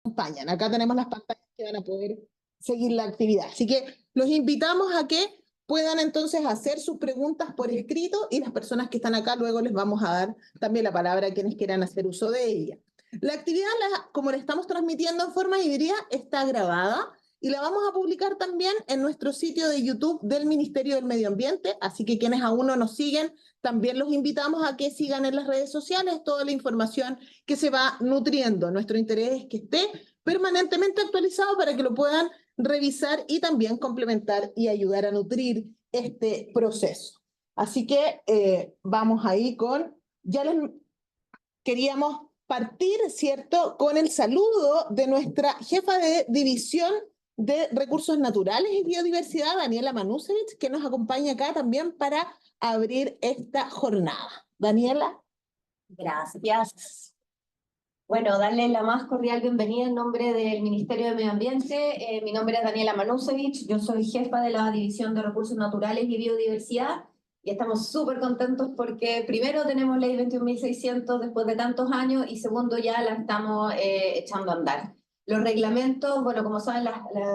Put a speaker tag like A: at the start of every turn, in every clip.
A: acompañan. Acá tenemos las pantallas que van a poder seguir la actividad. Así que los invitamos a que puedan entonces hacer sus preguntas por escrito y las personas que están acá luego les vamos a dar también la palabra a quienes quieran hacer uso de ella. La actividad, como la estamos transmitiendo en forma híbrida, está grabada y la vamos a publicar también en nuestro sitio de YouTube del Ministerio del Medio Ambiente, así que quienes aún no nos siguen, también los invitamos a que sigan en las redes sociales toda la información que se va nutriendo. Nuestro interés es que esté permanentemente actualizado para que lo puedan revisar y también complementar y ayudar a nutrir este proceso. Así que vamos ahí con, ya les queríamos partir, ¿cierto?, con el saludo de nuestra jefa de división de Recursos Naturales y Biodiversidad, Daniela Manusevich, que nos acompaña acá también para abrir esta jornada. Daniela.
B: Gracias. Bueno, darle la más cordial bienvenida en nombre del Ministerio de Medio Ambiente. Mi nombre es Daniela Manusevich, yo soy jefa de la División de Recursos Naturales y Biodiversidad y estamos súper contentos porque primero tenemos Ley 21.600 después de tantos años y segundo ya la estamos echando a andar. Los reglamentos, bueno, como saben,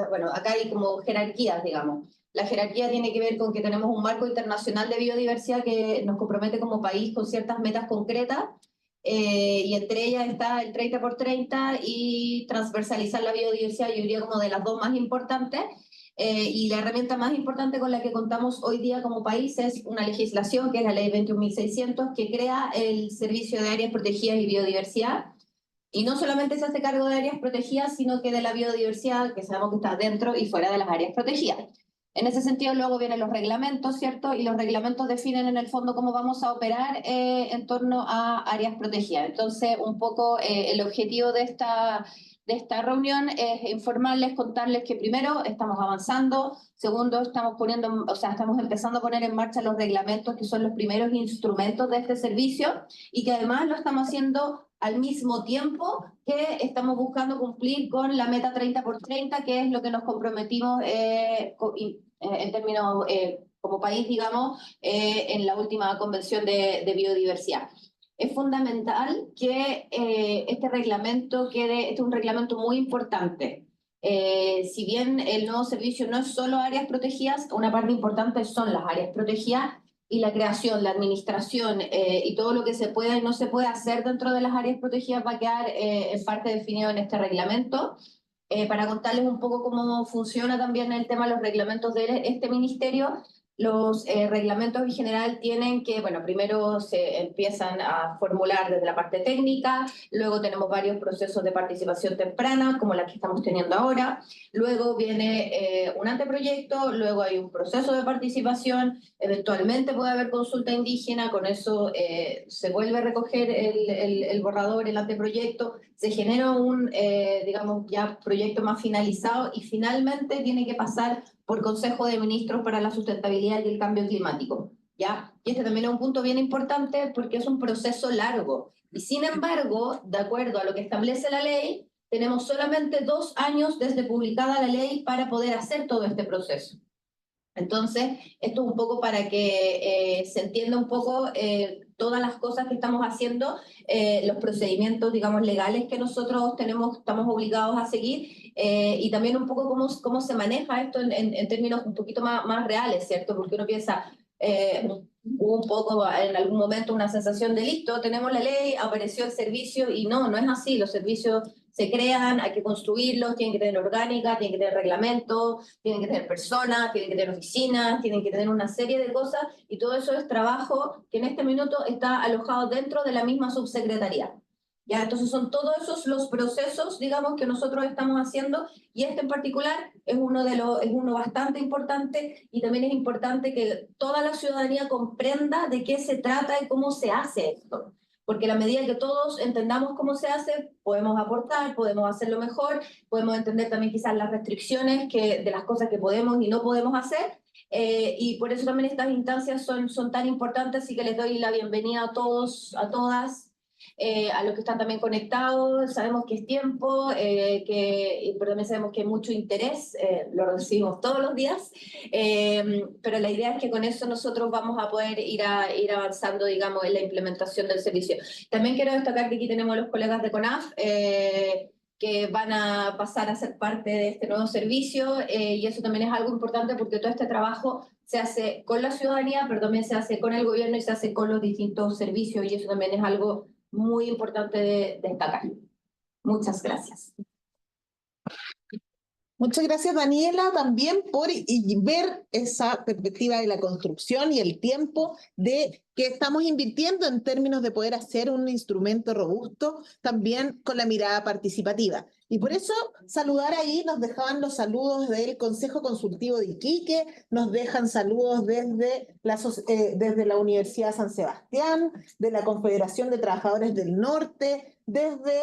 B: bueno, acá hay como jerarquías, digamos. La jerarquía tiene que ver con que tenemos un marco internacional de biodiversidad que nos compromete como país con ciertas metas concretas. Y entre ellas está el 30 por 30 y transversalizar la biodiversidad, yo diría como de las dos más importantes. Y la herramienta más importante con la que contamos hoy día como país es una legislación, que es la Ley 21.600, que crea el Servicio de Áreas Protegidas y Biodiversidad. Y no solamente se hace cargo de áreas protegidas, sino que de la biodiversidad, que sabemos que está dentro y fuera de las áreas protegidas. En ese sentido, luego vienen los reglamentos, ¿cierto? Y los reglamentos definen en el fondo cómo vamos a operar en torno a áreas protegidas. Entonces, un poco el objetivo de esta reunión es informarles, contarles que primero estamos avanzando, segundo estamos estamos empezando a poner en marcha los reglamentos que son los primeros instrumentos de este servicio y que además lo estamos haciendo al mismo tiempo que estamos buscando cumplir con la meta 30 por 30, que es lo que nos comprometimos en términos como país, digamos, en la última convención de biodiversidad. Es fundamental que este reglamento este es un reglamento muy importante. Si bien el nuevo servicio no es solo áreas protegidas, una parte importante son las áreas protegidas y la creación, la administración y todo lo que se pueda y no se puede hacer dentro de las áreas protegidas va a quedar en parte definido en este reglamento. Para contarles un poco cómo funciona también el tema de los reglamentos de este ministerio. Los reglamentos en general tienen que, bueno, primero se empiezan a formular desde la parte técnica, luego tenemos varios procesos de participación temprana, como la que estamos teniendo ahora, luego viene un anteproyecto, luego hay un proceso de participación, eventualmente puede haber consulta indígena, con eso se vuelve a recoger el borrador, el anteproyecto, se genera un, digamos, ya proyecto más finalizado y finalmente tiene que pasar por Consejo de Ministros para la Sustentabilidad y el Cambio Climático, ¿ya? Y este también es un punto bien importante porque es un proceso largo. Y sin embargo, de acuerdo a lo que establece la ley, tenemos solamente 2 años desde publicada la ley para poder hacer todo este proceso. Entonces, esto es un poco para que se entienda un poco todas las cosas que estamos haciendo, los procedimientos, digamos, legales que nosotros estamos obligados a seguir, y también un poco cómo se maneja esto en términos un poquito más reales, ¿cierto? Porque uno piensa, hubo un poco en algún momento una sensación de listo, tenemos la ley, apareció el servicio, y no es así, los servicios se crean, hay que construirlos, tienen que tener orgánica, tienen que tener reglamentos, tienen que tener personas, tienen que tener oficinas, tienen que tener una serie de cosas, y todo eso es trabajo que en este minuto está alojado dentro de la misma subsecretaría. ¿Ya? Entonces son todos esos los procesos, digamos, que nosotros estamos haciendo, y este en particular es uno bastante importante, y también es importante que toda la ciudadanía comprenda de qué se trata y cómo se hace esto. Porque a la medida que todos entendamos cómo se hace, podemos aportar, podemos hacerlo mejor, podemos entender también quizás las restricciones de las cosas que podemos y no podemos hacer, y por eso también estas instancias son tan importantes, así que les doy la bienvenida a todos, a todas, a los que están también conectados. Sabemos que es tiempo, pero también sabemos que hay mucho interés, lo recibimos todos los días, pero la idea es que con eso nosotros vamos a poder ir avanzando, digamos, en la implementación del servicio. También quiero destacar que aquí tenemos a los colegas de CONAF, que van a pasar a ser parte de este nuevo servicio, y eso también es algo importante porque todo este trabajo se hace con la ciudadanía, pero también se hace con el gobierno y se hace con los distintos servicios, y eso también es algo muy importante de destacar. Muchas gracias.
A: Muchas gracias, Daniela, también por ver esa perspectiva de la construcción y el tiempo de que estamos invirtiendo en términos de poder hacer un instrumento robusto, también con la mirada participativa. Y por eso saludar ahí, nos dejaban los saludos del Consejo Consultivo de Iquique, nos dejan saludos desde la Universidad San Sebastián, de la Confederación de Trabajadores del Norte, desde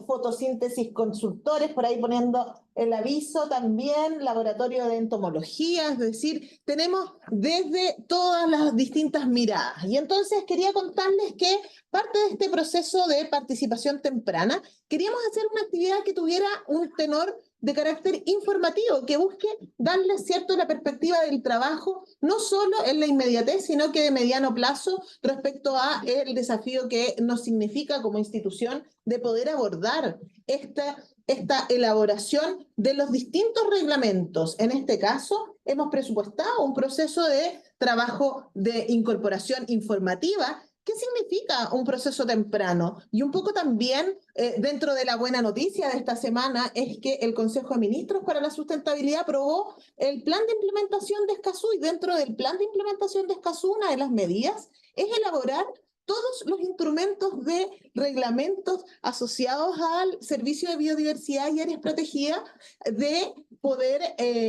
A: Fotosíntesis Consultores, por ahí poniendo el aviso también, Laboratorio de Entomología, es decir, tenemos desde todas las distintas miradas. Y entonces quería contarles que parte de este proceso de participación temprana, queríamos hacer una actividad que tuviera un tenor de carácter informativo, que busque darle, ¿cierto?, la perspectiva del trabajo, no solo en la inmediatez, sino que de mediano plazo respecto a el desafío que nos significa como institución de poder abordar esta elaboración de los distintos reglamentos. En este caso, hemos presupuestado un proceso de trabajo de incorporación informativa. ¿Qué significa un proceso temprano? Y un poco también, dentro de la buena noticia de esta semana, es que el Consejo de Ministros para la Sustentabilidad aprobó el plan de implementación de Escazú, y dentro del plan de implementación de Escazú, una de las medidas es elaborar todos los instrumentos de reglamentos asociados al servicio de biodiversidad y áreas protegidas, de poder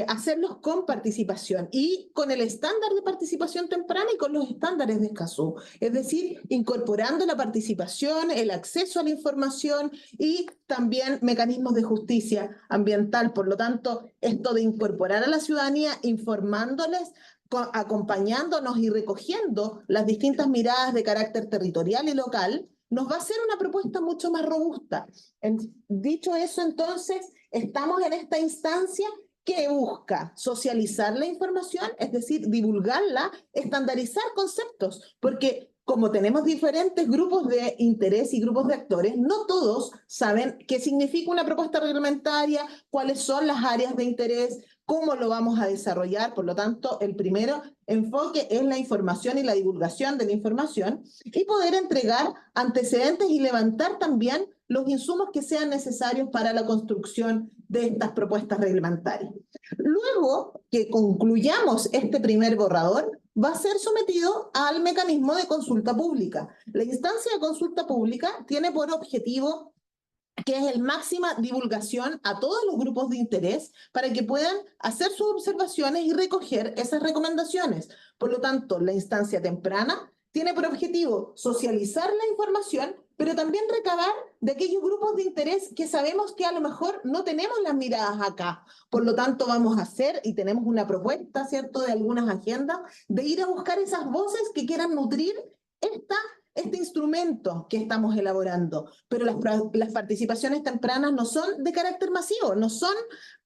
A: hacerlos con participación y con el estándar de participación temprana y con los estándares de Escazú. Es decir, incorporando la participación, el acceso a la información y también mecanismos de justicia ambiental. Por lo tanto, esto de incorporar a la ciudadanía, informándoles, acompañándonos y recogiendo las distintas miradas de carácter territorial y local, nos va a hacer una propuesta mucho más robusta. Dicho eso, entonces, estamos en esta instancia que busca socializar la información, es decir, divulgarla, estandarizar conceptos, porque como tenemos diferentes grupos de interés y grupos de actores, no todos saben qué significa una propuesta reglamentaria, cuáles son las áreas de interés, cómo lo vamos a desarrollar. Por lo tanto, el primero enfoque es la información y la divulgación de la información, y poder entregar antecedentes y levantar también los insumos que sean necesarios para la construcción de estas propuestas reglamentarias. Luego que concluyamos este primer borrador, va a ser sometido al mecanismo de consulta pública. La instancia de consulta pública tiene por objetivo que es el máxima divulgación a todos los grupos de interés para que puedan hacer sus observaciones y recoger esas recomendaciones. Por lo tanto, la instancia temprana tiene por objetivo socializar la información, pero también recabar de aquellos grupos de interés que sabemos que a lo mejor no tenemos las miradas acá. Por lo tanto, vamos a hacer, y tenemos una propuesta, ¿cierto?, de algunas agendas, de ir a buscar esas voces que quieran nutrir este instrumento que estamos elaborando. Pero las participaciones tempranas no son de carácter masivo, no son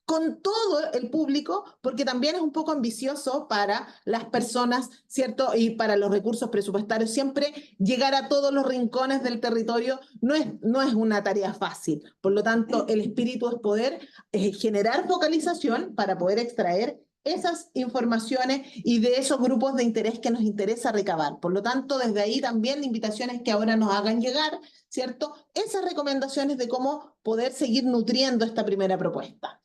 A: con todo el público, porque también es un poco ambicioso para las personas, ¿cierto? Y para los recursos presupuestarios. Siempre llegar a todos los rincones del territorio no es una tarea fácil. Por lo tanto, el espíritu es poder generar focalización para poder extraer esas informaciones y de esos grupos de interés que nos interesa recabar. Por lo tanto, desde ahí también invitaciones que ahora nos hagan llegar, ¿cierto?, esas recomendaciones de cómo poder seguir nutriendo esta primera propuesta.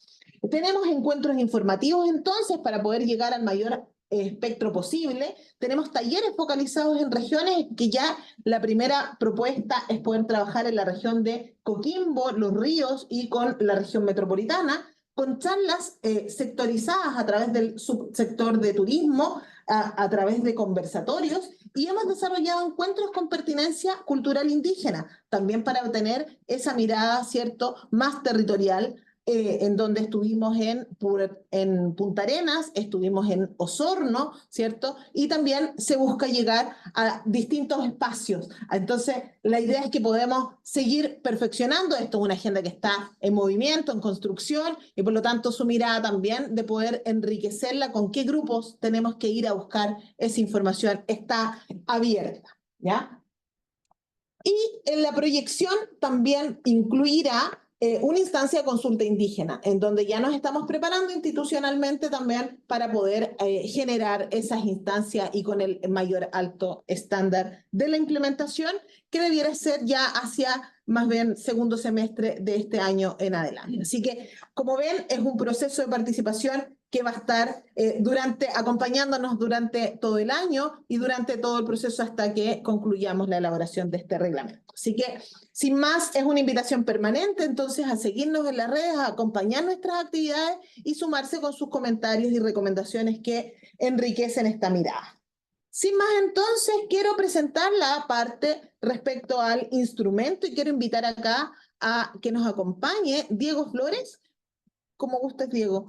A: Tenemos encuentros informativos entonces para poder llegar al mayor espectro posible. Tenemos talleres focalizados en regiones, que ya la primera propuesta es poder trabajar en la región de Coquimbo, Los Ríos y con la región metropolitana, con charlas sectorizadas a través del subsector de turismo, a través de conversatorios, y hemos desarrollado encuentros con pertinencia cultural indígena, también para obtener esa mirada, ¿cierto?, más territorial, en donde estuvimos en Punta Arenas, estuvimos en Osorno, ¿cierto? Y también se busca llegar a distintos espacios. Entonces, la idea es que podemos seguir perfeccionando. Esto es una agenda que está en movimiento, en construcción, y por lo tanto su mirada también de poder enriquecerla con qué grupos tenemos que ir a buscar esa información está abierta, ¿ya? Y en la proyección también incluirá una instancia de consulta indígena, en donde ya nos estamos preparando institucionalmente también para poder generar esas instancias y con el mayor alto estándar de la implementación, que debiera ser ya hacia más bien segundo semestre de este año en adelante. Así que, como ven, es un proceso de participación que va a estar acompañándonos durante todo el año y durante todo el proceso hasta que concluyamos la elaboración de este reglamento. Así que, sin más, es una invitación permanente entonces a seguirnos en las redes, a acompañar nuestras actividades y sumarse con sus comentarios y recomendaciones que enriquecen esta mirada. Sin más, entonces, quiero presentar la parte respecto al instrumento y quiero invitar acá a que nos acompañe Diego Flores. Como gustes, Diego.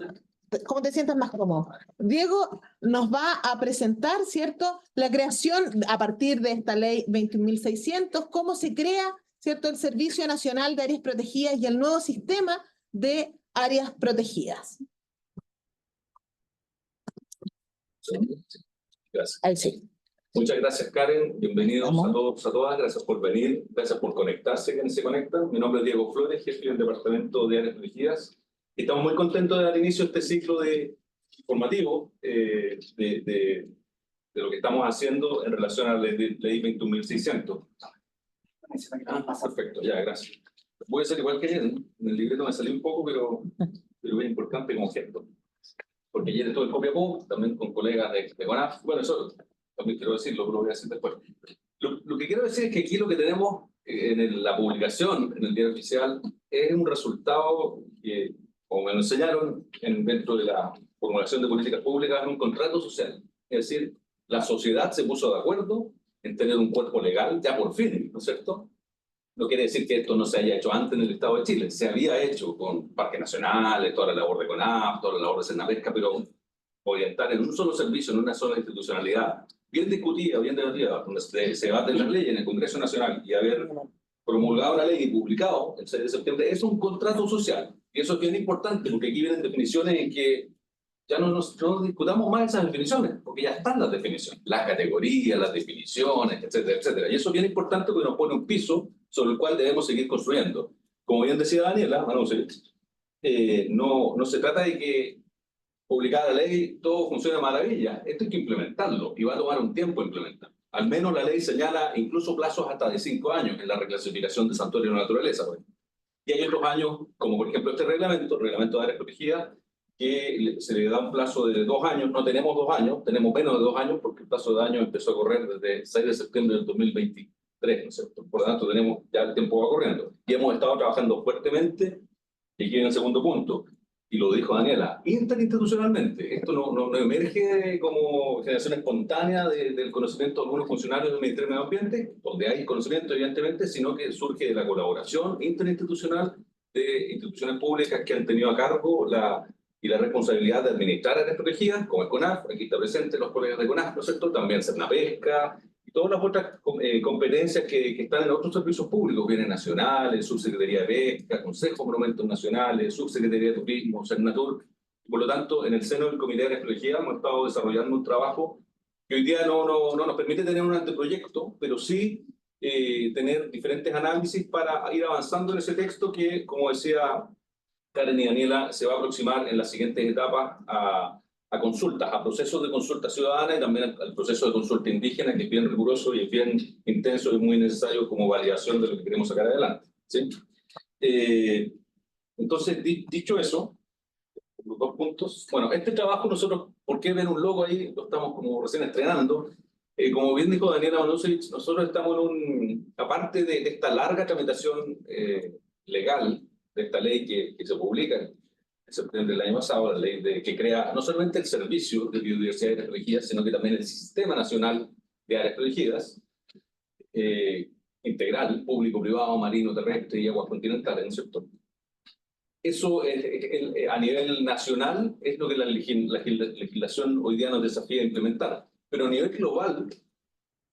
A: Como te sientas más cómodo. Diego nos va a presentar, ¿cierto?, la creación a partir de esta ley 21.600, cómo se crea, ¿cierto?, el Servicio Nacional de Áreas Protegidas y el nuevo sistema de áreas protegidas.
C: Gracias.
A: Ahí sí.
C: Muchas gracias, Karen. Bienvenidos a todos, a todas. Gracias por venir. Gracias por conectarse, quienes se conectan. Mi nombre es Diego Flores, jefe del Departamento de Áreas Protegidas. Estamos muy contentos de dar inicio a este ciclo formativo de lo que estamos haciendo en relación a la ley 21.600. Perfecto, ya, gracias. Voy a hacer igual que ayer, ¿no? En el libreto me salió un poco, pero es importante como gesto. Porque ayer estuve en Copiapó, también con colegas de CONAF. Bueno, eso también quiero decirlo, pero lo voy a decir después. Lo que quiero decir es que aquí lo que tenemos en la publicación, en el diario oficial, es un resultado que, como me lo enseñaron dentro de la formulación de políticas públicas, es un contrato social. Es decir, la sociedad se puso de acuerdo en tener un cuerpo legal, ya por fin, ¿no es cierto? No quiere decir que esto no se haya hecho antes en el Estado de Chile. Se había hecho con parques nacionales, toda la labor de CONAF, toda la labor de Senapesca, pero orientar en un solo servicio, en una sola institucionalidad, bien discutida, bien debatida, donde se debaten las leyes en el Congreso Nacional y haber promulgado una ley y publicado el 6 de septiembre, es un contrato social. Y eso es bien importante, porque aquí vienen definiciones en que ya no discutamos más esas definiciones, porque ya están las definiciones, las categorías, las definiciones, etcétera, etcétera. Y eso es bien importante porque nos pone un piso sobre el cual debemos seguir construyendo. Como bien decía Daniela Manusevich, no se trata de que publicada la ley todo funcione a maravilla. Esto hay que implementarlo y va a tomar un tiempo implementar. Al menos la ley señala incluso plazos hasta de 5 años en la reclasificación de santuarios de la naturaleza. Pues. Y hay otros años, como por ejemplo este reglamento, el reglamento de áreas protegidas, que se le da un plazo de 2 años. No tenemos 2 años, tenemos menos de 2 años porque el plazo de años empezó a correr desde el 6 de septiembre del 2023, ¿no es cierto? Por lo tanto, tenemos, ya el tiempo va corriendo. Y hemos estado trabajando fuertemente, y aquí en el segundo punto, y lo dijo Daniela, interinstitucionalmente. Esto no emerge como generación espontánea del conocimiento de algunos funcionarios del Ministerio de Medio Ambiente, donde hay conocimiento evidentemente, sino que surge de la colaboración interinstitucional de instituciones públicas que han tenido a cargo la responsabilidad de administrar áreas protegidas, como el CONAF, aquí está presente los colegas de CONAF, ¿no es cierto? También Senapesca, y todas las otras competencias que están en otros servicios públicos, bienes nacionales, Subsecretaría de Pesca, Consejo de Monumentos Nacionales, Subsecretaría de Turismo, Cernatur. Por lo tanto, en el seno del Comité de Áreas Protegidas hemos estado desarrollando un trabajo que hoy día no nos permite tener un anteproyecto, pero sí tener diferentes análisis para ir avanzando en ese texto que, como decía Karen y Daniela, se va a aproximar en las siguientes etapas a consultas, a procesos de consulta ciudadana y también al proceso de consulta indígena, que es bien riguroso y es bien intenso y muy necesario como validación de lo que queremos sacar adelante. ¿Sí? Entonces, dicho eso, los 2 puntos. Bueno, este trabajo nosotros, ¿por qué ven un logo ahí? Lo estamos como recién estrenando. Como bien dijo Daniela Manusevich, nosotros estamos aparte de esta larga tramitación legal de esta ley que se publica en septiembre del año pasado, la ley que crea no solamente el Servicio de Biodiversidad y Áreas Protegidas, sino que también el Sistema Nacional de Áreas Protegidas, integral, público, privado, marino, terrestre y aguas continentales, ¿no es cierto? Eso a nivel nacional es lo que la legislación hoy día nos desafía a implementar. Pero a nivel global,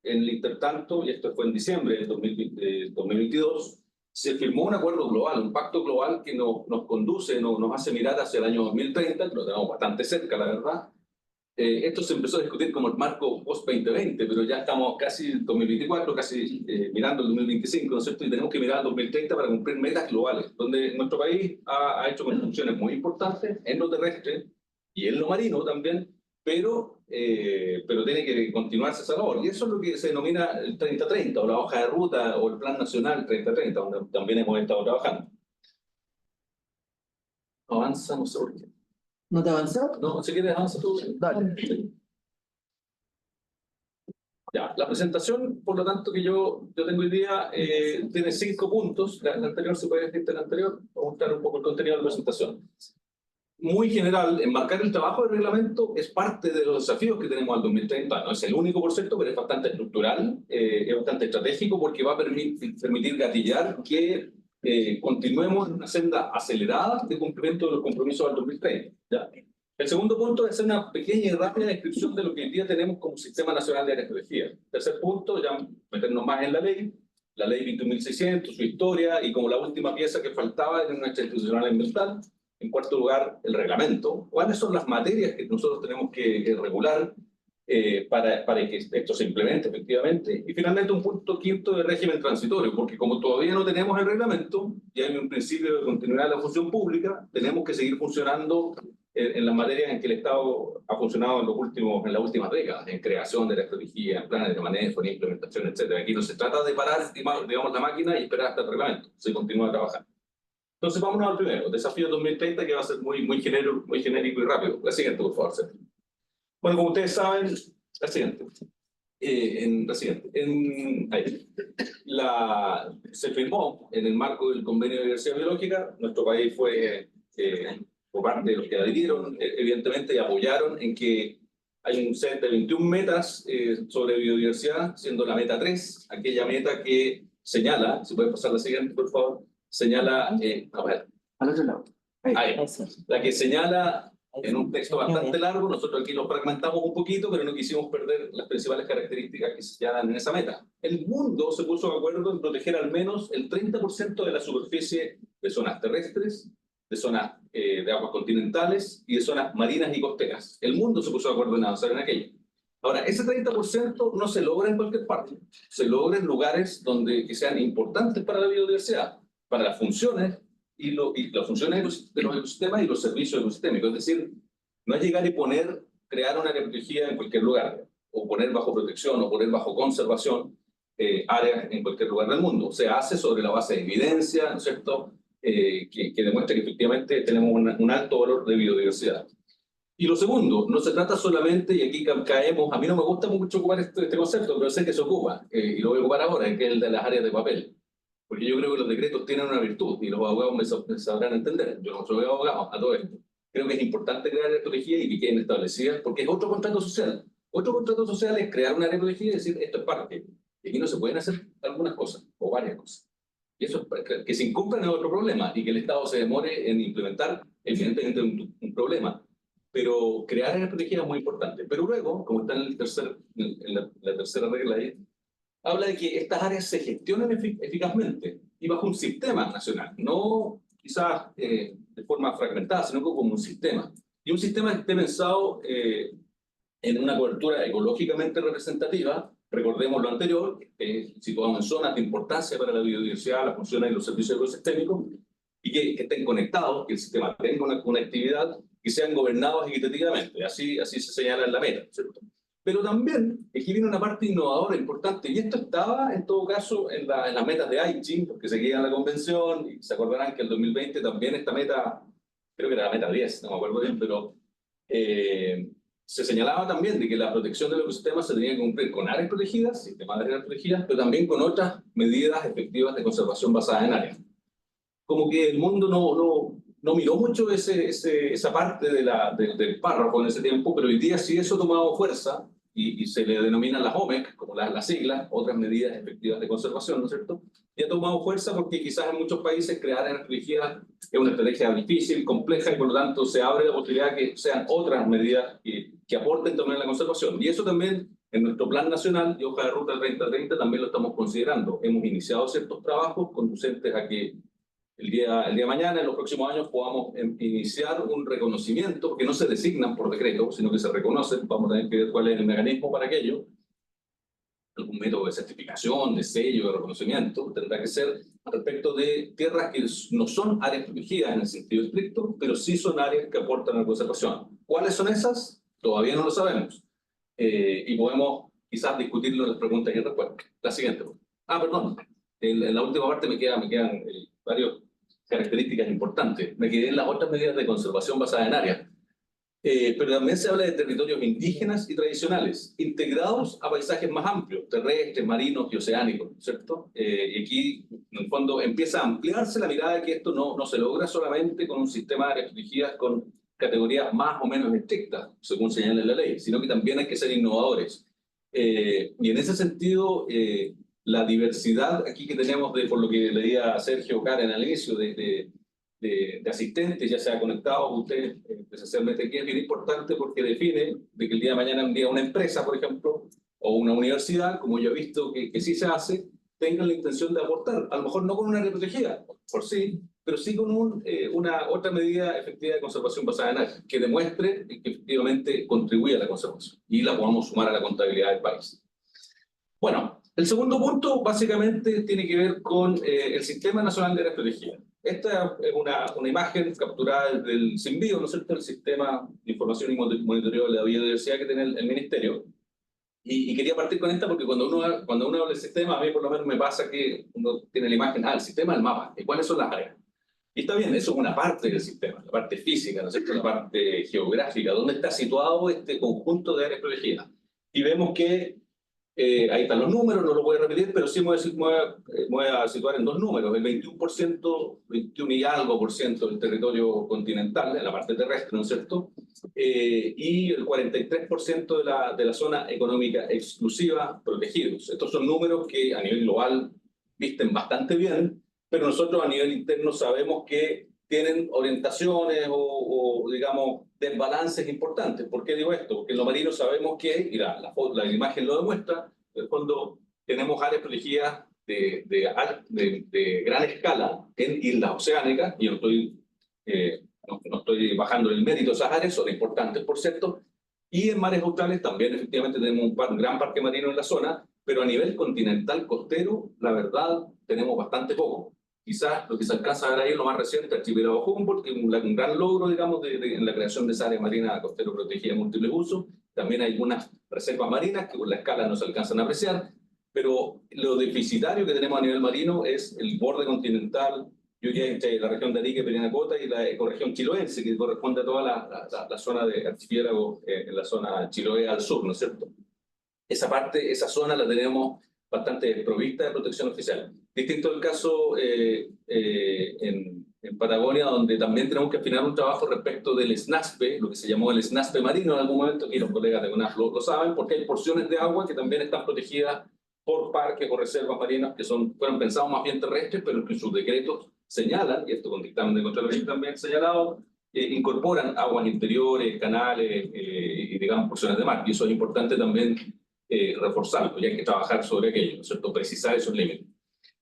C: en el intertanto, y esto fue en diciembre del 2022, se firmó un acuerdo global, un pacto global que nos conduce, nos hace mirar hacia el año 2030, que lo tenemos bastante cerca, la verdad, esto se empezó a discutir como el marco post-2020, pero ya estamos casi en 2024, casi mirando el 2025, ¿no es cierto? Y tenemos que mirar al 2030 para cumplir metas globales, donde nuestro país ha hecho construcciones muy importantes en lo terrestre y en lo marino también, pero tiene que continuarse esa labor. Y eso es lo que se denomina el 30-30, o la hoja de ruta, o el Plan Nacional 30-30, donde también hemos estado trabajando. Avanza, no sé por qué.
A: ¿No te avanzó?
C: No, si quieres avanza tú.
A: Dale.
C: Ya, la presentación, por lo tanto, que yo tengo hoy día, tiene 5 puntos. La anterior se puede decir la anterior, voy a mostrar un poco el contenido de la presentación. Muy general, enmarcar el trabajo del reglamento es parte de los desafíos que tenemos al 2030. No es el único, por cierto, pero es bastante estructural, es bastante estratégico porque va a permitir gatillar que continuemos en una senda acelerada de cumplimiento de los compromisos al 2030. ¿Ya? El segundo punto es hacer una pequeña y rápida descripción de lo que hoy día tenemos como Sistema Nacional de Áreas Protegidas. Tercer punto, ya meternos más en la ley 21.600, su historia y como la última pieza que faltaba en nuestra institucional ambiental. En cuarto lugar, el reglamento. ¿Cuáles son las materias que nosotros tenemos que regular para que esto se implemente efectivamente? Y finalmente un punto quinto de régimen transitorio, porque como todavía no tenemos el reglamento y hay un principio de continuidad de la función pública, tenemos que seguir funcionando en las materias en que el Estado ha funcionado en las últimas décadas, en creación de la estrategia, en planes de manejo, en implementación, etc. Aquí no se trata de parar, digamos, la máquina y esperar hasta el reglamento, se continúa trabajando. Entonces, vámonos al primero, desafío 2030, que va a ser muy genérico y rápido. La siguiente, por favor, Sergio. Bueno, como ustedes saben, la siguiente. Se firmó en el marco del Convenio de Diversidad Biológica. Nuestro país fue, por parte de los que adhirieron, evidentemente, y apoyaron en que hay un set de 21 metas sobre biodiversidad, siendo la meta 3, aquella meta que señala, si puede pasar la siguiente, por favor, señala, a ver,
A: Al otro lado.
C: ahí, la que señala en un texto bastante largo, nosotros aquí lo fragmentamos un poquito, pero no quisimos perder las principales características que se señalan en esa meta. El mundo se puso de acuerdo en proteger al menos el 30% de la superficie de zonas terrestres, de zonas de aguas continentales y de zonas marinas y costeras. El mundo se puso de acuerdo en avanzar en aquello. Ahora, ese 30% no se logra en cualquier parte, se logra en lugares que sean importantes para la biodiversidad, para las funciones y las funciones de los ecosistemas y los servicios ecosistémicos. Es decir, no es llegar y crear una área protegida en cualquier lugar, o poner bajo protección, o poner bajo conservación áreas en cualquier lugar del mundo. Se hace sobre la base de evidencia, ¿no es cierto?, que demuestra que efectivamente tenemos un alto valor de biodiversidad. Y lo segundo, no se trata solamente, y aquí caemos, a mí no me gusta mucho ocupar este concepto, pero sé que se ocupa, y lo voy a ocupar ahora, que es el de las áreas de papel. Porque yo creo que los decretos tienen una virtud, y los abogados me sabrán entender. Yo no soy abogado a todo esto. Creo que es importante crear áreas protegidas y que queden establecidas, porque es otro contrato social. Otro contrato social es crear una área protegida y decir, esto es parte. Y aquí no se pueden hacer algunas cosas, o varias cosas. Y eso, que se incumplan es otro problema, y que el Estado se demore en implementar, evidentemente es un problema. Pero crear áreas protegidas es muy importante. Pero luego, como está en la tercera regla ahí, habla de que estas áreas se gestionen eficazmente y bajo un sistema nacional, no quizás de forma fragmentada, sino como un sistema. Y un sistema que esté pensado en una cobertura ecológicamente representativa, recordemos lo anterior, situado en zonas de importancia para la biodiversidad, las funciones y los servicios ecosistémicos, y que estén conectados, que el sistema tenga una conectividad, que sean gobernados equitativamente. Así se señala en la meta, ¿cierto? Pero también, aquí viene una parte innovadora importante, y esto estaba, en todo caso, en las metas de Aichi, porque seguían la convención, y se acordarán que el 2020 también esta meta, creo que era la meta 10, no me acuerdo bien, pero se señalaba también de que la protección del ecosistema se tenía que cumplir con áreas protegidas, sistemas de áreas protegidas, pero también con otras medidas efectivas de conservación basadas en áreas. Como que el mundo no miró mucho esa parte del párrafo en ese tiempo, pero hoy día sí eso ha tomado fuerza y se le denominan las OMEC, como las siglas, otras medidas efectivas de conservación, ¿no es cierto? Y ha tomado fuerza porque quizás en muchos países crear áreas protegidas es una estrategia difícil, compleja, y por lo tanto se abre la posibilidad de que sean otras medidas que aporten también a la conservación. Y eso también en nuestro plan nacional y hoja de ruta 2030 también lo estamos considerando. Hemos iniciado ciertos trabajos conducentes a que el día de mañana, en los próximos años, podamos iniciar un reconocimiento, que no se designan por decreto, sino que se reconocen. Vamos a tener que ver cuál es el mecanismo para aquello. Algún método de certificación, de sello, de reconocimiento, tendrá que ser respecto de tierras que no son áreas protegidas en el sentido estricto, pero sí son áreas que aportan a la conservación. ¿Cuáles son esas? Todavía no lo sabemos. Y podemos quizás discutirlo en las preguntas y respuestas. La siguiente. Perdón. En la última parte me quedan varias características importantes. Me quedé en las otras medidas de conservación basadas en áreas. Pero también se habla de territorios indígenas y tradicionales, integrados a paisajes más amplios, terrestres, marinos y oceánicos, ¿cierto? Y aquí, en el fondo, empieza a ampliarse la mirada de que esto no se logra solamente con un sistema de áreas protegidas con categorías más o menos estrictas, según señala la ley, sino que también hay que ser innovadores. Y en ese sentido, la diversidad aquí que tenemos, por lo que leía Sergio Karen al inicio, de asistentes, ya sea conectados ustedes presencialmente aquí, es bien importante porque define de que el día de mañana un día una empresa, por ejemplo, o una universidad, como yo he visto que sí se hace, tengan la intención de aportar, a lo mejor no con una área protegida, por sí, pero sí con una otra medida efectiva de conservación basada en áreas, que demuestre que efectivamente contribuye a la conservación y la podamos sumar a la contabilidad del país. Bueno, el segundo punto básicamente tiene que ver con el Sistema Nacional de Áreas Protegidas. Esta es una imagen capturada del SINBIO, ¿no es cierto?, el Sistema de Información y Monitoreo de la Biodiversidad que tiene el Ministerio. Y quería partir con esta porque cuando uno habla del sistema, a mí por lo menos me pasa que uno tiene la imagen, el sistema del mapa, ¿y cuáles son las áreas? Y está bien, eso es una parte del sistema, la parte física, ¿no es cierto?, la parte geográfica, dónde está situado este conjunto de áreas protegidas. Y vemos que ahí están los números, no lo voy a repetir, pero sí me voy a situar en dos números. El 21%, 21 y algo por ciento del territorio continental, en la parte terrestre, ¿no es cierto? Y el 43% de la zona económica exclusiva protegidos. Estos son números que a nivel global visten bastante bien, pero nosotros a nivel interno sabemos que tienen orientaciones o digamos, desbalances importantes. ¿Por qué digo esto? Porque en lo marino sabemos que, y la imagen lo demuestra, en el fondo tenemos áreas protegidas de gran escala en islas oceánicas, y yo no estoy bajando el mérito de esas áreas, son importantes, por cierto, y en mares australes también efectivamente tenemos un gran parque marino en la zona, pero a nivel continental costero, la verdad, tenemos bastante poco. Quizás lo que se alcanza a ver ahí, lo más reciente, el archipiélago Humboldt, que es un gran logro, digamos, en la creación de esa área marina costero protegida de múltiples usos. También hay algunas reservas marinas que con la escala no se alcanzan a apreciar, pero lo deficitario que tenemos a nivel marino es el borde continental, yo diría entre la región de Arica y Parinacota y la ecorregión chiloense, que corresponde a toda la zona de archipiélago, en la zona Chiloé al sur, ¿no es cierto? Esa zona la tenemos bastante desprovista de protección oficial. Distinto el caso en Patagonia, donde también tenemos que afinar un trabajo respecto del SNASPE, lo que se llamó el SNASPE marino en algún momento, y los colegas de UNAF lo saben, porque hay porciones de agua que también están protegidas por parques o reservas marinas que fueron pensados más bien terrestres, pero que sus decretos señalan, y esto con dictamen de Contraloría también señalado, incorporan aguas interiores, canales y digamos porciones de mar, y eso es importante también reforzarlo, y hay que trabajar sobre aquello, ¿no es cierto?, precisar esos límites.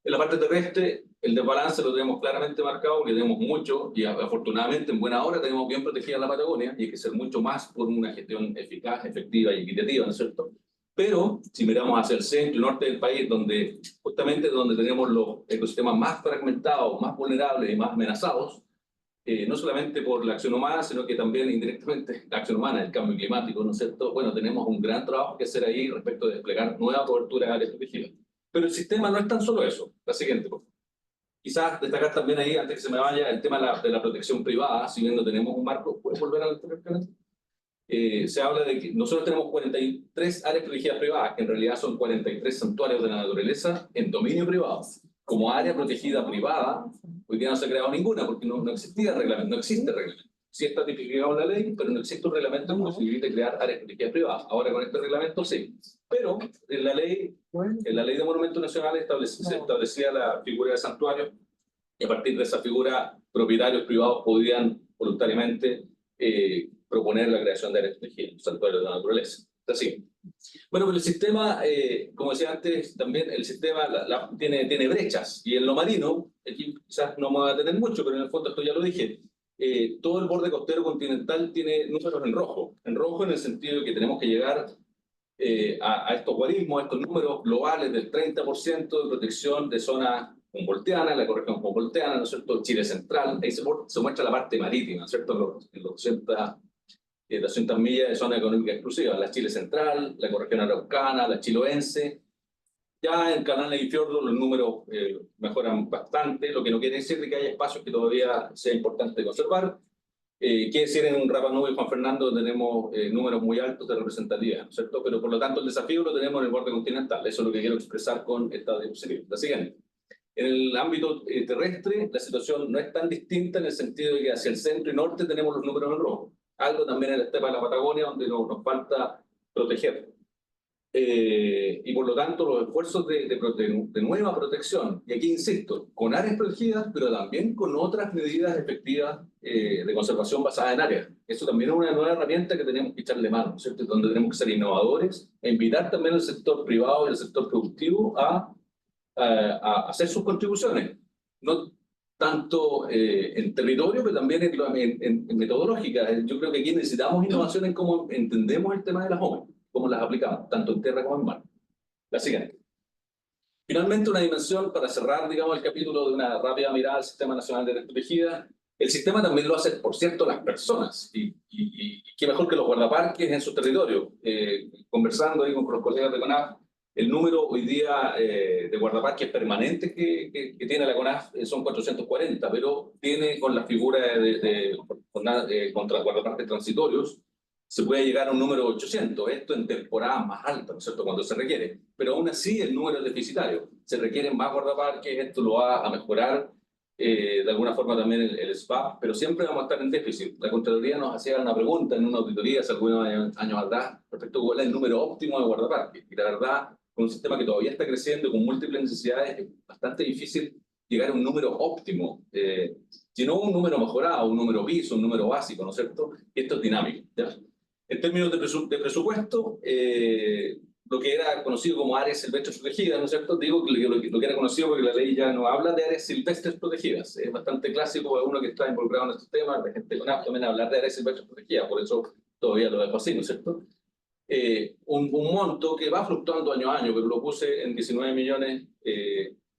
C: En la parte terrestre, el desbalance lo tenemos claramente marcado, que tenemos mucho, y afortunadamente en buena hora tenemos bien protegida la Patagonia, y hay que ser mucho más por una gestión eficaz, efectiva y equitativa, ¿no es cierto? Pero si miramos hacia el centro y norte del país, justamente donde tenemos los ecosistemas más fragmentados, más vulnerables y más amenazados, no solamente por la acción humana, sino que también indirectamente la acción humana, el cambio climático, ¿no es cierto? Bueno, tenemos un gran trabajo que hacer ahí respecto de desplegar nueva cobertura de áreas protegidas. Pero el sistema no es tan solo eso. La siguiente, por favor. Quizás destacar también ahí, antes que se me vaya, el tema de la protección privada, si bien no tenemos un marco. ¿Puedes volver al anterior canal? Se habla de que nosotros tenemos 43 áreas protegidas privadas, que en realidad son 43 santuarios de la naturaleza en dominio privado. Como área protegida privada, hoy día no se ha creado ninguna porque no existía reglamento, no existe reglamento. Sí está tipificado en la ley, pero no existe un reglamento que posibilite crear áreas protegidas privadas. Ahora con este reglamento sí. Pero en la ley de Monumentos Nacionales se establecía la figura de santuario, y a partir de esa figura propietarios privados podían voluntariamente proponer la creación de áreas protegidas, santuarios de la naturaleza. Es así. Bueno, pero el sistema, como decía antes, también el sistema tiene brechas. Y en lo marino, aquí quizás no me va a tener mucho, pero en el fondo esto ya lo dije, todo el borde costero continental tiene números en rojo. En rojo en el sentido de que tenemos que llegar a estos guarismos, a estos números globales del 30% de protección de zona humboldtiana, la ecorregión humboldtiana, ¿no es cierto? Chile central, ahí se muestra la parte marítima, ¿no es cierto? En los 200 millas de zona económica exclusiva, la Chile central, la ecorregión araucana, la chiloense. Ya en canales y fiordos los números mejoran bastante, lo que no quiere decir que haya espacios que todavía sea importante conservar. Quiere decir en un Rapa Nui y Juan Fernando tenemos números muy altos de representatividad, ¿no es cierto? Pero por lo tanto el desafío lo tenemos en el borde continental. Eso es lo que quiero expresar con esta diapositiva. La siguiente. En el ámbito terrestre la situación no es tan distinta en el sentido de que hacia el centro y norte tenemos los números en rojo. Algo también en la estepa de la Patagonia donde nos falta proteger. Y por lo tanto los esfuerzos de nueva protección, y aquí insisto, con áreas protegidas, pero también con otras medidas efectivas de conservación basadas en áreas. Eso también es una nueva herramienta que tenemos que echarle mano, ¿cierto? Donde tenemos que ser innovadores e invitar también al sector privado y al sector productivo a hacer sus contribuciones. No tanto en territorio, pero también en metodológica. Yo creo que aquí necesitamos innovación en cómo entendemos el tema de las OME, cómo las aplicamos, tanto en tierra como en mar. La siguiente. Finalmente, una dimensión para cerrar, digamos, el capítulo de una rápida mirada al Sistema Nacional de Áreas Protegidas. El sistema también lo hace, por cierto, las personas. Y qué mejor que los guardaparques en su territorio. Conversando ahí con los colegas de CONAF, el número hoy día de guardaparques permanentes que tiene la CONAF son 440, pero tiene con la figura contra guardaparques transitorios, se puede llegar a un número de 800, esto en temporadas más altas, ¿no es cierto?, cuando se requiere. Pero aún así el número es deficitario. Se requieren más guardaparques, esto lo va a mejorar de alguna forma también el SPAP, pero siempre vamos a estar en déficit. La Contraloría nos hacía una pregunta en una auditoría hace algunos años atrás respecto a cuál es el número óptimo de guardaparques. Y la verdad, con un sistema que todavía está creciendo, con múltiples necesidades, es bastante difícil llegar a un número óptimo, sino un número mejorado, un número piso, un número básico, ¿no es cierto? Y esto es dinámico, ¿ya? En términos de presupuesto, lo que era conocido como áreas silvestres protegidas, ¿no es cierto? Digo que lo que era conocido porque la ley ya no habla de áreas silvestres protegidas. Es bastante clásico para uno que está involucrado en estos temas, la gente con también hablar de áreas silvestres protegidas, por eso todavía lo dejo así, ¿no es cierto? Un monto que va fluctuando año a año, pero lo puse en 19 millones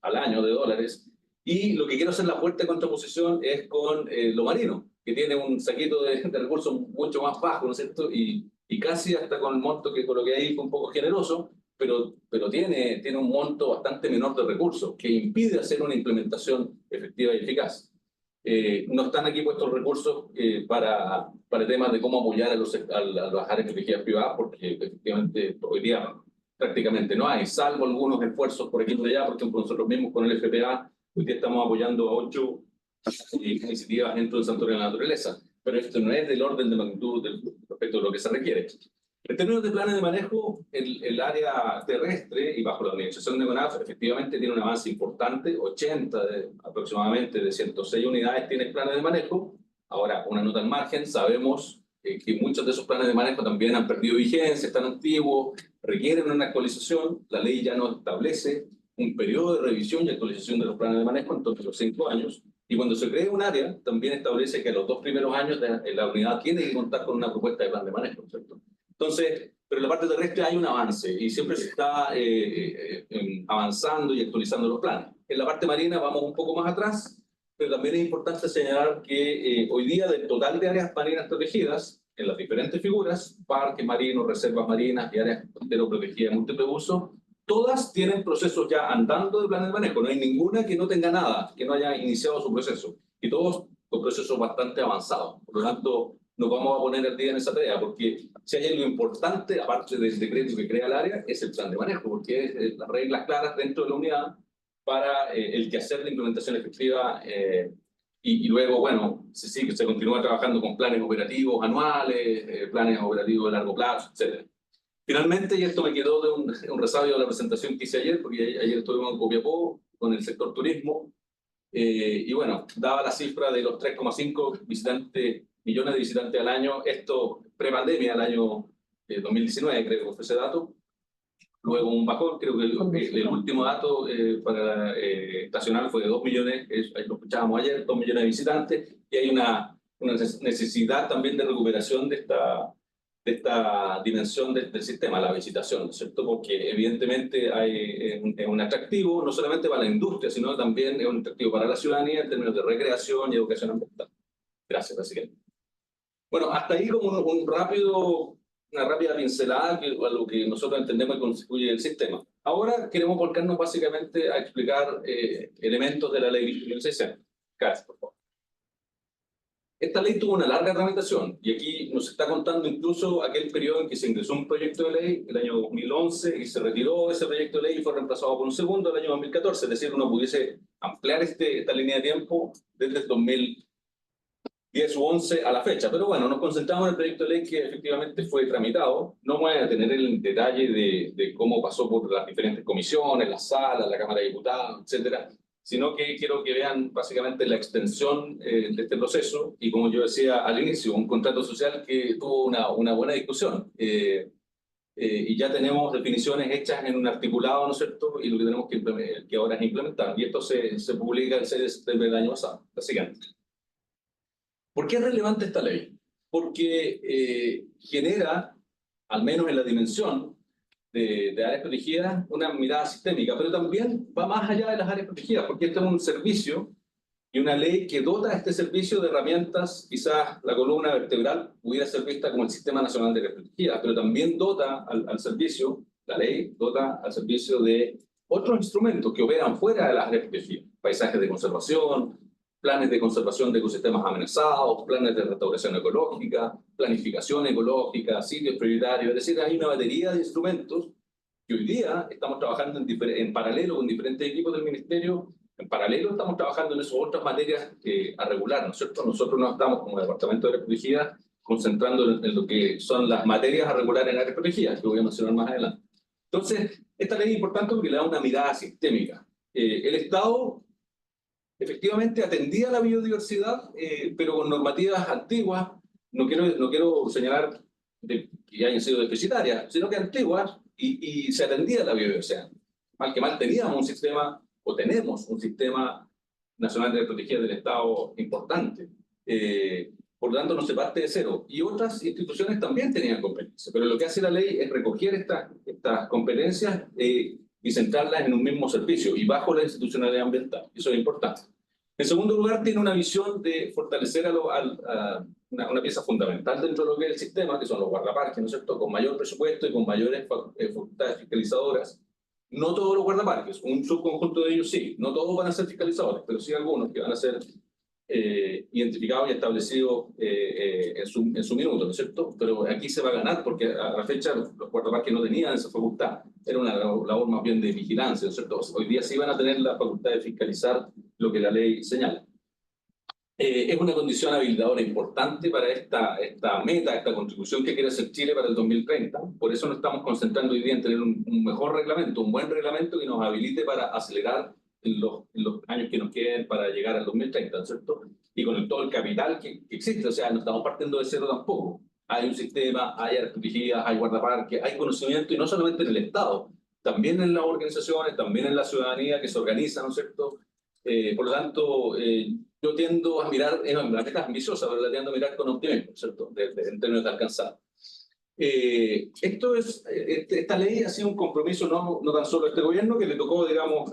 C: al año de dólares. Y lo que quiero hacer la fuerte contraposición es con lo marino, que tiene un saquito de recursos mucho más bajo, ¿no es cierto? Y casi hasta con el monto que coloqué ahí fue un poco generoso, pero tiene un monto bastante menor de recursos, que impide hacer una implementación efectiva y eficaz. No están aquí puestos recursos para temas de cómo apoyar a las áreas protegidas privadas, porque efectivamente hoy día prácticamente no hay, salvo algunos esfuerzos por aquí y por allá. Por ejemplo, nosotros mismos con el FPA hoy día estamos apoyando a 8 iniciativas dentro del Santuario de la Naturaleza, pero esto no es del orden de magnitud respecto a lo que se requiere. En términos de planes de manejo, el área terrestre y bajo la administración de CONAF efectivamente tiene un avance importante, 80 aproximadamente de 106 unidades tienen planes de manejo. Ahora, una nota al margen, sabemos que muchos de esos planes de manejo también han perdido vigencia, están antiguos, requieren una actualización. La ley ya no establece un periodo de revisión y actualización de los planes de manejo, entonces los 5 años. Y cuando se cree un área, también establece que a los 2 primeros años la unidad tiene que contar con una propuesta de plan de manejo, ¿cierto? Entonces, pero en la parte terrestre hay un avance y siempre se está avanzando y actualizando los planes. En la parte marina vamos un poco más atrás, pero también es importante señalar que hoy día del total de áreas marinas protegidas, en las diferentes figuras, parques marinos, reservas marinas y áreas costeras protegidas de múltiple uso, todas tienen procesos ya andando de plan de manejo. No hay ninguna que no tenga nada, que no haya iniciado su proceso. Y todos con procesos bastante avanzados. Por lo tanto, nos vamos a poner al día en esa tarea, porque si hay algo importante, aparte del decreto que crea el área, es el plan de manejo, porque es las reglas claras dentro de la unidad para el quehacer de implementación efectiva. Y luego, bueno, se continúa trabajando con planes operativos anuales, planes operativos de largo plazo, etc. Finalmente, y esto me quedó de un resabio de la presentación que hice ayer, porque ayer estuvimos en Copiapó con el sector turismo, y bueno, daba la cifra de los 3,5 millones de visitantes al año, esto pre-pandemia, el año 2019 creo que fue ese dato, luego un bajón, creo que el último dato para estacional fue de 2 millones, lo escuchábamos ayer, 2 millones de visitantes, y hay una necesidad también de recuperación de esta dimensión del sistema, la visitación, ¿no es cierto? Porque evidentemente es un atractivo no solamente para la industria, sino también es un atractivo para la ciudadanía en términos de recreación y educación ambiental. Gracias, presidente. Bueno, hasta ahí como una rápida pincelada a lo que nosotros entendemos que constituye el sistema. Ahora queremos volcarnos básicamente a explicar elementos de la ley 1600. Gracias, por favor. Esta ley tuvo una larga tramitación y aquí nos está contando incluso aquel periodo en que se ingresó un proyecto de ley, el año 2011, y se retiró ese proyecto de ley y fue reemplazado por un segundo el año 2014, es decir, uno pudiese ampliar esta línea de tiempo desde el 2010 u 11 a la fecha. Pero bueno, nos concentramos en el proyecto de ley que efectivamente fue tramitado. No voy a tener el detalle de cómo pasó por las diferentes comisiones, las salas, la Cámara de Diputados, etcétera, sino que quiero que vean básicamente la extensión de este proceso y, como yo decía al inicio, un contrato social que tuvo una buena discusión. Y ya tenemos definiciones hechas en un articulado, ¿no es cierto? Y lo que tenemos que ahora es implementar. Y esto se publica el 6 de septiembre del año pasado. La siguiente. ¿Por qué es relevante esta ley? Porque genera, al menos en la dimensión de áreas protegidas, una mirada sistémica, pero también va más allá de las áreas protegidas, porque este es un servicio y una ley que dota a este servicio de herramientas. Quizás la columna vertebral pudiera ser vista como el Sistema Nacional de Áreas Protegidas, pero también dota al servicio, la ley dota al servicio de otros instrumentos que operan fuera de las áreas protegidas, paisajes de conservación, planes de conservación de ecosistemas amenazados, planes de restauración ecológica, planificación ecológica, sitios prioritarios. Es decir, hay una batería de instrumentos que hoy día estamos trabajando en paralelo con diferentes equipos del Ministerio. En paralelo estamos trabajando en esas otras materias a regular, ¿no es cierto? Nosotros nos estamos, como Departamento de Áreas Protegidas, concentrando en lo que son las materias a regular en áreas protegidas, que voy a mencionar más adelante. Entonces, esta ley es importante porque le da una mirada sistémica. El Estado efectivamente atendía la biodiversidad, pero con normativas antiguas. No quiero señalar que hayan sido deficitarias, sino que antiguas, y se atendía la biodiversidad. Mal que mal teníamos un sistema, o tenemos un sistema nacional de protegidas del Estado importante. Por lo tanto, no se parte de cero. Y otras instituciones también tenían competencias, pero lo que hace la ley es recoger estas competencias y centrarlas en un mismo servicio y bajo la institucionalidad ambiental. Eso es importante. En segundo lugar, tiene una visión de fortalecer una pieza fundamental dentro de lo que es el sistema, que son los guardaparques, ¿no es cierto?, con mayor presupuesto y con mayores facultades fiscalizadoras. No todos los guardaparques, un subconjunto de ellos sí, no todos van a ser fiscalizadores, pero sí algunos que van a ser identificados y establecidos en su minuto, ¿no es cierto? Pero aquí se va a ganar porque a la fecha los guardaparques no tenían esa facultad, era una labor más bien de vigilancia, ¿no es cierto? Hoy día sí van a tener la facultad de fiscalizar lo que la ley señala. Es una condición habilitadora importante para esta meta, esta contribución que quiere hacer Chile para el 2030. Por eso nos estamos concentrando hoy día en tener un mejor reglamento, un buen reglamento que nos habilite para acelerar en los años que nos queden para llegar al 2030, ¿no es cierto? Y con todo el capital que existe, o sea, no estamos partiendo de cero tampoco. Hay un sistema, hay áreas protegidas, hay guardaparques, hay conocimiento, y no solamente en el Estado, también en las organizaciones, también en la ciudadanía que se organiza, ¿no es cierto? Por lo tanto, yo tiendo a mirar, la meta es ambiciosa, pero la tiendo a mirar con optimismo, ¿cierto? En términos de alcanzar. Esta ley ha sido un compromiso no tan solo de este gobierno, que le tocó, digamos,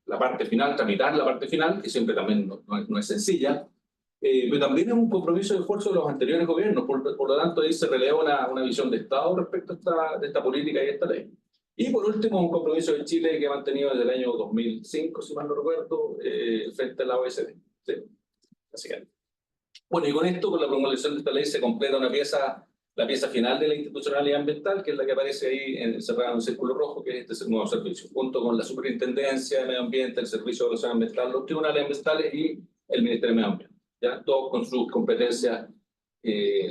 C: la parte final, tramitar la parte final, que siempre también no es sencilla, pero también es un compromiso de esfuerzo de los anteriores gobiernos. Por lo tanto, ahí se releva una visión de Estado respecto de esta política y esta ley. Y por último, un compromiso de Chile que ha mantenido desde el año 2005, si mal no recuerdo, frente a la OECD. ¿Sí? Así que, bueno, y con esto, con la promulgación de esta ley, se completa la pieza final de la institucionalidad ambiental, que es la que aparece ahí encerrada en un círculo rojo, que es este nuevo servicio, junto con la Superintendencia de Medio Ambiente, el Servicio de Evaluación Ambiental, los tribunales ambientales y el Ministerio de Medio Ambiente. ¿Ya? Todos con sus competencias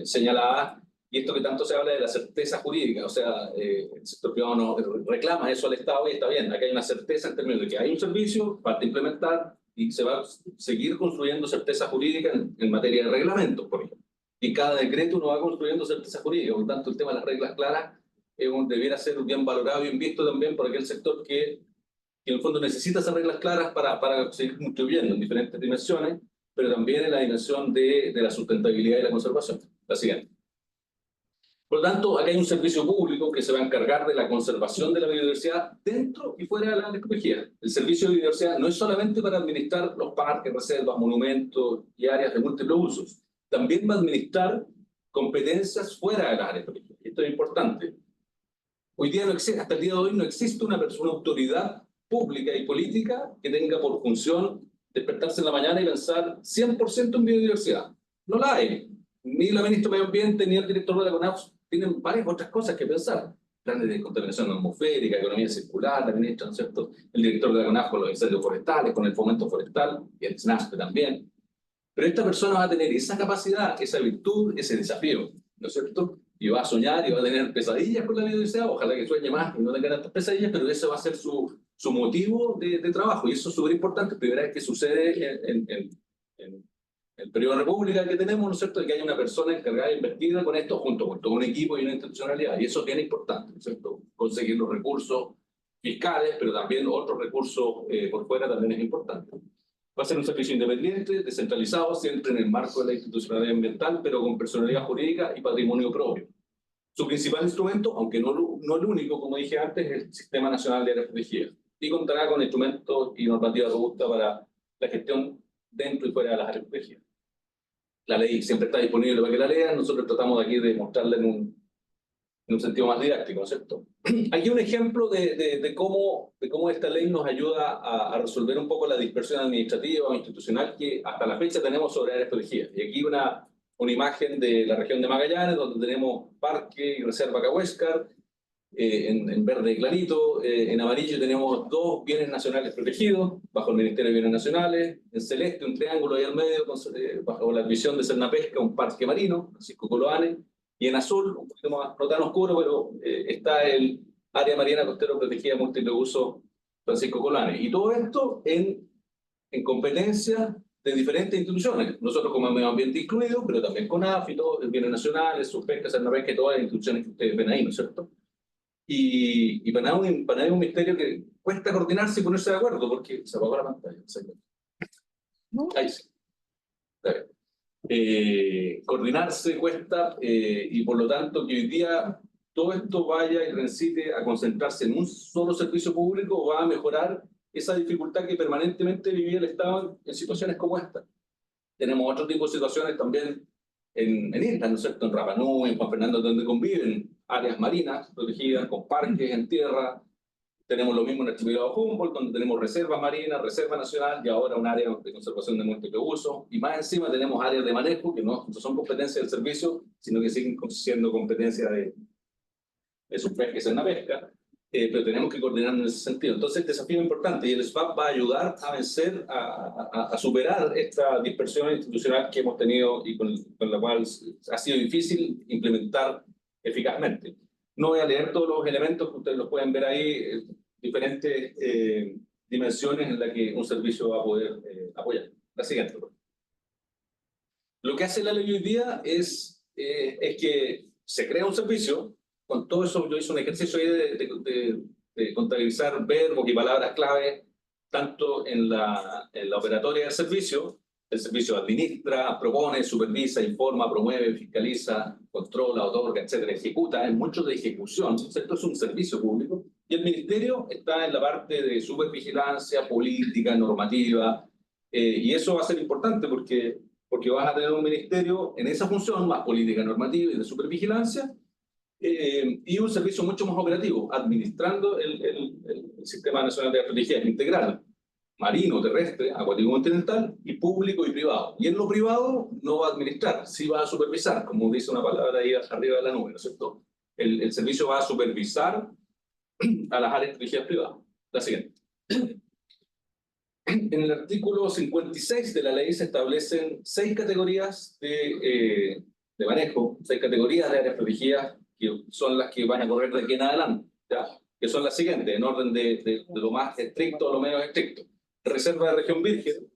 C: señaladas. Y esto que tanto se habla de la certeza jurídica, o sea, el sector privado no reclama eso al Estado y está bien. Aquí hay una certeza en términos de que hay un servicio, falta implementar y se va a seguir construyendo certeza jurídica en materia de reglamentos, por ejemplo. y cada decreto uno va construyendo certeza jurídica. Por lo tanto, el tema de las reglas claras debiera ser bien valorado y bien visto también por aquel sector que en el fondo necesita esas reglas claras para seguir contribuyendo en diferentes dimensiones, pero también en la dimensión de la sustentabilidad y la conservación. La siguiente. Por lo tanto, aquí hay un servicio público que se va a encargar de la conservación de la biodiversidad dentro y fuera de la área protegida. El servicio de biodiversidad no es solamente para administrar los parques, reservas, monumentos y áreas de múltiples usos. También va a administrar competencias fuera de las áreas protegidas. Esto es importante. Hoy día no existe, hasta el día de hoy no existe una autoridad pública y política que tenga por función despertarse en la mañana y pensar 100% en biodiversidad. No la hay. Ni la ministra de Medio Ambiente ni el director de la CONAF tienen varias otras cosas que pensar. Planes de contaminación atmosférica, economía circular, la ministra, ¿no es cierto? El director de la CONAF con los incendios forestales, con el fomento forestal, y el SNASPE también. Pero esta persona va a tener esa capacidad, esa virtud, ese desafío, ¿no es cierto? Y va a soñar y va a tener pesadillas con la biodiversidad, ojalá que sueñe más y no tenga tantas pesadillas, pero ese va a ser su motivo de trabajo, y eso es súper importante. Primera vez que sucede en el periodo de república que tenemos, ¿no es cierto?, de que haya una persona encargada e investida con esto, junto con todo un equipo y una institucionalidad, y eso es bien importante, ¿no es cierto? Conseguir los recursos fiscales, pero también otros recursos por fuera también es importante. Va a ser un servicio independiente, descentralizado, siempre en el marco de la institucionalidad ambiental, pero con personalidad jurídica y patrimonio propio. Su principal instrumento, aunque no el único, como dije antes, es el Sistema Nacional de Áreas Protegidas, y contará con instrumentos y normativa robusta para la gestión dentro y fuera de las áreas protegidas. La ley siempre está disponible para que la lean, nosotros tratamos aquí de mostrarla en un sentido más didáctico, ¿no es cierto? Aquí un ejemplo de cómo esta ley nos ayuda a resolver un poco la dispersión administrativa o institucional que hasta la fecha tenemos sobre áreas protegidas. Y aquí una imagen de la región de Magallanes, donde tenemos Parque y Reserva Cahuéscar, en verde clarito, en amarillo tenemos 2 bienes nacionales protegidos, bajo el Ministerio de Bienes Nacionales, en celeste un triángulo ahí al medio, bajo la visión de Cernapesca, un parque marino, Francisco Coloane, y en azul, un poquito más, no tan oscuro, pero está el área marina costera protegida de múltiple uso Francisco Coloane. Y todo esto en competencia de diferentes instituciones, nosotros como medio ambiente incluido, pero también CONAF y todo, bienes nacionales, Subpesca, Cernapesca y todas las instituciones que ustedes ven ahí, ¿no es cierto? Y para nada es un misterio que cuesta coordinarse y ponerse de acuerdo, porque se apagó la pantalla. Ahí sí. Coordinarse cuesta, y por lo tanto que hoy día todo esto vaya y reincite a concentrarse en un solo servicio público va a mejorar esa dificultad que permanentemente vivía el Estado en situaciones como esta. Tenemos otro tipo de situaciones también en islas, ¿no es cierto?, en Rapa Nui, en Juan Fernando, donde conviven áreas marinas protegidas con parques en tierra. Tenemos lo mismo en el archipiélago Humboldt, donde tenemos reservas marinas, reserva nacional y ahora un área de conservación de múltiple uso. Y más encima tenemos áreas de manejo que no son competencias del servicio, sino que siguen siendo competencias de Subpesca y Cernapesca. Pero tenemos que coordinarnos en ese sentido. Entonces, el desafío importante, y el SVAP va a ayudar a vencer, a superar esta dispersión institucional que hemos tenido y con la cual ha sido difícil implementar eficazmente. No voy a leer todos los elementos que ustedes los pueden ver ahí, diferentes dimensiones en las que un servicio va a poder apoyar. La siguiente. Lo que hace la ley hoy día es que se crea un servicio. Con todo eso yo hice un ejercicio ahí de contabilizar verbos y palabras clave, tanto en la operatoria del servicio. El servicio administra, propone, supervisa, informa, promueve, fiscaliza, controla, otorga, etcétera, ejecuta, es mucho de ejecución. Esto es un servicio público. Y el ministerio está en la parte de supervigilancia, política, normativa, y eso va a ser importante porque vas a tener un ministerio en esa función, más política, normativa y de supervigilancia, y un servicio mucho más operativo, administrando el Sistema Nacional de Estrategia Integral, marino, terrestre, acuático continental, y público y privado. Y en lo privado no va a administrar, sí va a supervisar, como dice una palabra ahí arriba de la nube, ¿no es cierto? El servicio va a supervisar a las áreas protegidas privadas. La siguiente. En el artículo 56 de la ley se establecen 6 categorías de manejo, 6 categorías de áreas protegidas, que son las que van a correr de aquí en adelante, ¿ya? Que son las siguientes, en orden de lo más estricto a lo menos estricto. Reserva de región virgen,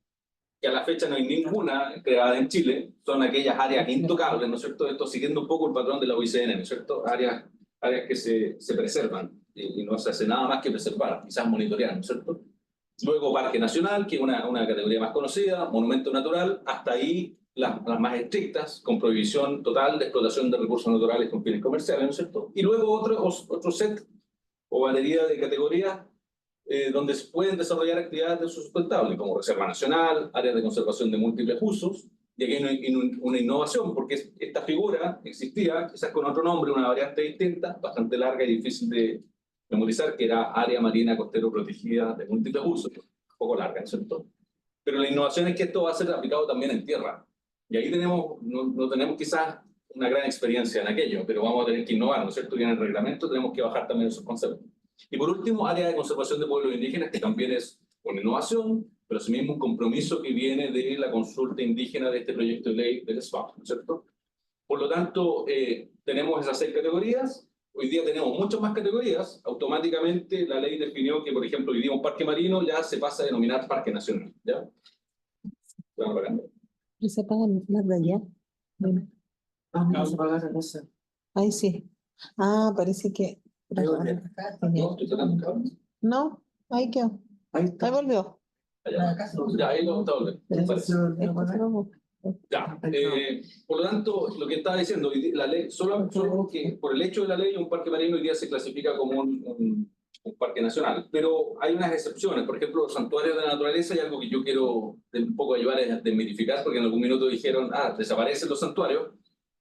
C: que a la fecha no hay ninguna creada en Chile, son aquellas áreas intocables, ¿no es cierto? Esto siguiendo un poco el patrón de la OICN, ¿no es cierto? Áreas que se preservan y no se hace nada más que preservar, quizás monitorear, ¿no es cierto? Luego Parque Nacional, que es una categoría más conocida, Monumento Natural, hasta ahí las más estrictas, con prohibición total de explotación de recursos naturales con fines comerciales, ¿no es cierto? Y luego otro set o galería de categorías donde se pueden desarrollar actividades de uso sustentable, como Reserva Nacional, áreas de conservación de múltiples usos, y aquí hay una innovación, porque esta figura existía, quizás con otro nombre, una variante distinta, bastante larga y difícil de memorizar, que era Área Marina Costero Protegida de Múltiples Usos, un poco larga, ¿no es cierto? Pero la innovación es que esto va a ser aplicado también en tierra, y ahí no tenemos quizás una gran experiencia en aquello, pero vamos a tener que innovar, ¿no es cierto? Y en el reglamento tenemos que bajar también esos conceptos. Y por último, área de conservación de pueblos indígenas, que también es una innovación, pero asimismo un compromiso que viene de la consulta indígena de este proyecto de ley del SFAP, ¿no es cierto? Por lo tanto, tenemos esas 6 categorías. Hoy día tenemos muchas más categorías. Automáticamente la ley definió que, por ejemplo, hoy día un parque marino ya se pasa a denominar parque nacional, ¿ya? Vamos pagando.
A: ¿Y se pagan las de allá? Bueno.
D: No se pagaron eso.
A: Ahí sí. Ah, parece que...
C: No, estoy tratando, cabrón.
A: No, ahí quedó.
D: Ahí
A: Ahí
D: está.
A: volvió.
C: Allá. Ya, ahí lo está volviendo. Parece. Ya, por lo tanto, lo que estaba diciendo, la ley, solo que por el hecho de la ley, un parque marino hoy día se clasifica como un parque nacional, pero hay unas excepciones. Por ejemplo, los santuarios de la naturaleza, hay algo que yo quiero un poco ayudar a desmitificar, porque en algún minuto dijeron, desaparecen los santuarios.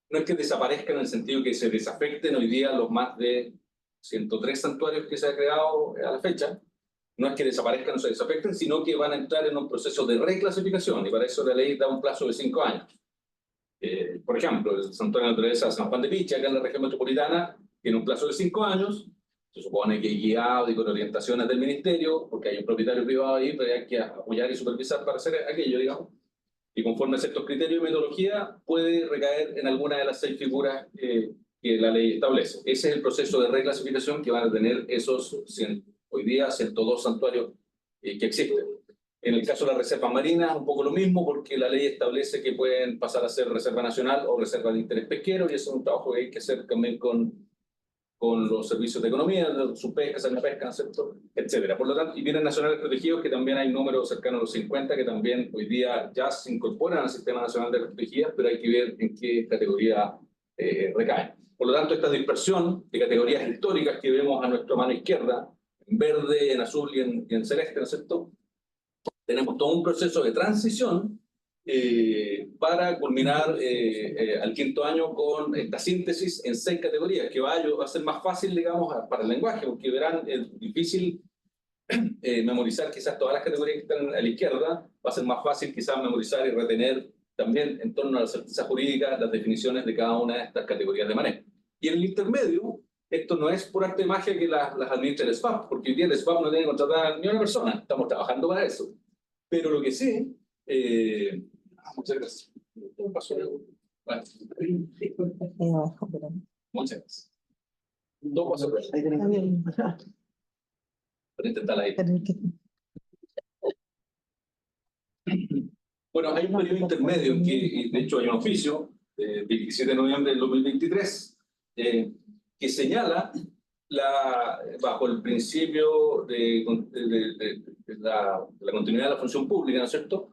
C: No es que desaparezcan en el sentido que se desafecten hoy día los más de 103 santuarios que se ha creado a la fecha. No es que desaparezcan o se desafecten, sino que van a entrar en un proceso de reclasificación, y para eso la ley da un plazo de 5 años. Por ejemplo, el Santuario de la Naturaleza de San Juan de Picha, acá en la región metropolitana, tiene un plazo de 5 años, se supone que guiado y con orientaciones del ministerio, porque hay un propietario privado ahí, pero hay que apoyar y supervisar para hacer aquello, digamos. Y conforme a ciertos criterios y metodología, puede recaer en alguna de las 6 figuras que la ley establece. Ese es el proceso de reclasificación que van a tener esos hoy día 102 santuarios que existen. En el caso de la reserva marina es un poco lo mismo, porque la ley establece que pueden pasar a ser reserva nacional o reserva de interés pesquero, y eso es un trabajo que hay que hacer también con los servicios de economía, su pesca, salina pesca, ¿cierto? Etcétera. Por lo tanto, y bienes nacionales protegidos, que también hay números cercanos a los 50, que también hoy día ya se incorporan al Sistema Nacional de Protegidas, pero hay que ver en qué categoría recaen. Por lo tanto, esta dispersión de categorías históricas que vemos a nuestra mano izquierda, en verde, en azul y en celeste, ¿no es cierto? Tenemos todo un proceso de transición para culminar al 5º año con esta síntesis en 6 categorías, que va a ser más fácil, digamos, para el lenguaje, porque verán, es difícil memorizar quizás todas las categorías que están a la izquierda, va a ser más fácil quizás memorizar y retener también en torno a la certeza jurídica las definiciones de cada una de estas categorías de manejo. Y en el intermedio, esto no es por arte de magia que las administra el SFAP, porque hoy día el SFAP no tiene que contratar ni una persona, estamos trabajando para eso. Pero lo que sí, muchas gracias. Bueno, muchas gracias. Dos pasos. Para intentar ahí. Bueno, hay un periodo intermedio en que, de hecho, hay un oficio, 27 de noviembre del 2023, que señala, bajo el principio de la continuidad de la función pública, ¿no es cierto?,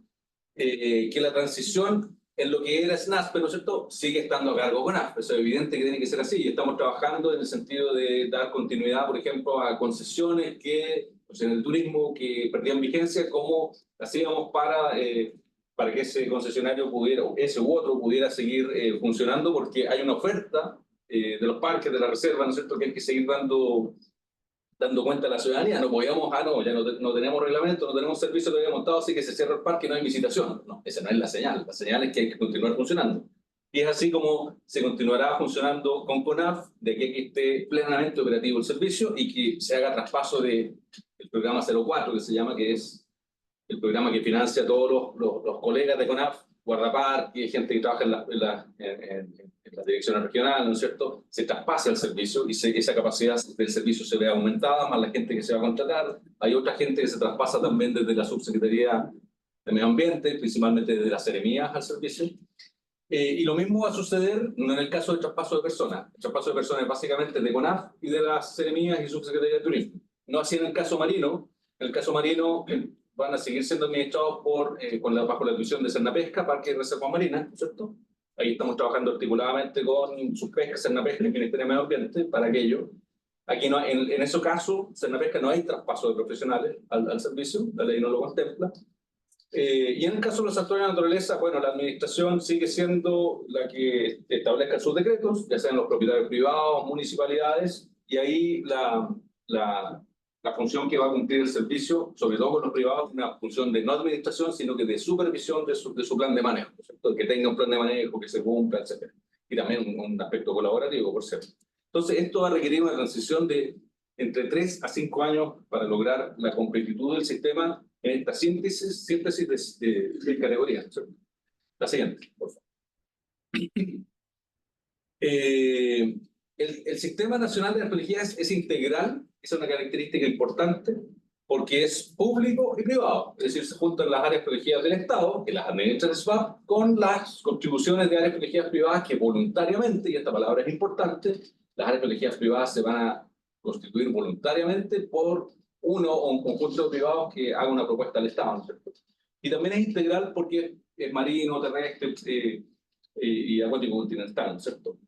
C: que la transición en lo que era SNASP, ¿no es cierto?, sigue estando a cargo de CONAF. Eso es evidente que tiene que ser así, y estamos trabajando en el sentido de dar continuidad, por ejemplo, a concesiones en el turismo que perdían vigencia, como hacíamos para que ese concesionario pudiera, o ese u otro pudiera seguir funcionando, porque hay una oferta de los parques, de la reserva, ¿no es cierto?, que hay que seguir dando cuenta a la ciudadanía. No podíamos, ya no tenemos reglamento, no tenemos servicio todavía montado, así que se cierra el parque y no hay visitación. No, esa no es la señal es que hay que continuar funcionando. Y es así como se continuará funcionando con CONAF, de que esté plenamente operativo el servicio y que se haga traspaso del programa 04, que se llama, que es el programa que financia a todos los colegas de CONAF, guardaparques, gente que trabaja en las direcciones regionales, ¿no es cierto?, se traspase al servicio y esa capacidad del servicio se ve aumentada, más la gente que se va a contratar. Hay otra gente que se traspasa también desde la subsecretaría de medio ambiente, principalmente de las seremías al servicio. Y lo mismo va a suceder no en el caso del traspaso de personas. El traspaso de personas es básicamente de CONAF y de las seremías y subsecretaría de turismo. No así en el caso marino. En el caso marino van a seguir siendo administrados bajo la división de Cernapesca, Parque y Reservas Marinas, ¿no es cierto? Ahí estamos trabajando articuladamente con Subpesca, Cernapesca y el Ministerio de Medio Ambiente para aquello. Aquí no, en ese caso, Cernapesca no hay traspaso de profesionales al servicio, la ley no lo contempla. Y en el caso de los sectores de la naturaleza, bueno, la administración sigue siendo la que establezca sus decretos, ya sean los propietarios privados, municipalidades, y ahí la función que va a cumplir el servicio, sobre todo con los privados, es una función de no administración, sino que de supervisión de su plan de manejo, ¿cierto? Que tenga un plan de manejo, que se cumpla, etc. Y también un aspecto colaborativo, por cierto. Entonces, esto va a requerir una transición de entre 3 a 5 años para lograr la completitud del sistema en esta síntesis de categorías, ¿cierto? La siguiente, por favor. El Sistema Nacional de Arqueología es integral, es una característica importante, porque es público y privado. Es decir, se juntan las áreas protegidas del Estado, que las administra el SBAP, con las contribuciones de áreas protegidas privadas que voluntariamente, y esta palabra es importante, las áreas protegidas privadas se van a constituir voluntariamente por uno o un conjunto de privados que haga una propuesta al Estado, ¿no es cierto? Y también es integral porque es marino, terrestre y acuático continental, ¿no es cierto?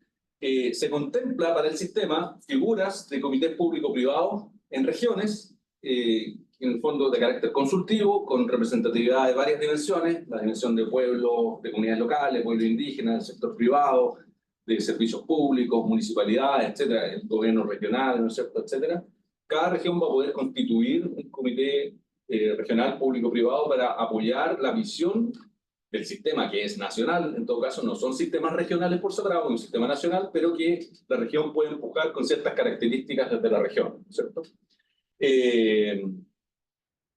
C: Se contempla para el sistema figuras de comités público-privados en regiones, en el fondo de carácter consultivo, con representatividad de varias dimensiones, la dimensión de pueblos, de comunidades locales, pueblos indígenas, del sector privado, de servicios públicos, municipalidades, etcétera, el gobierno regional, ¿no es cierto?, etcétera. Cada región va a poder constituir un comité regional público-privado para apoyar la visión del sistema, que es nacional, en todo caso no son sistemas regionales por separado, es un sistema nacional, pero que la región puede empujar con ciertas características desde la región, ¿cierto?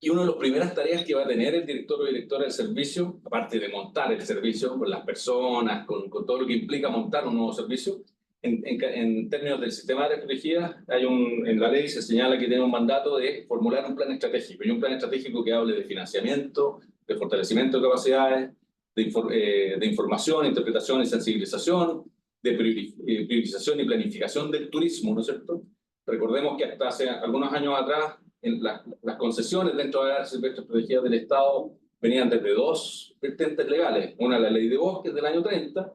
C: Y una de las primeras tareas que va a tener el director o directora del servicio, aparte de montar el servicio con las personas, con todo lo que implica montar un nuevo servicio, en términos del sistema de arqueología, en la ley se señala que tiene un mandato de formular un plan estratégico, y un plan estratégico que hable de financiamiento, de fortalecimiento de capacidades, de información, interpretación y sensibilización, de priorización y planificación del turismo, ¿no es cierto? Recordemos que hasta hace algunos años atrás, las concesiones dentro de las áreas protegidas del Estado venían desde 2 vertientes legales. Una, la ley de bosques del año 30,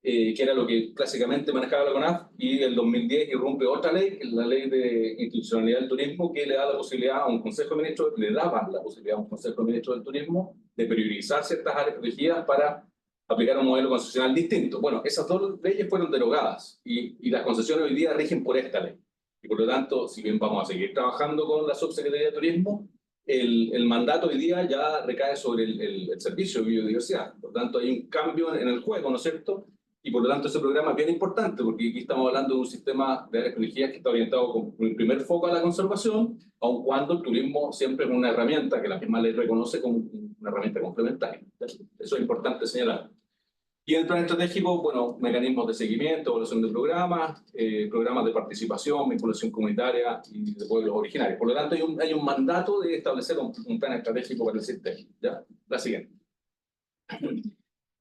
C: que era lo que clásicamente manejaba la CONAF, y el 2010 irrumpe otra ley, que es la ley de institucionalidad del turismo, que le da la posibilidad a un Consejo de Ministros, le daba la posibilidad a un Consejo de Ministros del Turismo de priorizar ciertas áreas protegidas para aplicar un modelo concesional distinto. Bueno, esas 2 leyes fueron derogadas y las concesiones hoy día rigen por esta ley. Y por lo tanto, si bien vamos a seguir trabajando con la Subsecretaría de Turismo, el mandato hoy día ya recae sobre el servicio de biodiversidad. Por lo tanto, hay un cambio en el juego, ¿no es cierto? Y por lo tanto, ese programa es bien importante, porque aquí estamos hablando de un sistema de áreas protegidas que está orientado con el primer foco a la conservación, aun cuando el turismo siempre es una herramienta que la misma ley reconoce como una herramienta complementaria. Eso es importante señalar. Y en el plan estratégico, bueno, mecanismos de seguimiento, evaluación de programas, programas de participación, vinculación comunitaria y de pueblos originarios. Por lo tanto, hay un mandato de establecer un plan estratégico para el sistema. ¿Ya? La siguiente.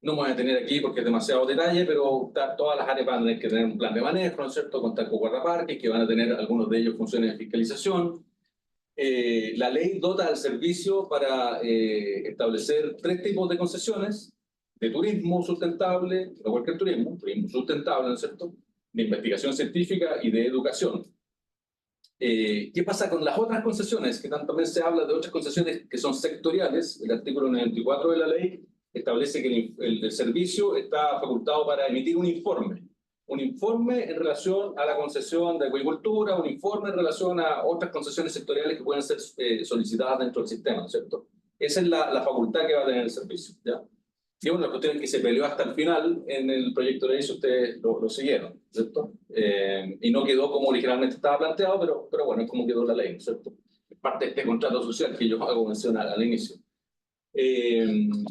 C: No me voy a tener aquí porque es demasiado detalle, pero todas las áreas van a tener que tener un plan de manejo, ¿no es cierto? Contar con guardaparques, que van a tener algunos de ellos funciones de fiscalización. La ley dota al servicio para establecer 3 tipos de concesiones: de turismo sustentable, no cualquier turismo sustentable, ¿no es cierto?, de investigación científica y de educación. ¿Qué pasa con las otras concesiones? Que también se habla de otras concesiones que son sectoriales. El artículo 94 de la ley establece que el servicio está facultado para emitir un informe en relación a la concesión de acuicultura, un informe en relación a otras concesiones sectoriales que pueden ser solicitadas dentro del sistema, ¿no es cierto? Esa es la facultad que va a tener el servicio, ¿ya? Y una cuestión que se peleó hasta el final en el proyecto de ley, si ustedes lo siguieron, ¿cierto? Y no quedó como originalmente estaba planteado, pero bueno, es como quedó la ley, ¿cierto? Es parte de este contrato social que yo hago mención al inicio.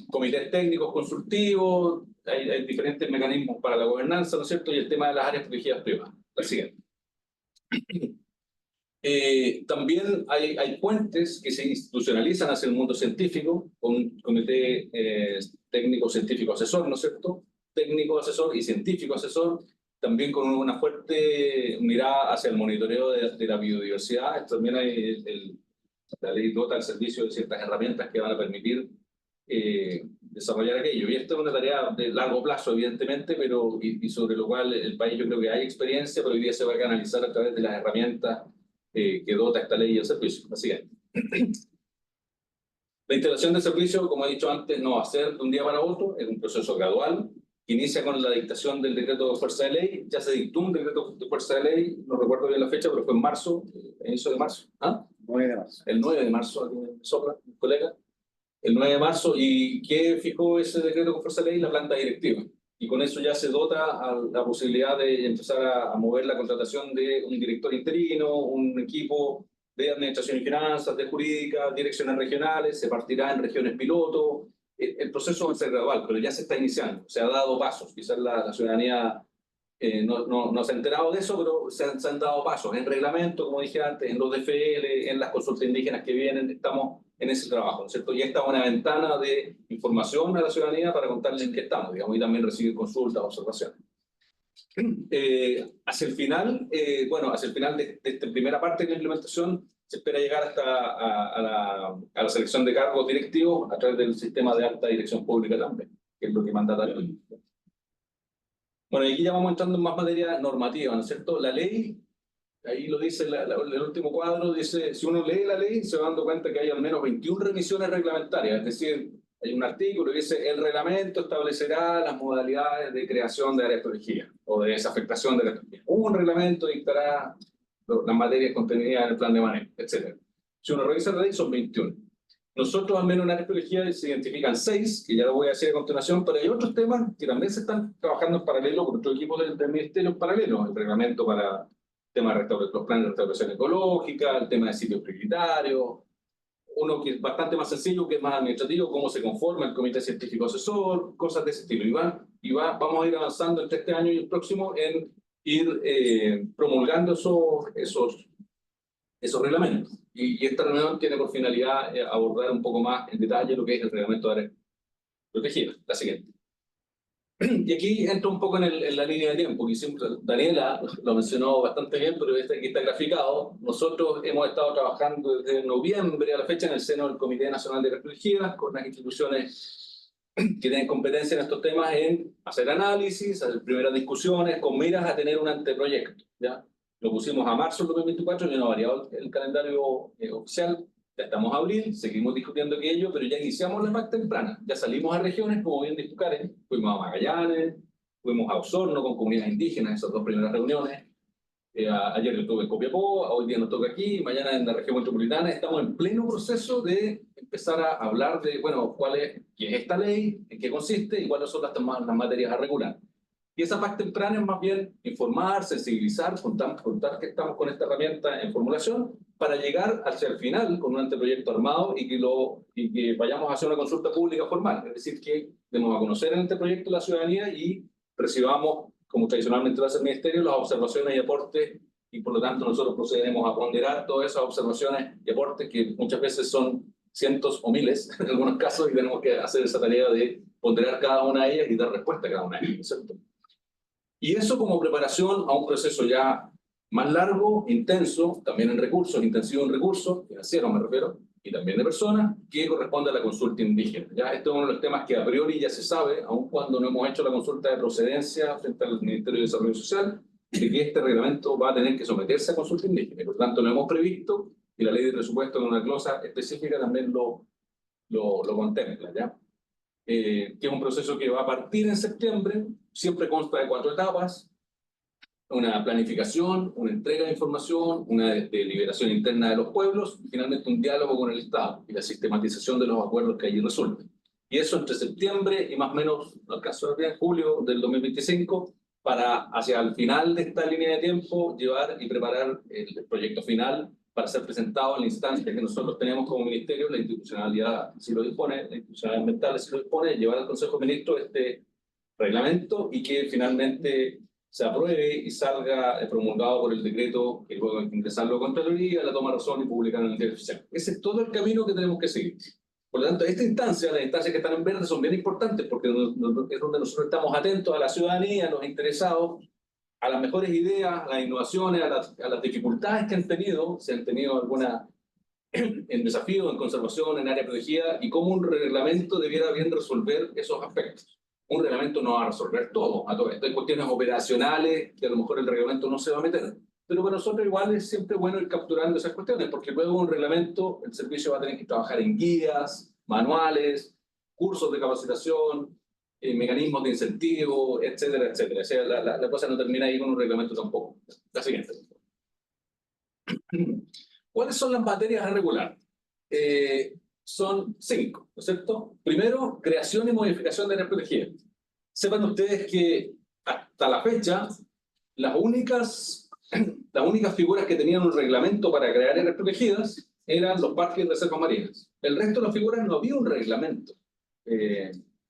C: Comités técnicos consultivos, hay diferentes mecanismos para la gobernanza, ¿no es cierto? Y el tema de las áreas protegidas privadas. La siguiente. También hay puentes que se institucionalizan hacia el mundo científico, con un comité técnico científico asesor, ¿no es cierto? Técnico asesor y científico asesor, también con una fuerte mirada hacia el monitoreo de la biodiversidad. También hay la ley dota al servicio de ciertas herramientas que van a permitir desarrollar aquello. Y esto es una tarea de largo plazo, evidentemente, pero y sobre lo cual el país yo creo que hay experiencia, pero hoy día se va a canalizar a través de las herramientas que dota esta ley del servicio. Así que la instalación del servicio, como he dicho antes, no va a ser de un día para otro, es un proceso gradual, que inicia con la dictación del decreto de fuerza de ley. Ya se dictó un decreto de fuerza de ley, no recuerdo bien la fecha, pero fue en marzo, inicio de marzo. ¿Ah?
D: 9 de marzo.
C: El 9 de marzo, aquí me sopla, mi colega. El 9 de marzo, ¿y qué fijó ese decreto con fuerza de ley? La planta directiva. Y con eso ya se dota a la posibilidad de empezar a mover la contratación de un director interino, un equipo de administración y finanzas, de jurídica, direcciones regionales, se partirá en regiones piloto. El proceso va a ser gradual, pero ya se está iniciando, se ha dado pasos. Quizás la ciudadanía no se ha enterado de eso, pero se han dado pasos en reglamento, como dije antes, en los DFL, en las consultas indígenas que vienen, estamos en ese trabajo, ¿no es cierto? Y esta es una ventana de información a la ciudadanía para contarles en qué estamos, digamos, y también recibir consultas, observaciones. Hacia el final, hacia el final de esta primera parte de la implementación, se espera llegar hasta a la selección de cargos directivos a través del sistema de alta dirección pública también, que es lo que manda la ley. Bueno, y aquí ya vamos entrando en más materia normativa, ¿no es cierto? La ley, ahí lo dice el último cuadro, dice, si uno lee la ley, se va dando cuenta que hay al menos 21 revisiones reglamentarias, es decir, hay un artículo que dice, el reglamento establecerá las modalidades de creación de áreas protegidas o de desafectación de áreas protegidas. Un reglamento dictará las materias contenidas en el plan de manejo, etc. Si uno revisa la ley, son 21. Nosotros, al menos en áreas protegidas, se identifican 6, que ya lo voy a decir a continuación, pero hay otros temas que también se están trabajando en paralelo con otro equipo del ministerio en paralelo. El reglamento para el tema de los planes de restauración ecológica, el tema de sitios prioritarios, uno que es bastante más sencillo, que es más administrativo, cómo se conforma el comité científico asesor, cosas de ese estilo. Vamos a ir avanzando entre este año y el próximo en ir promulgando esos reglamentos. Y esta reunión tiene por finalidad abordar un poco más en detalle lo que es el reglamento de áreas protegidas. La siguiente. Y aquí entro un poco en la línea de tiempo, que siempre Daniela lo mencionó bastante bien, pero aquí está graficado. Nosotros hemos estado trabajando desde noviembre a la fecha en el seno del Comité Nacional de Áreas Protegidas, con las instituciones que tienen competencia en estos temas en hacer análisis, hacer primeras discusiones, con miras a tener un anteproyecto, ¿ya? Lo pusimos a marzo del 2024, ya no ha variado el calendario oficial. Ya estamos a abril, seguimos discutiendo aquello, pero ya iniciamos la PAC temprana. Ya salimos a regiones, como bien dijo Karen, fuimos a Magallanes, fuimos a Osorno con comunidades indígenas, esas 2 primeras reuniones. Ayer yo estuve en Copiapó, hoy día nos toca aquí, mañana en la región metropolitana. Estamos en pleno proceso de empezar a hablar de, bueno, qué es esta ley, en qué consiste y cuáles son las materias a regular. Y esa PAC temprana es más bien informar, sensibilizar, contar que estamos con esta herramienta en formulación para llegar hacia el final con un anteproyecto armado y que vayamos a hacer una consulta pública formal. Es decir, que demos a conocer el anteproyecto de la ciudadanía y recibamos, como tradicionalmente lo hace el Ministerio, las observaciones y aportes, y por lo tanto nosotros procederemos a ponderar todas esas observaciones y aportes que muchas veces son cientos o miles en algunos casos, y tenemos que hacer esa tarea de ponderar cada una de ellas y dar respuesta a cada una de ellas, ¿cierto? Y eso como preparación a un proceso ya más largo, intenso, también en recursos, intensivo en recursos, financieros me refiero, y también de personas, que corresponde a la consulta indígena. ¿Ya? Esto es uno de los temas que a priori ya se sabe, aun cuando no hemos hecho la consulta de procedencia frente al Ministerio de Desarrollo Social, de que este reglamento va a tener que someterse a consulta indígena. Por lo tanto, lo hemos previsto, y la ley de presupuesto en una glosa específica también lo contempla, ¿ya? Que es un proceso que va a partir en septiembre, siempre consta de 4 etapas: una planificación, una entrega de información, una deliberación interna de los pueblos, y finalmente un diálogo con el Estado y la sistematización de los acuerdos que allí resulten. Y eso entre septiembre y más o menos, no alcanzo a ver, julio del 2025, para hacia el final de esta línea de tiempo llevar y preparar el proyecto final para ser presentado en la instancia que nosotros tenemos como ministerio. La institucionalidad si lo dispone, la institucionalidad ambiental si lo dispone, llevar al Consejo de Ministros este reglamento y que finalmente se apruebe y salga promulgado por el decreto que luego hay que ingresarlo a Contraloría, la toma de razón y publicarlo en el diario oficial. Ese es todo el camino que tenemos que seguir. Por lo tanto, esta instancia, las instancias que están en verde son bien importantes porque es donde nosotros estamos atentos a la ciudadanía, a los interesados, a las mejores ideas, a las innovaciones, a las dificultades que han tenido, si han tenido alguna en desafío, en conservación, en área protegida, y cómo un reglamento debiera bien resolver esos aspectos. Un reglamento no va a resolver todo, a todo esto. Hay cuestiones operacionales que a lo mejor el reglamento no se va a meter. Pero para nosotros igual es siempre bueno ir capturando esas cuestiones, porque luego un reglamento, el servicio va a tener que trabajar en guías, manuales, cursos de capacitación, mecanismos de incentivo, etcétera, etcétera. O sea, la cosa no termina ahí con un reglamento tampoco. La siguiente. ¿Cuáles son las materias a regular? Son 5, ¿no es cierto? Primero, creación y modificación de áreas protegidas. Sepan ustedes que hasta la fecha, las únicas figuras que tenían un reglamento para crear áreas protegidas eran los parques y reservas marinas. El resto de las figuras no había un reglamento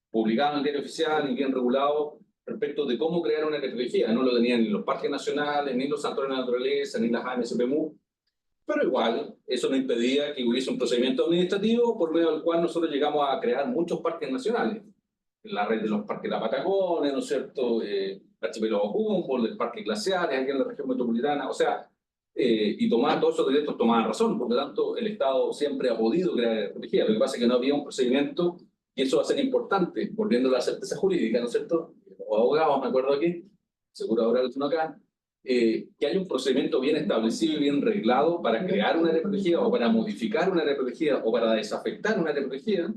C: publicado en el diario oficial y bien regulado respecto de cómo crear una área protegida. No lo tenían ni los parques nacionales, ni los santuarios de naturaleza, ni las ANSPMU. Pero igual, eso no impedía que hubiese un procedimiento administrativo por medio del cual nosotros llegamos a crear muchos parques nacionales. La red de los parques de la Patagonia, ¿no es cierto? El archipiélago Humboldt, el parque glaciares aquí en la región metropolitana, o sea, y todos esos derechos tomaban razón, por lo tanto, el Estado siempre ha podido crear áreas protegidas. Lo que pasa es que no había un procedimiento, y eso va a ser importante, volviendo a la certeza jurídica, ¿no es cierto? Los abogados, me acuerdo aquí, seguro habrá alguno acá, que haya un procedimiento bien establecido y bien reglado para crear una área protegida o para modificar una área protegida o para desafectar una área protegida,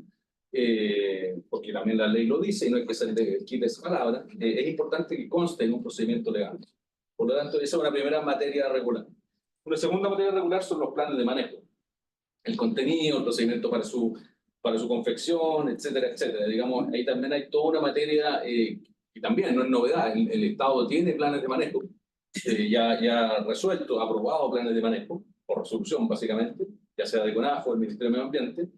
C: porque también la ley lo dice y no hay que ser de quita esa palabra, es importante que conste en un procedimiento legal. Por lo tanto, esa es una primera materia regular. Una segunda materia regular son los planes de manejo. El contenido, el procedimiento para su confección, etcétera, etcétera. Digamos, ahí también hay toda una materia que también no es novedad. El Estado tiene planes de manejo. Ya resuelto, aprobado planes de manejo, por resolución básicamente, ya sea de CONAF o el Ministerio de Medio Ambiente,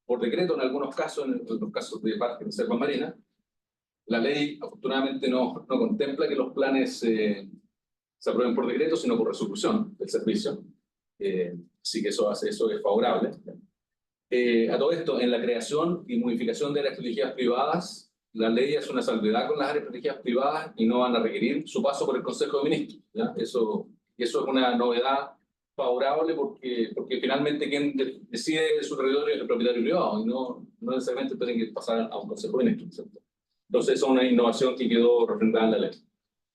C: por decreto en algunos casos, en los casos de parques de reserva marina. La ley afortunadamente no contempla que los planes se aprueben por decreto, sino por resolución del servicio, así que eso es favorable. A todo esto, en la creación y modificación de áreas protegidas privadas, la ley es una salvedad con las áreas protegidas privadas y no van a requerir su paso por el Consejo de Ministros, ¿ya? Eso es una novedad favorable porque finalmente quien decide su territorio es el propietario privado y no necesariamente tienen que pasar a un Consejo de Ministros, ¿cierto? Entonces, es una innovación que quedó refrendada en la ley.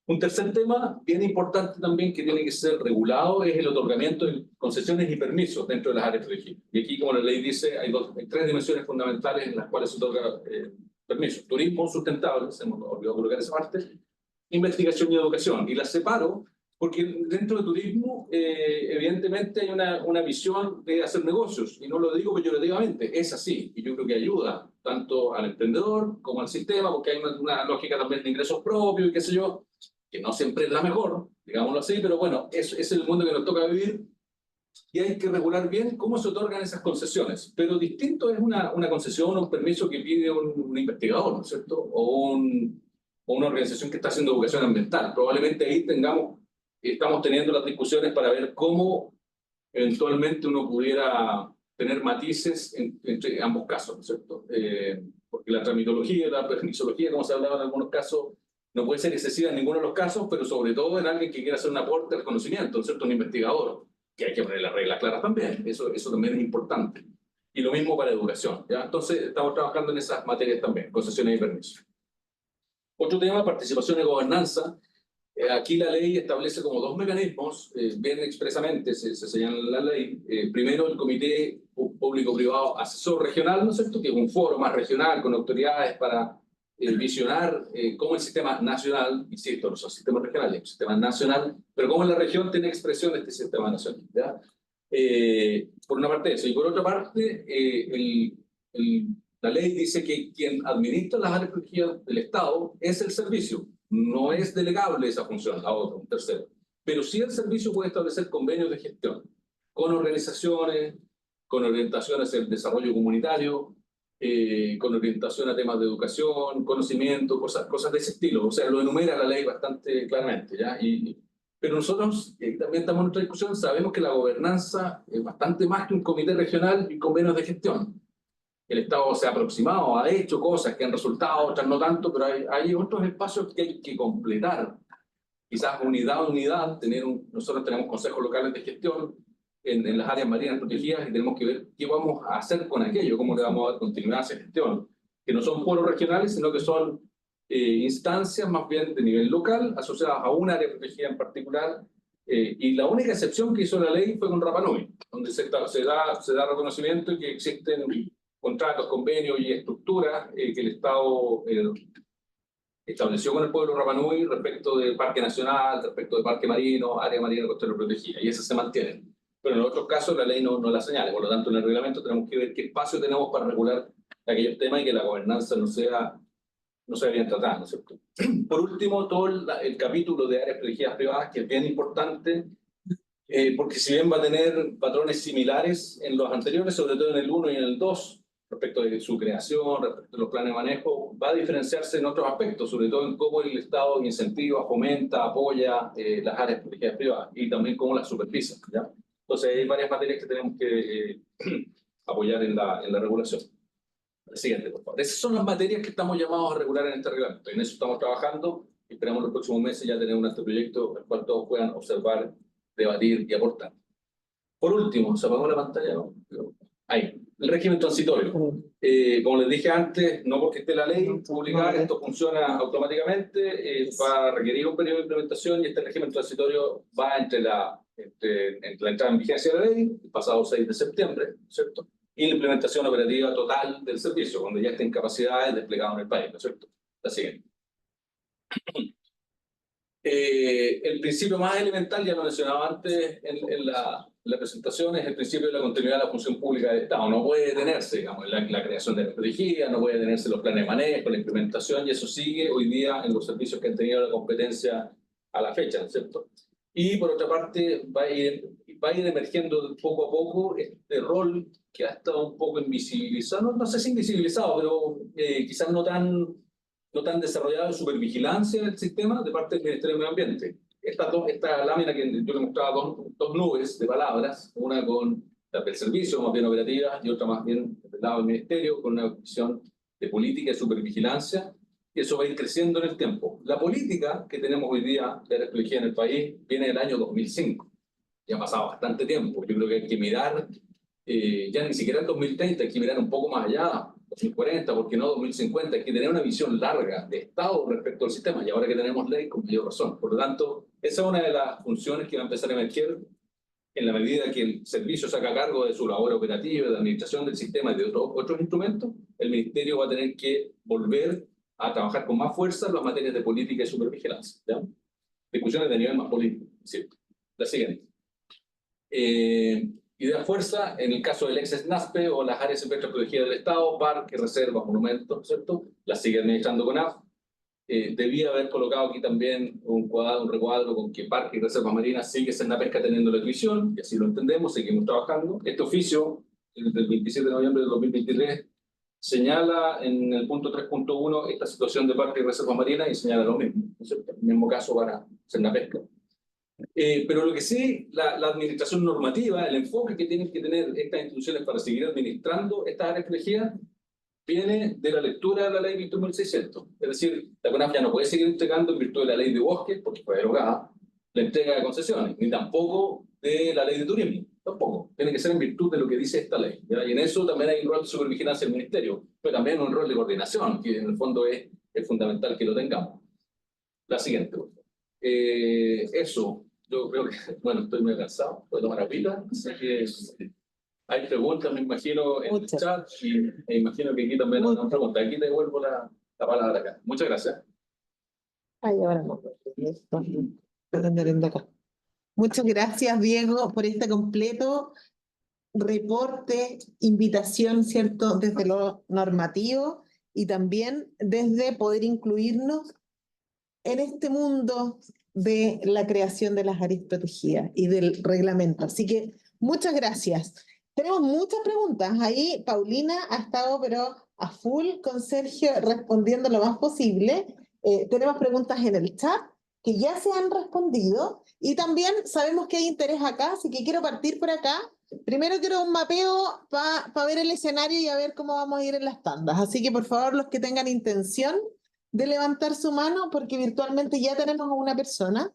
C: Un tercer tema bien importante también que tiene que ser regulado es el otorgamiento de concesiones y permisos dentro de las áreas protegidas. Y aquí, como la ley dice, hay 3 dimensiones fundamentales en las cuales se otorga permisos. Turismo sustentable, se me olvidó colocar esa parte, investigación y educación. Y las separo porque dentro del turismo, evidentemente, hay una visión de hacer negocios. Y no lo digo peyorativamente, es así. Y yo creo que ayuda tanto al emprendedor como al sistema, porque hay una lógica también de ingresos propios y qué sé yo, que no siempre es la mejor, digámoslo así, pero bueno, es el mundo que nos toca vivir y hay que regular bien cómo se otorgan esas concesiones. Pero distinto es una concesión o un permiso que pide un investigador, ¿no es cierto? O una organización que está haciendo educación ambiental. Probablemente ahí estamos teniendo las discusiones para ver cómo eventualmente uno pudiera tener matices entre ambos casos, ¿no es cierto? Porque la tramitología, la permisología, como se ha hablado en algunos casos, no puede ser excesiva en ninguno de los casos, pero sobre todo en alguien que quiera hacer un aporte al conocimiento, ¿no es cierto? Un investigador, que hay que poner las reglas claras también, eso también es importante. Y lo mismo para educación, ¿ya? Entonces, estamos trabajando en esas materias también, concesiones y permisos. Otro tema, participación y gobernanza. Aquí la ley establece como 2 mecanismos, bien expresamente se señala en la ley. Primero, el Comité Público-Privado Asesor Regional, ¿no es cierto?, que es un foro más regional con autoridades para visionar cómo el sistema nacional, insisto, no son sistemas regionales, es un sistema nacional, pero cómo en la región tiene expresión este sistema nacional, ¿ya? Por una parte eso, y por otra parte, la ley dice que quien administra las áreas protegidas del Estado es el servicio. No es delegable esa función a otro, un tercero. Pero sí el servicio puede establecer convenios de gestión con organizaciones, con orientaciones en desarrollo comunitario, con orientación a temas de educación, conocimiento, cosas de ese estilo. O sea, lo enumera la ley bastante claramente, ¿ya? Pero nosotros también estamos en otra discusión, sabemos que la gobernanza es bastante más que un comité regional y convenios de gestión. El Estado se ha aproximado, ha hecho cosas que han resultado, otras no tanto, pero hay otros espacios que hay que completar. Quizás unidad a unidad, nosotros tenemos consejos locales de gestión en las áreas marinas protegidas y tenemos que ver qué vamos a hacer con aquello, cómo le vamos a dar continuidad a esa gestión, que no son foros regionales, sino que son instancias más bien de nivel local, asociadas a un área protegida en particular, y la única excepción que hizo la ley fue con Rapa Nui, donde se da reconocimiento y que existen contratos, convenios y estructuras que el Estado estableció con el pueblo Rapa Nui respecto del Parque Nacional, respecto del Parque Marino, área marina costera protegida, y esas se mantienen. Pero en otros casos la ley no la señala, por lo tanto en el reglamento tenemos que ver qué espacio tenemos para regular aquellos temas y que la gobernanza no sea bien tratada, ¿no es cierto? Por último, todo el capítulo de áreas protegidas privadas, que es bien importante, porque si bien va a tener patrones similares en los anteriores, sobre todo en el 1 y en el 2, respecto de su creación, respecto de los planes de manejo, va a diferenciarse en otros aspectos, sobre todo en cómo el Estado incentiva, fomenta, apoya las áreas protegidas privadas y también cómo las supervisa, ¿ya? Entonces hay varias materias que tenemos que apoyar en la regulación. La siguiente, por favor. Esas son las materias que estamos llamados a regular en este reglamento. En eso estamos trabajando y esperamos los próximos meses ya tener un anteproyecto al cual todos puedan observar, debatir y aportar. Por último, ¿se apagó la pantalla? ¿No? Ahí. El régimen transitorio. Como les dije antes, no porque esté la ley publicada, esto funciona automáticamente, va a requerir un periodo de implementación y este régimen transitorio va entre la entrada en vigencia de la ley, el pasado 6 de septiembre, ¿cierto? Y la implementación operativa total del servicio, cuando ya estén capacidades desplegadas en el país, ¿no es cierto? La siguiente. El principio más elemental, ya lo mencionaba antes en la presentación, es el principio de la continuidad de la función pública del Estado. No puede detenerse, digamos, la creación de la estrategia, no puede detenerse los planes de manejo, la implementación, y eso sigue hoy día en los servicios que han tenido la competencia a la fecha, ¿no es cierto? Y por otra parte, va a ir emergiendo poco a poco este rol que ha estado un poco invisibilizado, no sé si invisibilizado, pero quizás no tan desarrollado en supervigilancia del sistema de parte del Ministerio del Medio Ambiente. Esta lámina que yo le mostraba, dos nubes de palabras, una con la del servicio más bien operativa y otra más bien del lado del Ministerio, con una visión de política y supervigilancia, y eso va a ir creciendo en el tiempo. La política que tenemos hoy día de reflejía en el país viene del año 2005. Ya ha pasado bastante tiempo. Yo creo que hay que mirar, ya ni siquiera el 2030, hay que mirar un poco más allá, 2040, porque no 2050, hay que tener una visión larga de Estado respecto al sistema, y ahora que tenemos ley, con mayor razón. Por lo tanto, esa es una de las funciones que va a empezar a emerger en la medida que el servicio se haga cargo de su labor operativa, de administración del sistema y de otros instrumentos. El Ministerio va a tener que volver a trabajar con más fuerza en las materias de política y supervigilancia, ¿ya? Discusiones de nivel más político, ¿cierto? La siguiente. Y de fuerza, en el caso del ex-SNASPE o las áreas silvestres protegidas del Estado, parques, reservas, monumentos, ¿cierto? Las sigue administrando CONAF. Debía haber colocado aquí también un recuadro con que parques y reservas marinas sigue Senapesca teniendo la tuición, y así lo entendemos, seguimos trabajando. Este oficio, el del 27 de noviembre de 2023, señala en el punto 3.1 esta situación de parques y reservas marinas y señala lo mismo, ¿no es cierto? El mismo caso para Senapesca. Pero lo que sí, la administración normativa, el enfoque que tienen que tener estas instituciones para seguir administrando estas áreas protegidas, viene de la lectura de la ley 21.600. Es decir, la CONAF ya no puede seguir entregando en virtud de la ley de bosques, porque fue derogada, la entrega de concesiones, ni tampoco de la ley de turismo, tampoco. Tiene que ser en virtud de lo que dice esta ley, ¿ya? Y en eso también hay un rol de supervigilancia del Ministerio, pero también un rol de coordinación, que en el fondo es fundamental que lo tengamos. La siguiente, por favor. Eso. Yo creo que, bueno, estoy muy cansado, voy a tomar agüita, así que hay preguntas, me imagino, en el chat, y me imagino que aquí también hay una pregunta. Aquí te devuelvo la palabra acá. Muchas gracias.
A: Ay, ahora no. Muchas gracias, Diego, por este completo reporte, invitación, ¿cierto?, desde lo normativo y también desde poder incluirnos en este mundo de la creación de las áreas protegidas y del reglamento. Así que muchas gracias. Tenemos muchas preguntas. Ahí Paulina ha estado, pero a full con Sergio respondiendo lo más posible. Tenemos preguntas en el chat que ya se han respondido y también sabemos que hay interés acá, así que quiero partir por acá. Primero quiero un mapeo para ver el escenario y a ver cómo vamos a ir en las tandas. Así que por favor, los que tengan intención de levantar su mano, porque virtualmente ya tenemos a una persona.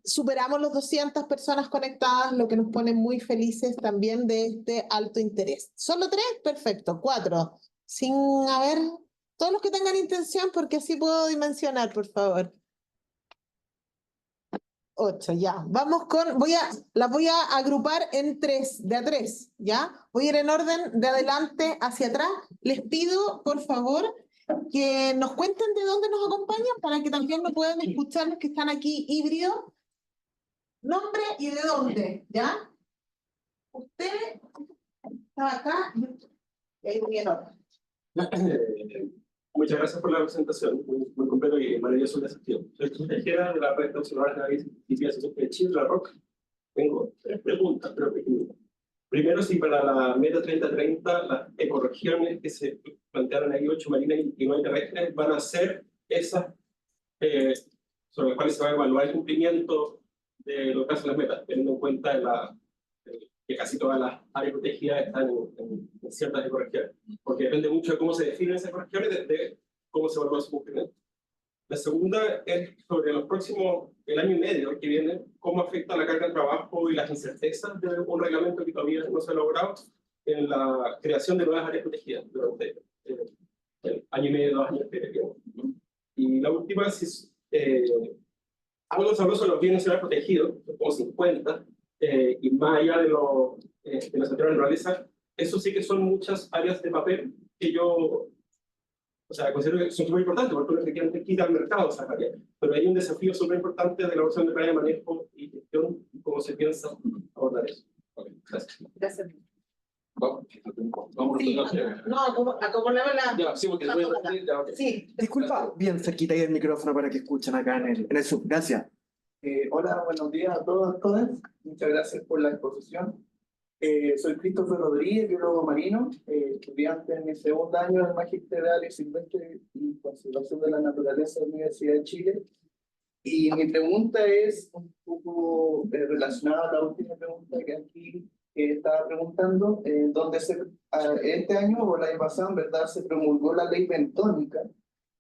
A: Superamos los 200 personas conectadas, lo que nos pone muy felices también de este alto interés. ¿Solo 3? Perfecto. 4. Sin haber... Todos los que tengan intención, porque así puedo dimensionar, por favor. 8, ya. Vamos con... las voy a agrupar en 3, de a 3, ¿ya? Voy a ir en orden de adelante hacia atrás. Les pido, por favor, que nos cuenten de dónde nos acompañan para que también nos puedan escuchar los que están aquí híbridos. Nombre y de dónde, ¿ya? Usted está acá y ahí voy en orden.
E: Muchas gracias por la presentación, muy completo y maravilloso el desafío. Soy consejera de la Red Nacional de la Investigación de Chile, la ROC. Tengo 3 preguntas, pero pequeñitas. Primero, si para la meta 3030 las ecorregiones que se plantearon ahí, 8 marinas y 9 terrestres, van a ser esas sobre las cuales se va a evaluar el cumplimiento de lo que hacen las metas, teniendo en cuenta que casi todas las áreas protegidas están en ciertas ecorregiones, porque depende mucho de cómo se definen esas ecorregiones, de cómo se evalúa su cumplimiento. La segunda es sobre el año y medio que viene, cómo afecta la carga de trabajo y las incertezas de un reglamento que todavía no se ha logrado en la creación de nuevas áreas protegidas durante el año y medio, 2 años que vienen. Y la última es algo sabroso de los bienes nacionales protegidos, como 50, y más allá de los anteriores naturaleza, eso sí que son muchas áreas de papel que yo, considero que son muy importantes, porque uno efectivamente quita al mercado esas áreas, pero hay un desafío súper importante de la elaboración de planes de manejo y gestión, y cómo se piensa abordar eso. Gracias.
A: Gracias.
C: Vamos,
A: Sí, no, acomodamos la...
C: ya, sí, porque voy a repetir, ya, ok.
A: Sí,
D: Disculpa, bien cerquita ahí el micrófono para que escuchen acá en el Zoom. Gracias.
F: Hola, buenos días a todos, todas. Muchas gracias por la exposición. Soy Christopher Rodríguez, biólogo marino, estudiante en mi 2º año del Magíster de Áreas Silvestres y Conservación de la Naturaleza de la Universidad de Chile. Y mi pregunta es un poco relacionada a la última pregunta que aquí estaba preguntando, donde este año o el año pasado, en verdad, se promulgó la ley bentónica,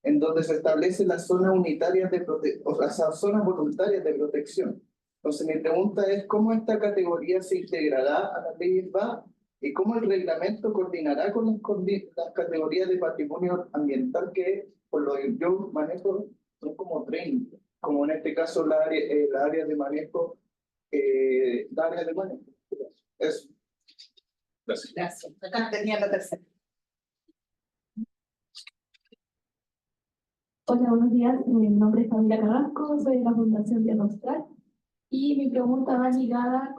F: en donde se establecen las zonas unitarias de protección, o las zonas voluntarias de protección. Entonces, mi pregunta es, ¿cómo esta categoría se integrará a la ley BA y cómo el reglamento coordinará con las categorías de patrimonio ambiental que, por lo que yo manejo, son como 30, como en este caso la área de manejo, Eso.
C: Gracias.
A: gracias. Acá tenía la tercera.
G: Hola, buenos días. Mi nombre es Camila Carrasco, soy de la Fundación Diana Austral y mi pregunta va ligada.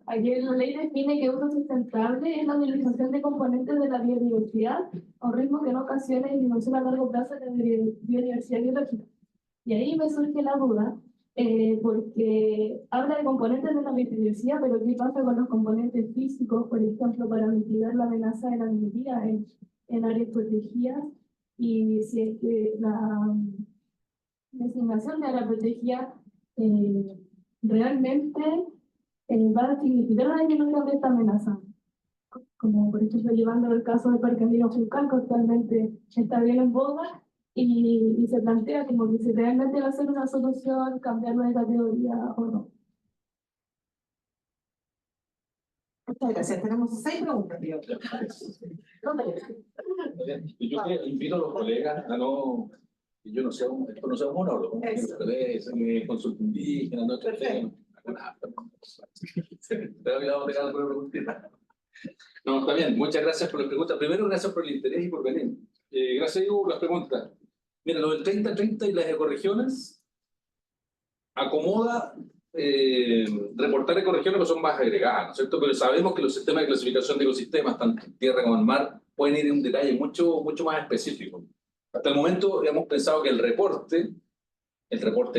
G: Ayer la ley define que uso sustentable es la utilización de componentes de la biodiversidad a un ritmo que no ocasione disminución a largo plazo de la biodiversidad biológica. Y ahí me surge la duda, porque habla de componentes de la biodiversidad, pero ¿qué pasa con los componentes físicos, por ejemplo, para mitigar la amenaza de la minería en áreas protegidas? Y si es que la designación de área protegida realmente va a significar una disminución de esta amenaza. Como por ejemplo llevando el caso del Parque Andino Juncal, que actualmente está bien en boga, y se plantea como que si realmente va a ser una solución cambiarlo de categoría o no.
A: Muchas gracias. Tenemos 6 preguntas.
C: Y yo invito a los colegas a no, y yo no sea esto no sea un monólogo, que consulta indígena, no otro tema. Te he olvidado de cada pregunta. No, está bien, muchas gracias por las preguntas. Primero, gracias por el interés y por venir. Gracias, Diego, por las preguntas. Mira, lo del 30-30 y las ecorregiones acomoda reportar ecorregiones que son más agregadas, ¿no es cierto? Pero sabemos que los sistemas de clasificación de ecosistemas, tanto en tierra como en mar, pueden ir en un detalle mucho más específico. Hasta el momento hemos pensado que el reporte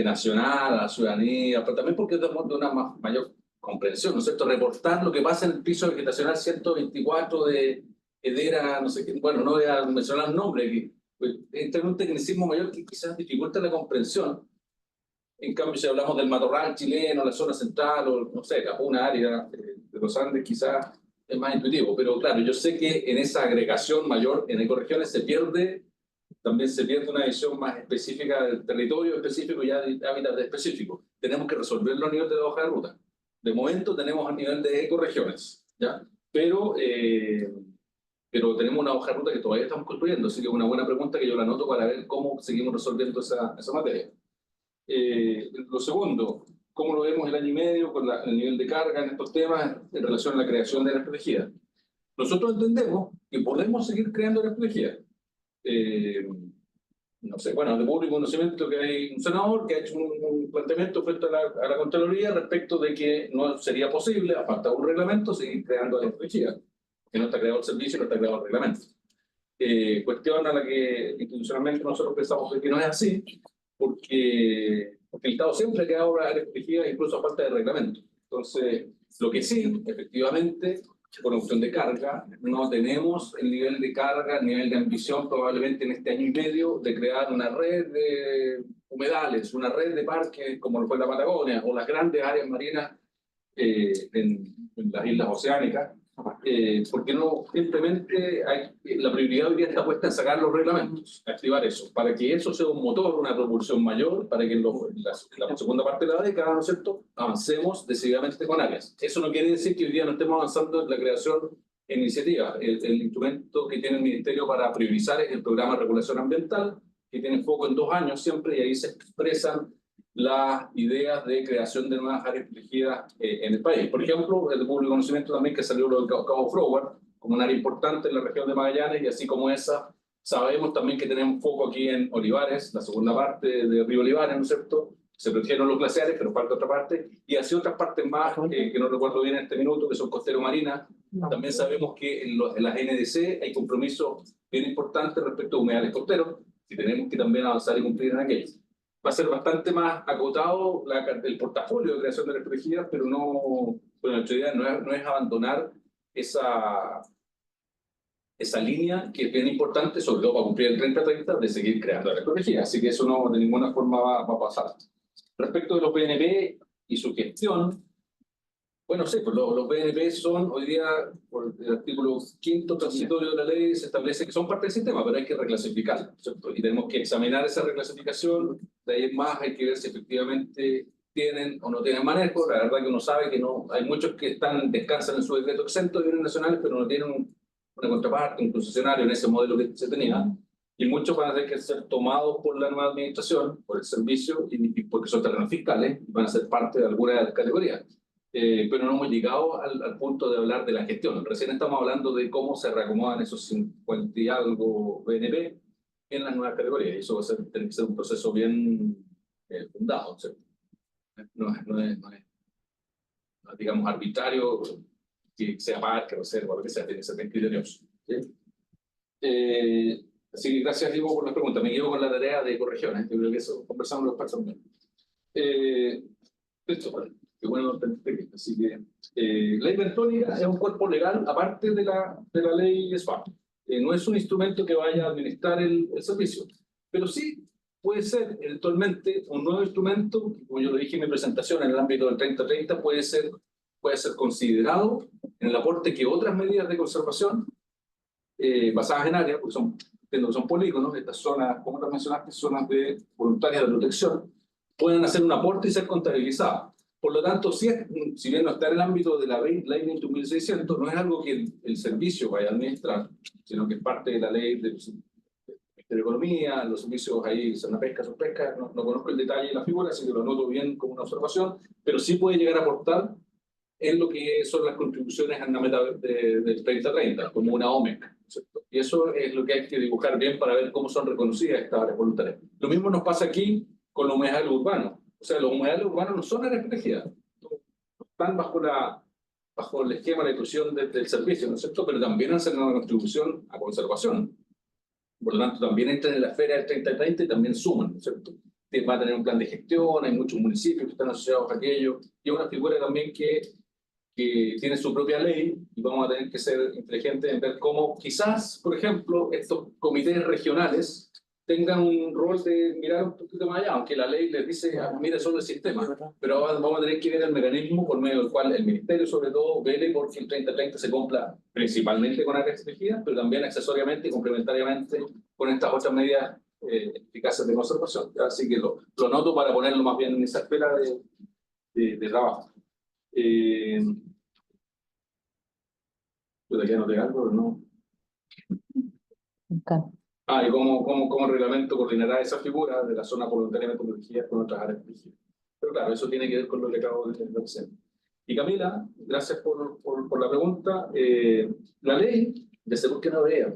C: nacional a la ciudadanía, pero también porque es de una mayor comprensión, ¿no es cierto? Reportar lo que pasa en el piso vegetacional 124 de Edera, no sé qué, bueno, no voy a mencionar el nombre, que pues, entra en un tecnicismo mayor que quizás dificulta la comprensión. En cambio, si hablamos del matorral chileno, la zona central, o no sé, una área de los Andes, quizás es más intuitivo. Pero claro, yo sé que en esa agregación mayor, en ecorregiones también se pierde una visión más específica del territorio específico y ya de hábitat específico. Tenemos que resolverlo a nivel de la hoja de ruta. De momento tenemos a nivel de ecorregiones, ¿ya? Pero tenemos una hoja de ruta que todavía estamos construyendo, así que es una buena pregunta que yo la anoto para ver cómo seguimos resolviendo esa materia. Lo segundo, ¿cómo lo vemos el año y medio con el nivel de carga en estos temas en relación a la creación de la estrategia? Nosotros entendemos que podemos seguir creando la estrategia. No sé, bueno, de público conocimiento que hay un senador que ha hecho un planteamiento frente a la Contraloría respecto de que no sería posible, a falta de un reglamento, seguir creando la estrategia, que no está creado el servicio, no está creado el reglamento. Cuestión a la que institucionalmente nosotros pensamos que no es así, porque el Estado siempre ha creado áreas protegidas incluso a falta de reglamento. Entonces, lo que sí, efectivamente, por opción de carga, no tenemos el nivel de carga, el nivel de ambición probablemente en este año y medio de crear una red de humedales, una red de parques como lo fue la Patagonia o las grandes áreas marinas en las islas oceánicas, porque no, simplemente la prioridad hoy día está puesta en sacar los reglamentos, activar eso, para que eso sea un motor, una propulsión mayor, para que en la segunda parte de la década, ¿no es cierto?, avancemos decididamente con áreas. Eso no quiere decir que hoy día no estemos avanzando en la creación de iniciativas. El instrumento que tiene el Ministerio para priorizar es el Programa de Regulación Ambiental, que tiene foco en 2 años siempre, y ahí se expresan las ideas de creación de nuevas áreas protegidas en el país. Por ejemplo, el público conocimiento también que salió lo del Cabo Froward como un área importante en la región de Magallanes, y así como esa, sabemos también que tenemos foco aquí en Olivares, la segunda parte de Río Olivares, ¿no es cierto? Se protegieron los glaciares, pero falta otra parte, y así otras partes más que no recuerdo bien en este minuto, que son costero marina. También sabemos que en las NDC hay compromisos bien importantes respecto a humedales costeros, y tenemos que también avanzar y cumplir en aquellos. Va a ser bastante más acotado el portafolio de creación de áreas protegidas, pero no, bueno, nuestra idea no es abandonar esa línea que es bien importante, sobre todo para cumplir el 30-30, de seguir creando áreas protegidas. Así que eso no de ninguna forma va a pasar. Respecto de los PNP y su gestión, bueno, sí, pues los PNP son hoy día, por el artículo 5º transitorio de la ley, se establece que son parte del sistema, pero hay que reclasificarlo, ¿cierto? Y tenemos que examinar esa reclasificación. De ahí en más hay que ver si efectivamente tienen o no tienen manejo. La verdad que uno sabe que no, hay muchos que descansan en su decreto exento de bienes nacionales, pero no tienen una contraparte, un concesionario en ese modelo que se tenía. Y muchos van a tener que ser tomados por la nueva administración, por el servicio, y porque son terrenos fiscales, y van a ser parte de alguna de las categorías. Pero no hemos llegado al punto de hablar de la gestión. Recién estamos hablando de cómo se reacomodan esos 50 y algo BNP en las nuevas categorías. Y eso va a tener que ser un proceso bien fundado, ¿cierto? No es, digamos, arbitrario, que sea parque, reserva, lo que sea, tiene que ser bien criterioso. ¿Sí? Así que gracias, Diego, por las preguntas. Me llevo con la tarea de ecorregiones. Yo creo que eso conversamos los pasos también. Esto, bueno. Qué bueno, así que ley bentónica es un cuerpo legal aparte de la ley SFAP. No es un instrumento que vaya a administrar el servicio, pero sí puede ser eventualmente un nuevo instrumento, como yo lo dije en mi presentación, en el ámbito del 30-30 puede ser considerado en el aporte que otras medidas de conservación basadas en áreas, porque son polígonos, estas zonas, como las mencionaste, zonas de voluntarias de protección, pueden hacer un aporte y ser contabilizadas. Por lo tanto, si bien no está en el ámbito de la ley 21.600, no es algo que el servicio vaya a administrar, sino que es parte de la ley de Economía, los servicios ahí, son una pesca, subpesca, no conozco el detalle de la figura, así que lo noto bien como una observación, pero sí puede llegar a aportar en lo que son las contribuciones a la meta del 30-30, como una OMEC, ¿cierto? Y eso es lo que hay que dibujar bien para ver cómo son reconocidas estas áreas voluntarias. Lo mismo nos pasa aquí con los humedales urbanos. O sea, los humedales urbanos no son áreas protegidas, están bajo el esquema de inclusión del servicio, ¿no es cierto? Pero también hacen una contribución a conservación. Por lo tanto, también entran en la esfera del 30-30 y también suman, ¿no es cierto? Va a tener un plan de gestión, hay muchos municipios que están asociados a aquello, y es una figura también que que tiene su propia ley y vamos a tener que ser inteligentes en ver cómo quizás, por ejemplo, estos comités regionales tengan un rol de mirar un poquito más allá, aunque la ley les dice, mire solo el sistema, pero vamos a tener que ver el mecanismo por medio del cual el Ministerio, sobre todo, vele porque el 30-30 se cumpla principalmente con áreas restringidas, pero también accesoriamente y complementariamente con estas otras medidas eficaces de conservación. Así que lo noto para ponerlo más bien en esa esfera de trabajo. Yo ya no te algo, pero no. Y cómo el reglamento coordinará esa figura de la zona voluntariamente protegida con otras áreas protegidas. Pero claro, eso tiene que ver con lo que acabo de decir. Y Camila, gracias por la pregunta. La ley, desde porque no vea.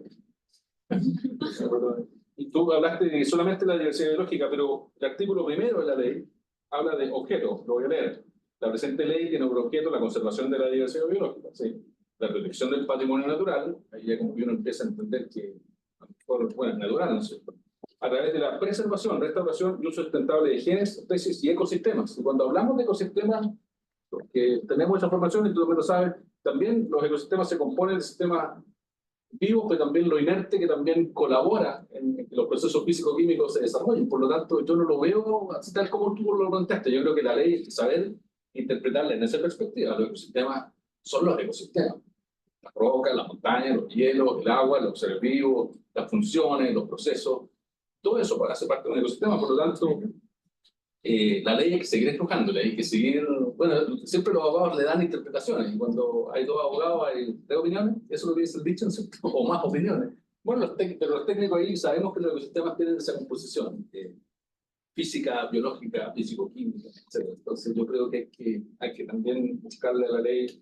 C: Y tú hablaste solamente de la diversidad biológica, pero el artículo primero de la ley habla de objetos, lo voy a leer. La presente ley tiene por objeto la conservación de la diversidad biológica, ¿sí? La protección del patrimonio natural, ahí ya como que uno empieza a entender que bueno, es natural, ¿no es cierto? A través de la preservación, restauración y uso sustentable de genes, especies y ecosistemas. Y cuando hablamos de ecosistemas, porque tenemos esa formación y tú también lo sabes, también los ecosistemas se componen de sistemas vivos, pero también lo inerte que también colabora en que los procesos físico-químicos se desarrollen. Por lo tanto, yo no lo veo así tal como tú lo planteaste. Yo creo que la ley es saber interpretarla en esa perspectiva. Los ecosistemas son los ecosistemas. Las rocas, las montañas, los hielos, el agua, los seres vivos, las funciones, los procesos, todo eso hace parte de un ecosistema. Por lo tanto, la ley hay que seguir estrujándola, hay que seguir, bueno, siempre los abogados le dan interpretaciones, y cuando hay dos abogados hay tres opiniones, eso es lo que dice el dicho, o más opiniones. Bueno, pero los técnicos ahí sabemos que los ecosistemas tienen esa composición física, biológica, físico-química, etc. Entonces yo creo que hay que también buscarle a la ley,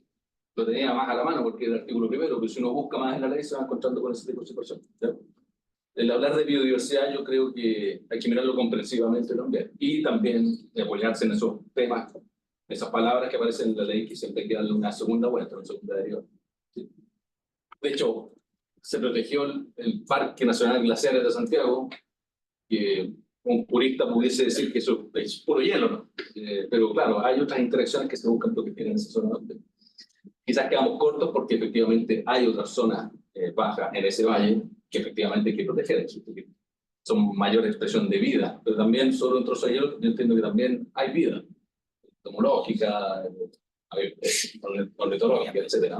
C: lo tenía más a la mano porque es el artículo primero, pero si uno busca más en la ley se va encontrando con ese tipo de situaciones. El hablar de biodiversidad yo creo que hay que mirarlo comprensivamente también, y también apoyarse en esos temas, esas palabras que aparecen en la ley, que siempre hay que darle una segunda vuelta, una segunda deriva. ¿Sí? De hecho, se protegió el Parque Nacional Glaciares de Santiago, que un purista pudiese decir que eso es puro hielo, ¿no? Pero claro, hay otras interacciones que se buscan proteger en esa zona. Quizás quedamos cortos porque efectivamente hay otras zonas bajas en ese valle que efectivamente hay que proteger, son mayor expresión de vida, pero también solo en trozo de hielo yo entiendo que también hay vida, entomológica, ornitológica, etc.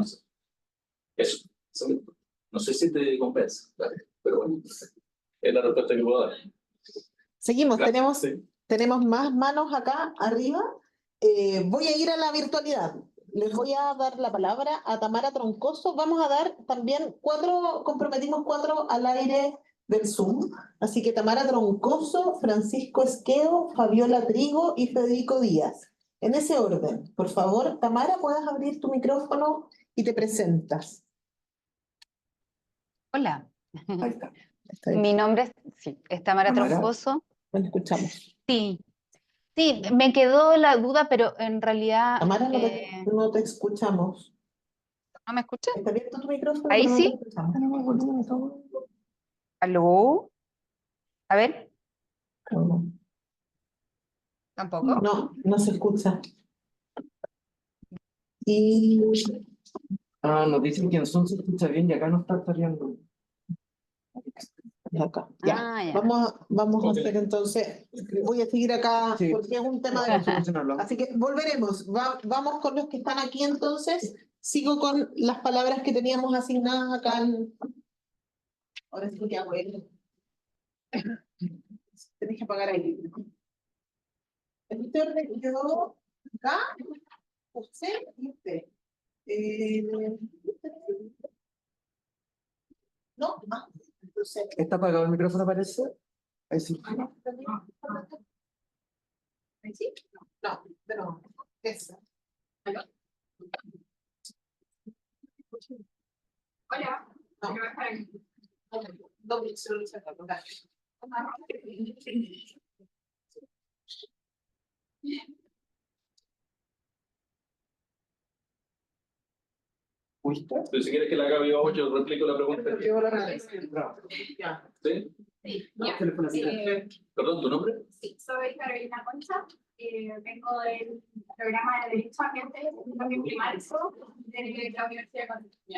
C: Eso. No sé si te compensa, ¿vale? Pero bueno, es la respuesta que puedo dar.
A: Seguimos,
C: Gracias.
A: tenemos más manos acá arriba. Voy a ir a la virtualidad. Les voy a dar la palabra a Tamara Troncoso. Vamos a dar también comprometimos 4 al aire del Zoom. Así que Tamara Troncoso, Francisco Esquedo, Fabiola Trigo y Federico Díaz. En ese orden. Por favor, Tamara, puedes abrir tu micrófono y te presentas.
H: Hola,
A: Ahí está bien.
H: mi nombre es Tamara
A: Tamara.
H: Troncoso.
A: Bueno, escuchamos.
H: Sí, me quedó la duda, pero en realidad
A: Tamara, no te escuchamos.
H: ¿no me escuchan?
A: Está abierto tu micrófono,
H: Ahí
A: pero
H: sí.
A: no te escuchamos.
H: ¿Aló? A ver,
A: No,
H: tampoco.
A: no se escucha. Y
D: Nos dicen que en Zoom se escucha bien y acá no está saliendo.
A: acá, ya.
H: Ah, ya.
A: Vamos a
C: Ok.
A: hacer entonces, voy a seguir acá
D: Sí.
A: porque es un tema de... Así que volveremos. Vamos con los que están aquí entonces. Sigo con las palabras que teníamos asignadas acá en... Ahora sí que hago esto. Tenés que apagar ahí. En este orden, yo acá, usted y usted. No, entonces...
D: ¿Está apagado el micrófono, parece? Ahí sí.
A: ¿Sí? No, pero esa.
G: Hola.
A: No.
C: Pero si quieres que la haga viva 8, replico la pregunta.
A: Ya.
C: ¿Sí?
G: Ya.
C: Perdón, ¿tu nombre?
G: Sí, soy Carolina Concha, vengo del programa de Derecho Ambiente y Cambio Climático de la Universidad de Concepción.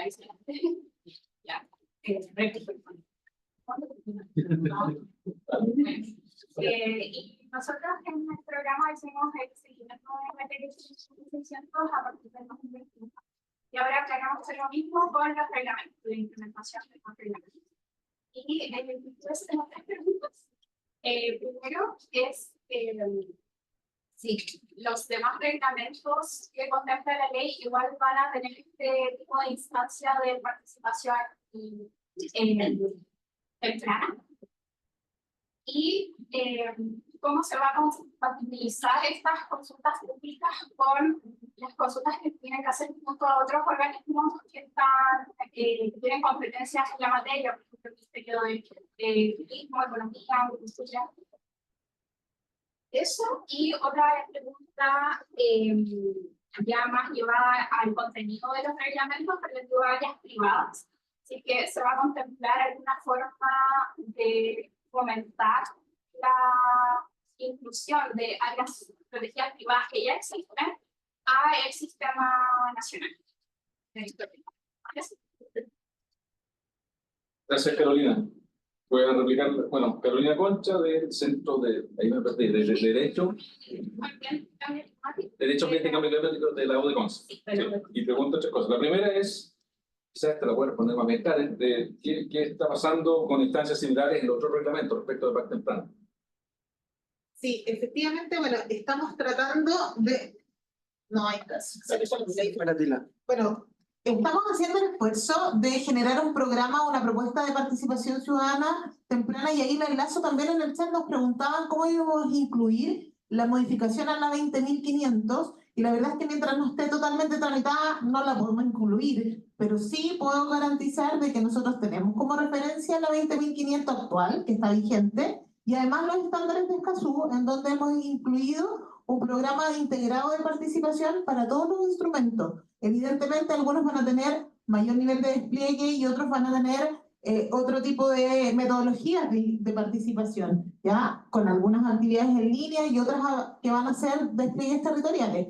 G: Ya, y nosotros en el programa hicimos el seguimiento de materias 600 a partir del 2021. Y ahora queremos hacer lo mismo con los reglamentos, de implementación de los reglamentos. Y entonces tenemos 3 preguntas. Primero es si los demás reglamentos que contempla la ley igual van a tener este tipo de instancia de participación temprana. Y cómo se van a compatibilizar estas consultas públicas con las consultas que tienen que hacer junto a otros organismos que tienen competencias en la materia, por ejemplo, el Ministerio de Turismo, Economía, Agricultura. Eso, y otra pregunta ya más llevada al contenido de los reglamentos, relativo a áreas privadas. Así que se va a contemplar alguna forma de fomentar la inclusión de áreas protegidas privadas que ya existen a el sistema nacional.
C: Gracias, Carolina. Voy a replicar, bueno, Carolina Concha del Centro de, ahí me perdí, de Derecho Ambiente y Cambio Climático de la UDECONS. Sí, y pregunto 3 cosas. La primera es, quizás te la voy a responder más bien, Karen, de qué está pasando con instancias similares en los otros reglamentos respecto de PAC temprano.
A: Sí, efectivamente, bueno, estamos tratando de... No hay caso. Bueno, estamos haciendo el esfuerzo de generar un programa, una propuesta de participación ciudadana temprana, y ahí la enlazo también en el chat. Nos preguntaban cómo íbamos a incluir la modificación a la 20.500, y la verdad es que mientras no esté totalmente tramitada no la podemos incluir, pero sí puedo garantizar de que nosotros tenemos como referencia la 20.500 actual, que está vigente, y además los estándares de Escazú, en donde hemos incluido un programa integrado de participación para todos los instrumentos. Evidentemente, algunos van a tener mayor nivel de despliegue y otros van a tener otro tipo de metodologías de participación, ¿ya? Con algunas actividades en línea y otras que van a ser despliegues territoriales.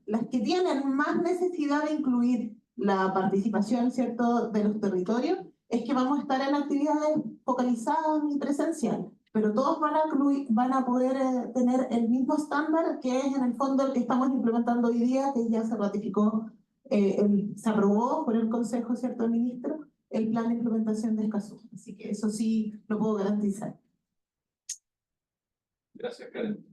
A: Las que tienen más necesidad de incluir la participación, ¿cierto?, de los territorios, es que vamos a estar en actividades focalizadas y presencial, pero todos van a poder tener el mismo estándar, que es en el fondo el que estamos implementando hoy día, que ya se ratificó, se aprobó por el Consejo, ¿cierto?, el ministro, el plan de implementación de Escazú. Así que eso sí lo puedo garantizar.
C: Gracias, Karen.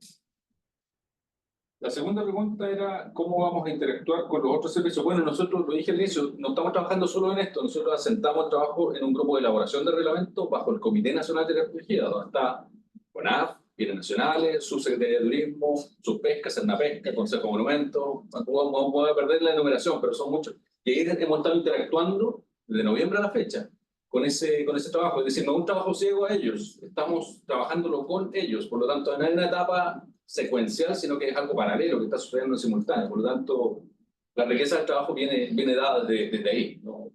C: La segunda pregunta era cómo vamos a interactuar con los otros servicios. Bueno, nosotros, lo dije al inicio, no estamos trabajando solo en esto, nosotros asentamos el trabajo en un grupo de elaboración de reglamentos bajo el Comité Nacional de Energía, donde está CONAF, Bienes Nacionales, Subsecretaría de Turismo, Subpesca, Cernapesca, Consejo de Monumentos. Vamos a perder la enumeración, pero son muchos. Y ahí hemos estado interactuando desde noviembre a la fecha con ese trabajo. Es decir, no es un trabajo ciego a ellos, estamos trabajándolo con ellos. Por lo tanto, no hay una etapa secuencial, sino que es algo paralelo que está sucediendo en simultáneo. Por lo tanto, la riqueza del trabajo viene dada desde ahí. No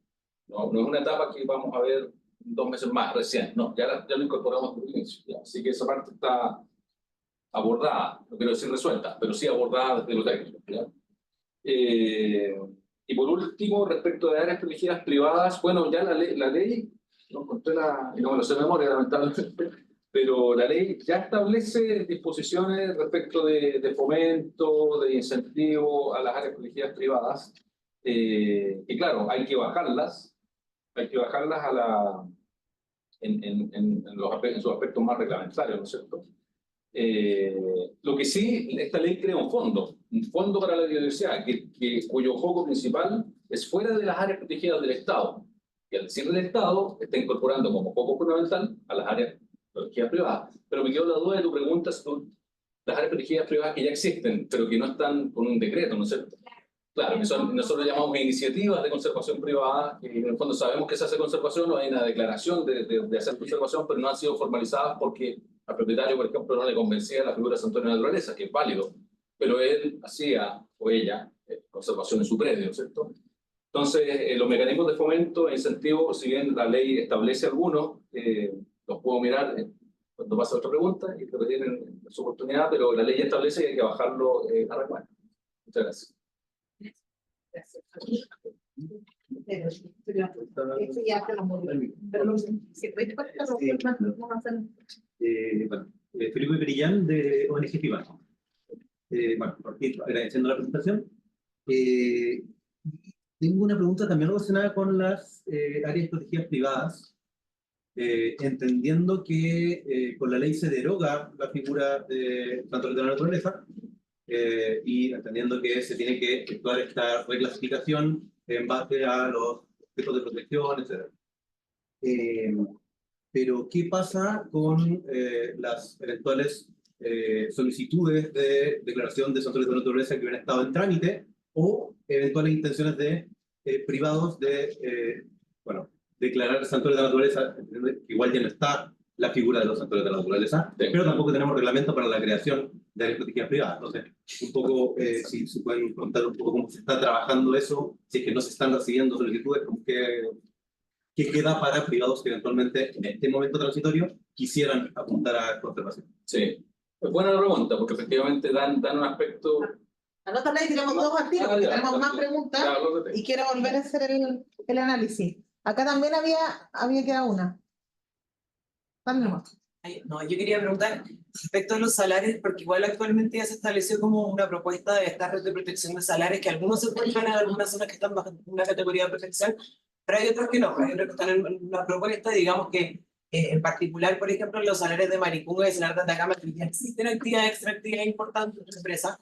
C: es una etapa que vamos a ver 2 meses más recién. No, ya lo incorporamos desde el inicio. ¿Ya? Así que esa parte está abordada, no quiero decir resuelta, pero sí abordada desde lo técnico. ¿Ya? Y por último, respecto de áreas protegidas privadas, bueno, ya la ley, no encontré no me lo sé de memoria, lamentablemente, pero la ley ya establece disposiciones respecto de fomento, de incentivo a las áreas protegidas privadas, y claro, hay que bajarlas en sus aspectos más reglamentarios, ¿no es cierto? Lo que sí, esta ley crea un fondo para la biodiversidad, cuyo foco principal es fuera de las áreas protegidas del Estado. Y al decir del Estado, está incorporando como foco fundamental a las áreas protegidas privadas. Pero me quedó la duda de tu pregunta sobre las áreas protegidas privadas que ya existen, pero que no están con un decreto, ¿no es cierto? Claro, nosotros llamamos iniciativas de conservación privada, que en el fondo sabemos que se hace conservación, no hay una declaración de hacer conservación, pero no han sido formalizadas porque al propietario, por ejemplo, no le convencía la figura de santuario de naturaleza, que es válido, pero él hacía, o ella, conservación en su predio, ¿cierto? Entonces, los mecanismos de fomento e incentivo, si bien la ley establece algunos, los puedo mirar, cuando pasa otra pregunta y que retienen su oportunidad, pero la ley ya establece que hay que bajarlo a recuadro. Muchas gracias.
I: Felipe Perillán de ONG FIBA. Bueno, agradeciendo la presentación. Tengo una pregunta también relacionada con las áreas protegidas privadas, entendiendo que con la ley se deroga la figura de tanto de la naturaleza y entendiendo que se tiene que efectuar esta reclasificación en base a los objetos de protección, etc. Pero, ¿qué pasa con las eventuales solicitudes de declaración de santuarios de naturaleza que hubieran estado en trámite o eventuales intenciones de privados de, bueno, declarar santuarios de naturaleza, que igual ya no está la figura de los santuarios de la naturaleza, pero tampoco tenemos reglamento para la creación de áreas protegidas privadas? Entonces, un poco, si se pueden contar un poco cómo se está trabajando eso, si es que no se están recibiendo solicitudes, como ¿qué queda para privados que eventualmente en este momento transitorio quisieran apuntar a conservación?
C: Sí, es buena la pregunta, porque efectivamente dan un aspecto...
A: Anótala y tiramos dos al tiro, porque tenemos más preguntas y quiero volver a hacer el análisis. Acá también había quedado una. Dale nomás.
J: No, yo quería preguntar respecto a los salarios, porque igual actualmente ya se estableció como una propuesta de esta red de protección de salarios, que algunos se encuentran en algunas zonas que están bajo una categoría de protección, pero hay otros que no, hay otros que están en una propuesta, digamos que en particular, por ejemplo, los salarios de Maricunga y de Salar de Atacama, que ya existen actividades extractivas importantes en la empresa.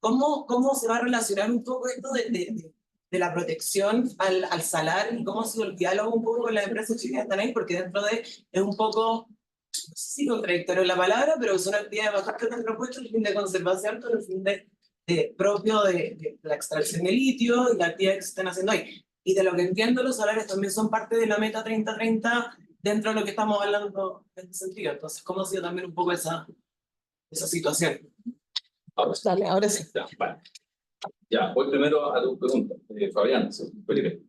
J: ¿Cómo se va a relacionar un poco esto de la protección al salar y cómo ha sido el diálogo un poco con las empresas chilenas que están ahí? Porque dentro de es un poco, no sé si contradictorio la palabra, pero son actividades bastante propuestas, el fin de conservación, con el fin propio de la extracción de litio y la actividad que se están haciendo ahí. Y de lo que entiendo, los salarios también son parte de la meta 3030 dentro de lo que estamos hablando en este sentido. Entonces, ¿cómo ha sido también un poco esa situación?
A: Dale, ahora sí.
C: Ya, vale. Ya, voy primero a tu pregunta, Fabián, Felipe.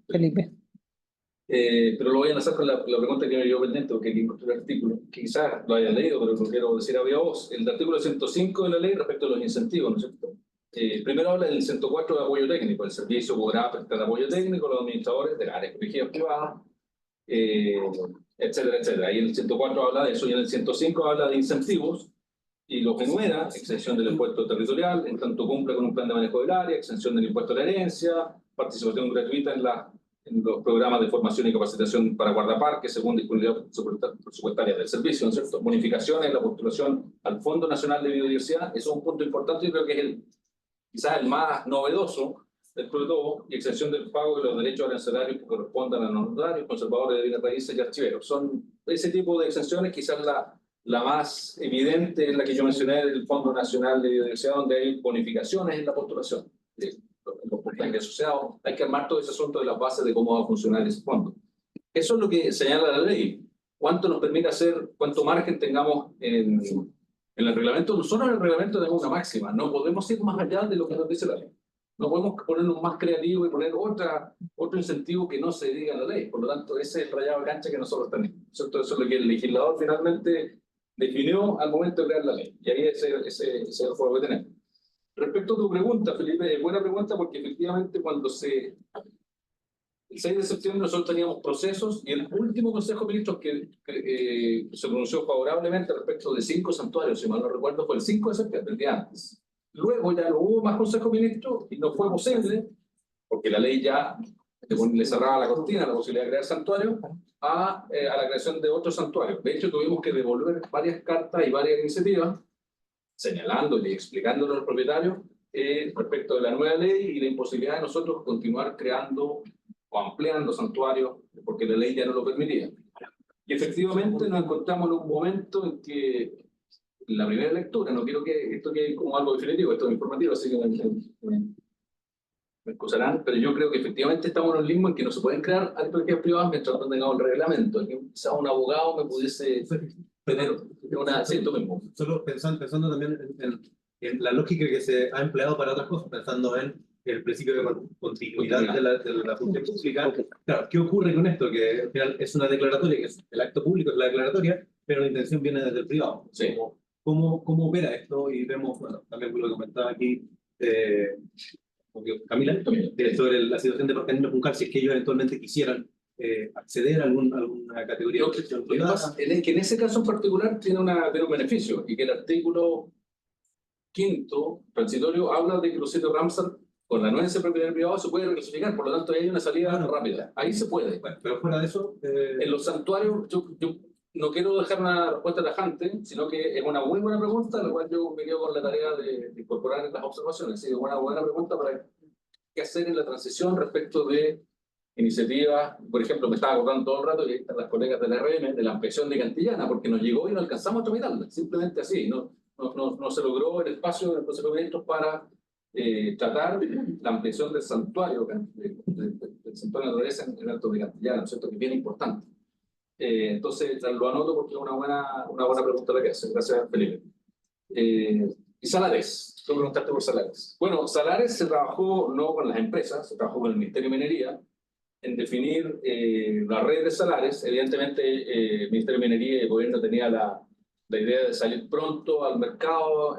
C: Pero lo voy a enlazar con la pregunta que me dio pendiente, porque aquí encontré el artículo, que quizás lo haya leído, pero lo quiero decir a viva voz. El artículo 105 de la ley respecto a los incentivos, ¿no es cierto? Primero habla del 104 de apoyo técnico. El servicio podrá prestar apoyo técnico a los administradores de las áreas protegidas privadas, etcétera, etcétera. Ahí en el 104 habla de eso, y en el 105 habla de incentivos, y lo que enumera: exención del impuesto territorial, en tanto cumpla con un plan de manejo del área, exención del impuesto a la herencia, participación gratuita en los programas de formación y capacitación para guardaparques, según disponibilidad presupuestaria del servicio, ¿no es cierto? Bonificaciones en la postulación al Fondo Nacional de Biodiversidad. Eso es un punto importante, y creo que es quizás el más novedoso del todo, y exención del pago de los derechos arancelarios que correspondan a los notarios, conservadores de bienes raíces y archiveros. Son ese tipo de exenciones. Quizás la más evidente es la que yo mencioné del Fondo Nacional de Biodiversidad, donde hay bonificaciones en la postulación. Los porcentajes asociados, hay que armar todo ese asunto de las bases de cómo va a funcionar ese fondo. Eso es lo que señala la ley. ¿Cuánto nos permite hacer, cuánto margen tengamos en el reglamento? Nosotros en el reglamento tenemos una máxima, no podemos ir más allá de lo que nos dice la ley. No podemos ponernos más creativos y poner otro incentivo que no se diga en la ley. Por lo tanto, ese es el rayado de cancha que nosotros tenemos. Eso es lo que el legislador finalmente definió al momento de crear la ley. Y ahí ese es el juego que tenemos. Respecto a tu pregunta, Felipe, buena pregunta, porque efectivamente el 6 de septiembre nosotros teníamos procesos, y el último Consejo de Ministros que se pronunció favorablemente respecto de 5 santuarios, si mal no recuerdo, fue el 5 de septiembre, el día antes. Luego ya no hubo más Consejo de Ministros y no fue posible, porque la ley ya le cerraba la cortina a la posibilidad de crear santuarios, a la creación de otros santuarios. De hecho, tuvimos que devolver varias cartas y varias iniciativas, señalando y explicándole a los propietarios respecto de la nueva ley y la imposibilidad de nosotros continuar creando o ampliando santuarios, porque la ley ya no lo permitía. Y efectivamente nos encontramos en un momento en que, en la primera lectura, no quiero que esto quede como algo definitivo, esto es informativo, así que me excusarán, pero yo creo que efectivamente estamos en un limbo en que no se pueden crear áreas privadas mientras no tengamos el reglamento. Quizás un abogado me pudiese tener una... Sí, tú mismo.
I: Solo pensando también en la lógica que se ha empleado para otras cosas, pensando en el principio de continuidad de la función pública. Claro, ¿qué ocurre con esto? Que al final es una declaratoria, que es el acto público, es la declaratoria, pero la intención viene desde el privado.
C: Sí.
I: ¿Cómo opera esto? Y vemos, bueno, también lo que comentaba aquí Camila, sobre la situación de Parque Animal Juncal, si es que ellos eventualmente quisieran acceder a alguna categoría de protección privada.
C: Es que en ese caso en particular tiene un beneficio, y que el artículo 5º transitorio habla de que los sitios Ramsar con la anuencia de propiedad privada se puede reclasificar, por lo tanto hay una salida rápida. Ahí se puede.
I: Bueno, pero fuera de eso...
C: En los santuarios, yo no quiero dejar una respuesta tajante, sino que es una muy buena pregunta, la cual yo me quedo con la tarea de incorporar en las observaciones. Sí, es una buena pregunta para qué hacer en la transición respecto de iniciativas. Por ejemplo, me estaba acordando todo el rato, y ahí están las colegas de la RM, de la ampliación de Cantillana, porque nos llegó y no alcanzamos a tramitarla, simplemente así. No se logró el espacio del Consejo de Ministros para tratar la ampliación del santuario, del santuario de naturaleza en Alto de Cantillana, ¿no es cierto? Que es bien importante. Entonces lo anoto porque es una buena pregunta la que hace. Gracias, Felipe. Y Salares, tú preguntaste por Salares. Bueno, Salares se trabajó no con las empresas, se trabajó con el Ministerio de Minería en definir la red de Salares. Evidentemente, el Ministerio de Minería y el gobierno tenía la idea de salir pronto al mercado,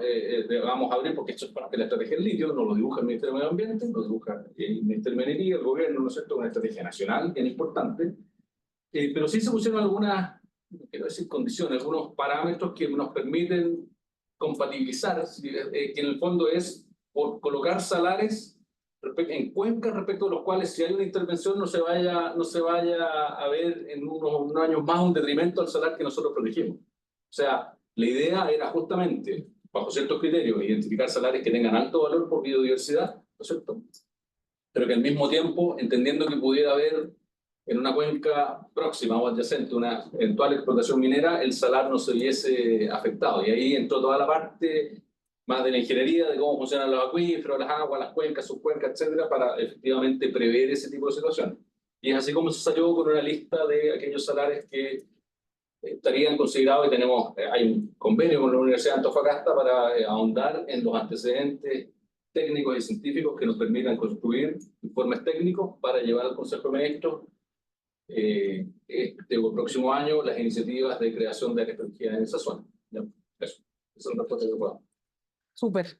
C: vamos a abrir, porque esto es parte de la estrategia del litio, no lo dibuja el Ministerio de Medio Ambiente, lo dibuja el Ministerio de Minería, el gobierno, ¿no es cierto?, una estrategia nacional bien importante. Pero sí se pusieron algunas, no quiero decir condiciones, algunos parámetros que nos permiten compatibilizar, que en el fondo es por colocar salares en cuencas respecto a los cuales si hay una intervención no se vaya a ver en unos años más un detrimento al salar que nosotros protegimos. O sea, la idea era justamente, bajo ciertos criterios, identificar salares que tengan alto valor por biodiversidad, ¿no es cierto? Pero que al mismo tiempo, entendiendo que pudiera haber en una cuenca próxima o adyacente una eventual explotación minera, el salar no se viese afectado. Y ahí entró toda la parte más de la ingeniería, de cómo funcionan los acuíferos, las aguas, las cuencas, subcuencas, etcétera, para efectivamente prever ese tipo de situaciones. Y es así como se salió con una lista de aquellos salares que estarían considerados, y hay un convenio con la Universidad de Antofagasta para ahondar en los antecedentes técnicos y científicos que nos permitan construir informes técnicos para llevar al Consejo de Ministros el próximo año las iniciativas de creación de energía en esa zona. ¿Ya? Eso es una respuesta que puedo dar.
A: Súper.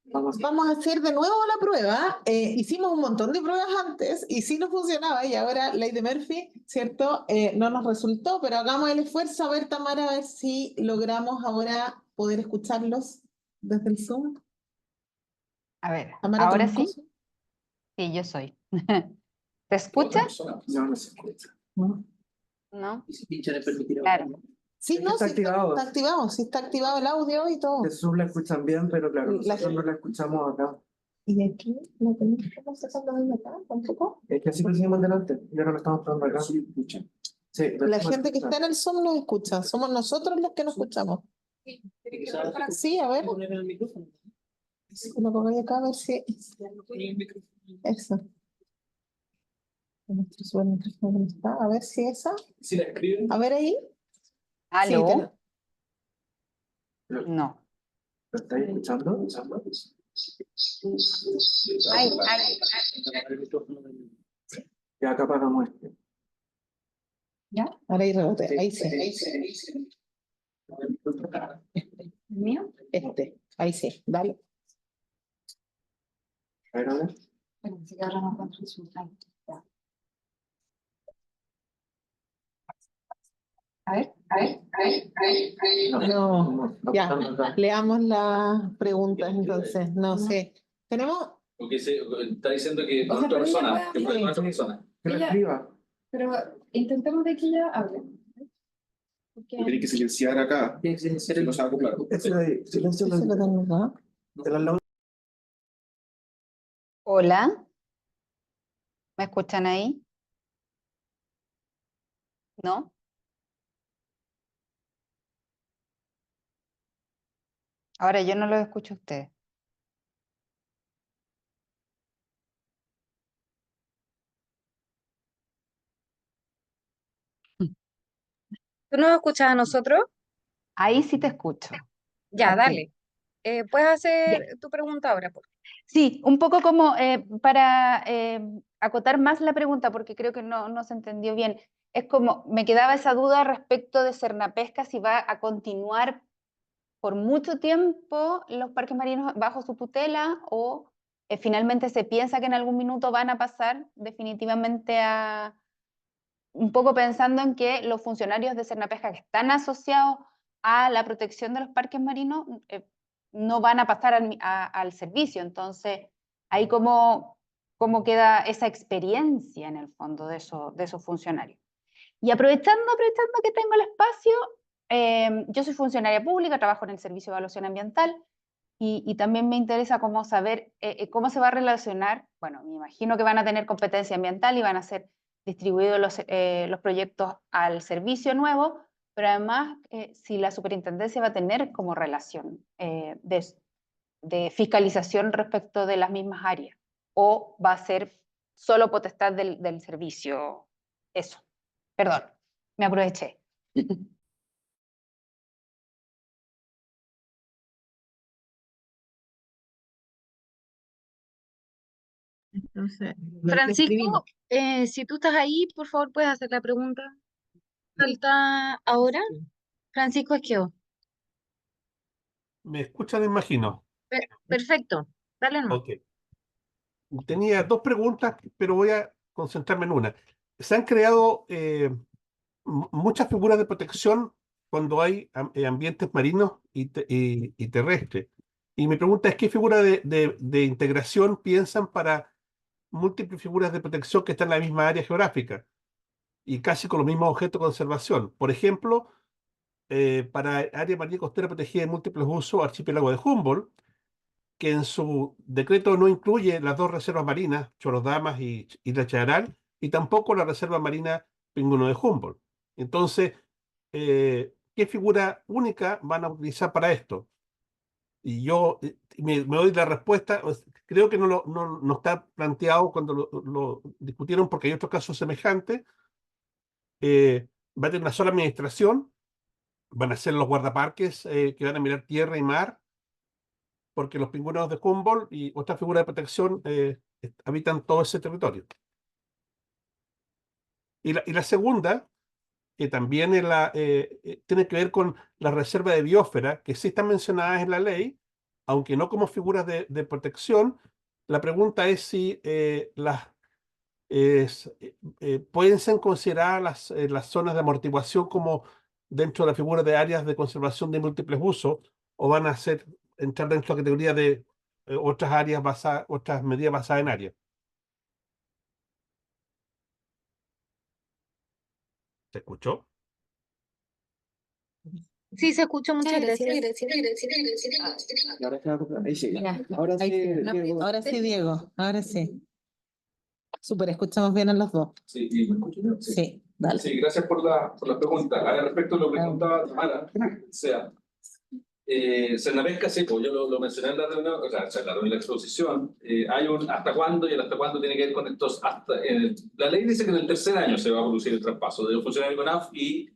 A: Vamos a hacer de nuevo la prueba. Hicimos un montón de pruebas antes y sí nos funcionaba, y ahora ley de Murphy, ¿cierto? No nos resultó, pero hagamos el esfuerzo. A ver, Tamara, a ver si logramos ahora poder escucharlos desde el Zoom.
H: A ver,
A: Tamara,
H: ¿ahora
A: ¿tienes
H: sí?
A: cosa?
H: Sí, yo soy. ¿Te escucha?
F: No se escucha.
H: No.
F: Y si pinchan en permitir
H: Claro.
A: Sí, no,
F: está
A: sí
F: activado.
A: está activado, sí está activado el audio y todo.
F: De Zoom la escuchan bien, pero claro,
A: La-
F: nosotros no la escuchamos acá.
A: ¿Y de aquí? ¿No tenemos cómo se está hablando acá tampoco?
F: Es que así lo hicimos delante y ahora lo estamos probando acá. Sí, escuchan. Sí,
A: La gente que está en el Zoom nos escucha, somos nosotros los que nos escuchamos. Sí, a ver.
J: Poner el micrófono.
A: Lo pongo acá a ver si. Eso. Nuestro super micrófono no está. A ver si esa.
C: Si la escriben,
A: A ver ahí.
H: ¿Aló?
A: Sí,
H: No.
F: ¿Lo estáis escuchando?
H: Ay,
F: Ya acá apagamos este.
A: ahora ahí rebote. Ahí sí.
H: ¿Mío?
A: Ahí sí. Dale.
F: A ver, a ver.
H: Pensé que ahora no encuentro el resultado. Ya. A ver.
A: No, ya.
F: Acá.
A: Leamos las preguntas entonces. No sé. Tenemos.
C: porque está diciendo que
G: O sea,
C: otra
G: pero ella
C: persona,
G: puede
C: que puede
A: hablar.
C: otra persona.
F: Que lo
G: Ella-
F: escriba.
G: Pero intentemos de que ella hable. Porque
E: Tiene que silenciar acá.
J: Tiene que silenciar
E: Si
J: el
E: no se va a acoplar.
F: Ese de ahí, silencio.
A: Ese lo tengo acá.
F: El al lado.
H: Hola. ¿Me escuchan ahí? ¿No? Ahora yo no los escucho a ustedes.
K: ¿Tú nos escuchas a nosotros?
H: Ahí sí te escucho.
K: Ya,
H: Ok.
K: dale. Puedes hacer
H: Ya.
K: tu pregunta ahora, por favor.
H: Sí, un poco como para acotar más la pregunta, porque creo que no se entendió bien. es como, me quedaba esa duda respecto de Cernapesca, si va a continuar por mucho tiempo los parques marinos bajo su tutela o finalmente se piensa que en algún minuto van a pasar definitivamente a, un poco pensando en que los funcionarios de Cernapesca que están asociados a la protección de los parques marinos no van a pasar al servicio. Entonces, ahí cómo queda esa experiencia en el fondo de esos funcionarios. Y aprovechando que tengo el espacio, yo soy funcionaria pública, trabajo en el Servicio de Evaluación Ambiental y también me interesa cómo saber cómo se va a relacionar, bueno, me imagino que van a tener competencia ambiental y van a ser distribuidos los proyectos al servicio nuevo, pero además si la superintendencia va a tener como relación de fiscalización respecto de las mismas áreas o va a ser solo potestad del servicio. Eso. Perdón, me aproveché.
A: Entonces,
K: Francisco, si tú estás ahí, por favor, puedes hacer la pregunta. ¿Falta ahora? Francisco Esqueo.
L: ¿Me escuchan? Imagino.
K: Perfecto. Dale nomás.
L: Ok. Tenía dos preguntas, pero voy a concentrarme en una. Se han creado muchas figuras de protección cuando hay ambientes marinos y terrestres. Y mi pregunta es, ¿qué figura de integración piensan para múltiples figuras de protección que están en la misma área geográfica y casi con los mismos objetos de conservación? Por ejemplo, para área marina costera protegida de múltiples usos, archipiélago de Humboldt, que en su decreto no incluye las dos reservas marinas, Chorodamas y Isla Charal, y tampoco la reserva marina Pingüino de Humboldt. Entonces, ¿qué figura única van a utilizar para esto? Y yo me doy la respuesta, creo que no está planteado cuando lo discutieron porque hay otros casos semejantes. Va a tener una sola administración, van a ser los guardaparques que van a mirar tierra y mar, porque los pingüinos de Humboldt y otras figuras de protección habitan todo ese territorio. Y la segunda, que también tiene que ver con la reserva de biosfera, que sí están mencionadas en la ley, aunque no como figuras de protección. La pregunta es si pueden ser consideradas las zonas de amortiguación como dentro de la figura de áreas de conservación de múltiples usos, o van a entrar dentro de la categoría de otras áreas otras medidas basadas en áreas. ¿Se escuchó?
K: Sí, se escuchó. Muchas gracias.
F: Ahora sí, Diego.
A: Ahora sí, Diego, ahora sí. Súper, escuchamos bien a los dos.
C: Sí, ¿y me escucho bien?
A: Sí, dale.
C: Sí, gracias por la pregunta. Respecto a lo que preguntaba Tamara, o sea, Cernapesca, sí, pues yo lo mencioné en la reunión, o sea, en la exposición, hay un hasta cuándo y el hasta cuándo tiene que ver con estos la ley dice que en el tercer año se va a producir el traspaso de los funcionarios de CONAF y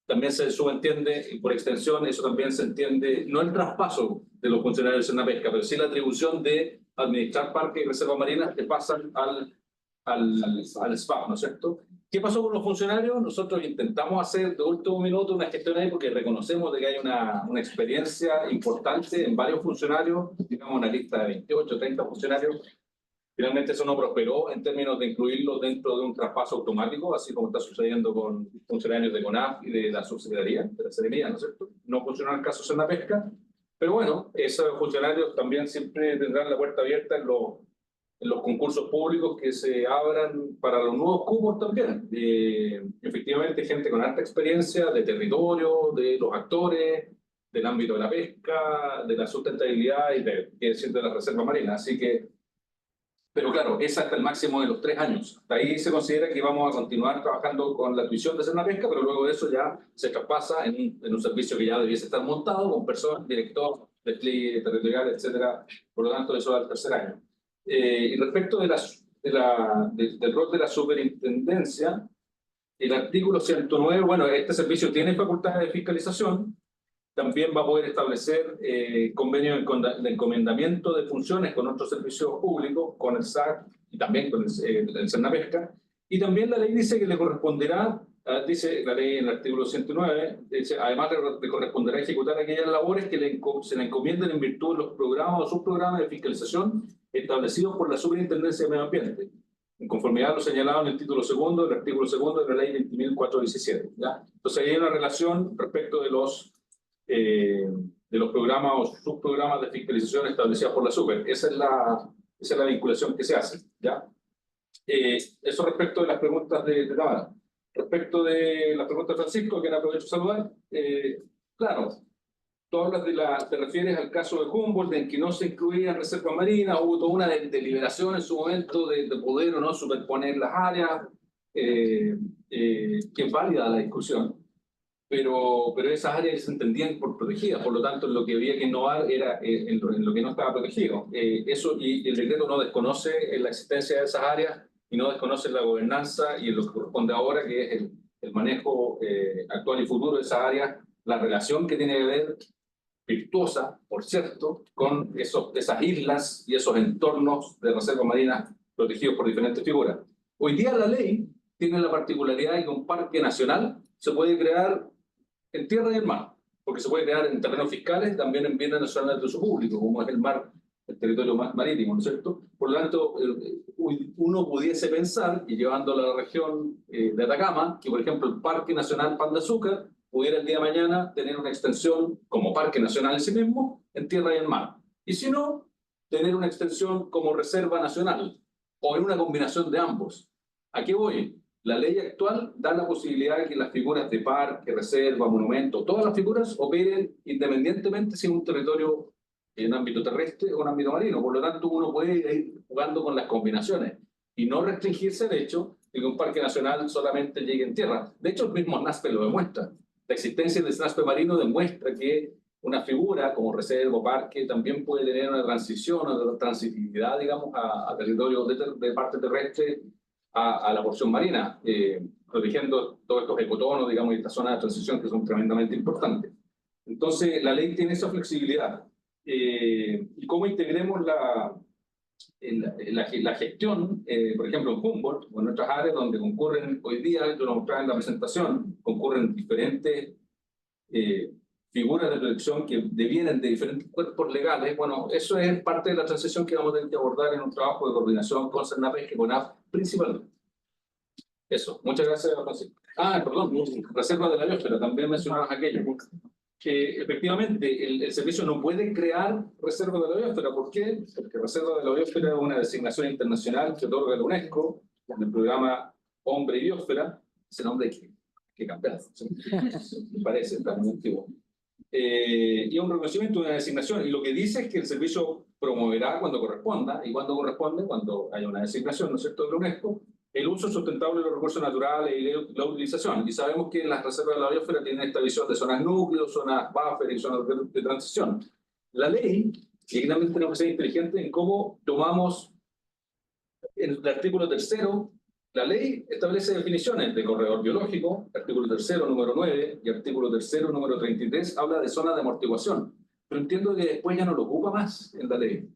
C: también se subentiende, y por extensión, eso también se entiende, no el traspaso de los funcionarios de Cernapesca, pero sí la atribución de administrar parques y reservas marinas que pasan al SPAP, ¿no es cierto? ¿Qué pasó con los funcionarios? Nosotros intentamos hacer de último minuto una gestión ahí porque reconocemos de que hay una experiencia importante en varios funcionarios, digamos una lista de 28, 30 funcionarios. Finalmente eso no prosperó en términos de incluirlos dentro de un traspaso automático, así como está sucediendo con funcionarios de CONAF y de la subsecretaría, de la Seremía, ¿no es cierto? No funcionó el caso Cernapesca, pero bueno, esos funcionarios también siempre tendrán la puerta abierta en los concursos públicos que se abran para los nuevos cupos también. Efectivamente, gente con alta experiencia de territorio, de los actores, del ámbito de la pesca, de la sustentabilidad y de la reserva marina. Así que, pero claro, es hasta el máximo de los 3 años. Hasta ahí se considera que vamos a continuar trabajando con la tuición de Cernapesca, pero luego de eso ya se traspasa en un servicio que ya debiese estar montado con personas, director, despliegue territorial, etcétera. Por lo tanto, eso al tercer año. Y respecto del rol de la superintendencia, el artículo 109, bueno, este servicio tiene facultades de fiscalización, también va a poder establecer convenios de encomendamiento de funciones con otros servicios públicos, con el SAC y también con el Cernapesca, y también la ley dice que le corresponderá dice la ley en el artículo 109, dice, además le corresponderá ejecutar aquellas labores que se le encomienden en virtud de los programas o subprogramas de fiscalización establecidos por la Superintendencia de Medio Ambiente, en conformidad a lo señalado en el título segundo del artículo segundo de la ley 20.417. ¿Ya? Entonces hay una relación respecto de los programas o subprogramas de fiscalización establecidas por la Super. Esa es la vinculación que se hace. ¿Ya? Eso respecto de las preguntas de Tamara. Respecto de las preguntas de Francisco, que aprovecho de saludar, claro, tú hablas te refieres al caso de Humboldt, en que no se incluían reservas marinas, hubo toda una deliberación en su momento de poder o no superponer las áreas, que es válida la discusión, pero esas áreas se entendían por protegidas, por lo tanto lo que había que innovar era en lo que no estaba protegido. Eso, y el decreto no desconoce la existencia de esas áreas y no desconoce la gobernanza y lo que corresponde ahora, que es el manejo actual y futuro de esas áreas, la relación que tiene que ver, virtuosa, por cierto, con esas islas y esos entornos de reserva marina protegidos por diferentes figuras. Hoy día la ley tiene la particularidad de que un parque nacional se puede crear en tierra y en mar, porque se puede crear en terrenos fiscales, también en bienes nacionales de uso público, como es el mar, el territorio marítimo, ¿no es cierto? Por lo tanto, uno pudiese pensar, y llevándolo a la región de Atacama, que por ejemplo el Parque Nacional Pan de Azúcar pudiera el día de mañana tener una extensión como parque nacional en sí mismo, en tierra y en mar. Y si no, tener una extensión como reserva nacional, o en una combinación de ambos. ¿A qué voy? La ley actual da la posibilidad de que las figuras de parque, reserva, monumento, todas las figuras operen independientemente si es un territorio en ámbito terrestre o en ámbito marino. Por lo tanto, uno puede ir jugando con las combinaciones y no restringirse el hecho de que un parque nacional solamente llegue en tierra. De hecho, el mismo SNASPE lo demuestra. La existencia del SNASPE marino demuestra que una figura como reserva o parque también puede tener una transición, una transitividad, digamos, a territorios de parte terrestre a la porción marina, protegiendo todos estos ecotonos, digamos, y estas zonas de transición que son tremendamente importantes. Entonces, la ley tiene esa flexibilidad. Y cómo integremos la gestión, por ejemplo, en Humboldt o en otras áreas donde concurren hoy día, yo lo mostraba en la presentación, concurren diferentes figuras de protección que devienen de diferentes cuerpos legales. Bueno, eso es parte de la transición que vamos a tener que abordar en un trabajo de coordinación con CERNAPESC y con AF principalmente. Eso, muchas gracias, Francisco. Perdón, reserva de la biosfera, también mencionabas aquello. Que efectivamente el servicio no puede crear reserva de la biosfera. ¿Por qué? Porque reserva de la biosfera es una designación internacional que otorga la UNESCO en el programa Hombre y Biosfera. Ese nombre que cambiar, me parece, está muy antiguo. Y un reconocimiento de una designación. Y lo que dice es que el servicio promoverá cuando corresponda, y cuando corresponde, cuando haya una designación, ¿no es cierto?, de la UNESCO, el uso sustentable de los recursos naturales y la utilización. Y sabemos que las reservas de la biosfera tienen esta visión de zonas núcleo, zonas buffer y zonas de transición. La ley, y también tenemos que ser inteligentes en cómo tomamos el artículo 3º. La ley establece definiciones de corredor biológico, artículo 3º, número 9, y artículo 3º, número 33, habla de zonas de amortiguación. Pero entiendo que después ya no lo ocupa más en la ley.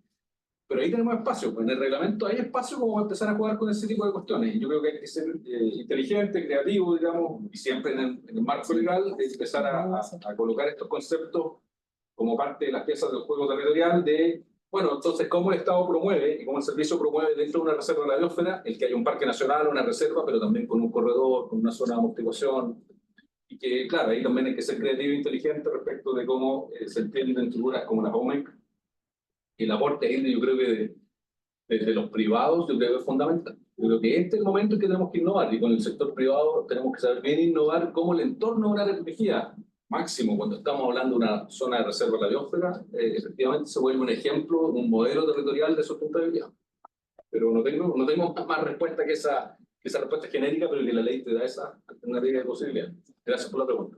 C: Pero ahí tenemos espacio, pues en el reglamento hay espacio como empezar a jugar con ese tipo de cuestiones. Y yo creo que hay que ser inteligente, creativo, digamos, y siempre en el marco legal, empezar a colocar estos conceptos como parte de las piezas del juego territorial de, bueno, entonces, cómo el Estado promueve y cómo el servicio promueve dentro de una reserva de la biosfera el que haya un parque nacional, una reserva, pero también con un corredor, con una zona de amortiguación. Y que, claro, ahí también hay que ser creativo e inteligente respecto de cómo se entienden figuras como la OMEC. El aporte ahí, yo creo que desde los privados, yo creo que es fundamental. Yo creo que este es el momento en que tenemos que innovar, y con el sector privado tenemos que saber bien innovar cómo el entorno de una área protegida, máximo cuando estamos hablando de una zona de reserva de la biosfera, efectivamente se vuelve un ejemplo, un modelo territorial de sustentabilidad. Pero no tengo más respuesta que esa respuesta genérica, pero que la ley te da esa alternativa de posibilidad. Gracias por la pregunta.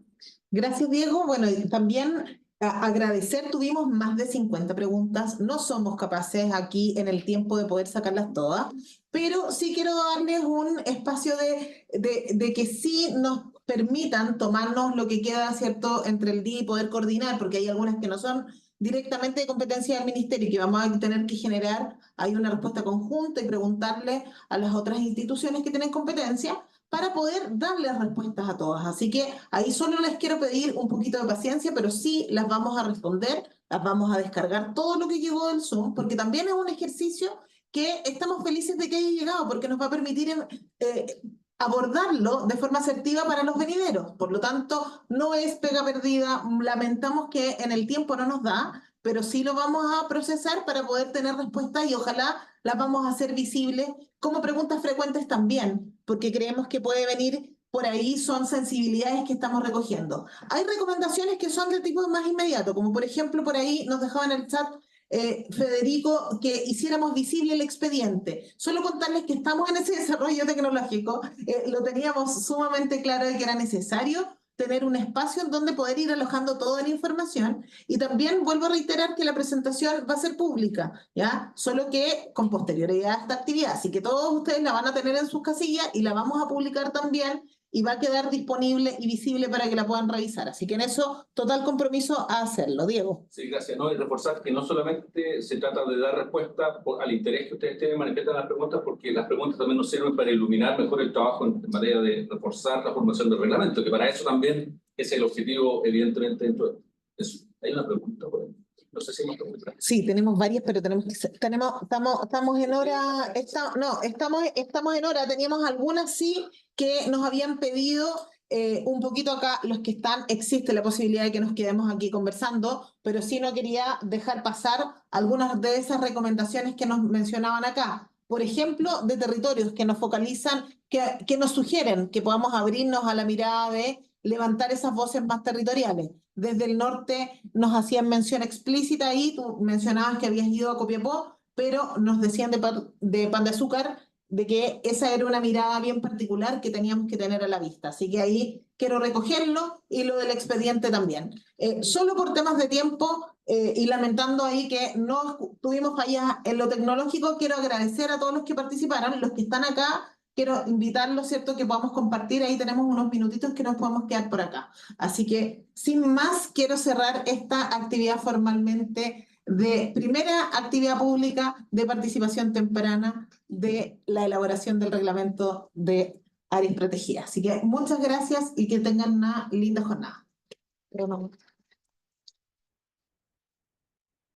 A: Gracias, Diego. Bueno, y también agradecer, tuvimos más de 50 preguntas, no somos capaces aquí en el tiempo de poder sacarlas todas, pero sí quiero darles un espacio de que sí nos permitan tomarnos lo que queda, ¿cierto?, entre el día y poder coordinar, porque hay algunas que no son directamente de competencia del Ministerio y que vamos a tener que generar ahí una respuesta conjunta y preguntarle a las otras instituciones que tienen competencia para poder darles respuestas a todas. Así que ahí solo les quiero pedir un poquito de paciencia, pero sí las vamos a responder, las vamos a descargar todo lo que llegó del Zoom, porque también es un ejercicio que estamos felices de que haya llegado, porque nos va a permitir abordarlo de forma asertiva para los venideros. Por lo tanto, no es pega perdida, lamentamos que en el tiempo no nos da, pero sí lo vamos a procesar para poder tener respuestas y ojalá las vamos a hacer visibles como preguntas frecuentes también, porque creemos que puede venir por ahí, son sensibilidades que estamos recogiendo. Hay recomendaciones que son de tipo más inmediato, como por ejemplo por ahí nos dejaba en el chat Federico, que hiciéramos visible el expediente. Solo contarles que estamos en ese desarrollo tecnológico, lo teníamos sumamente claro de que era necesario tener un espacio en donde poder ir alojando toda la información, y también vuelvo a reiterar que la presentación va a ser pública, ¿ya? Solo que con posterioridad a esta actividad, así que todos ustedes la van a tener en sus casillas y la vamos a publicar también, y va a quedar disponible y visible para que la puedan revisar. Así que en eso, total compromiso a hacerlo. Diego.
C: Sí, gracias. No, y reforzar que no solamente se trata de dar respuesta al interés que ustedes tienen, manifiestan las preguntas, porque las preguntas también nos sirven para iluminar mejor el trabajo en materia de reforzar la formación del reglamento, que para eso también es el objetivo, evidentemente, dentro de eso. Hay una pregunta por ahí. No sé si hemos preguntado.
A: Sí, tenemos varias, pero estamos en hora, estamos en hora, teníamos algunas sí que nos habían pedido un poquito acá, los que están, existe la posibilidad de que nos quedemos aquí conversando, pero sí no quería dejar pasar algunas de esas recomendaciones que nos mencionaban acá. Por ejemplo, de territorios que nos focalizan, que nos sugieren que podamos abrirnos a la mirada de levantar esas voces más territoriales. Desde el norte nos hacían mención explícita ahí, tú mencionabas que habías ido a Copiapó, pero nos decían de Pan de Azúcar de que esa era una mirada bien particular que teníamos que tener a la vista. Así que ahí quiero recogerlo, y lo del expediente también. Solo por temas de tiempo y lamentando ahí que no tuvimos fallas en lo tecnológico, quiero agradecer a todos los que participaron, los que están acá. Quiero invitarlos, ¿cierto?, que podamos compartir. Ahí tenemos unos minutitos que nos podemos quedar por acá. Así que, sin más, quiero cerrar esta actividad formalmente de primera actividad pública de participación temprana de la elaboración del reglamento de áreas protegidas. Así que muchas gracias y que tengan una linda jornada. Pero no.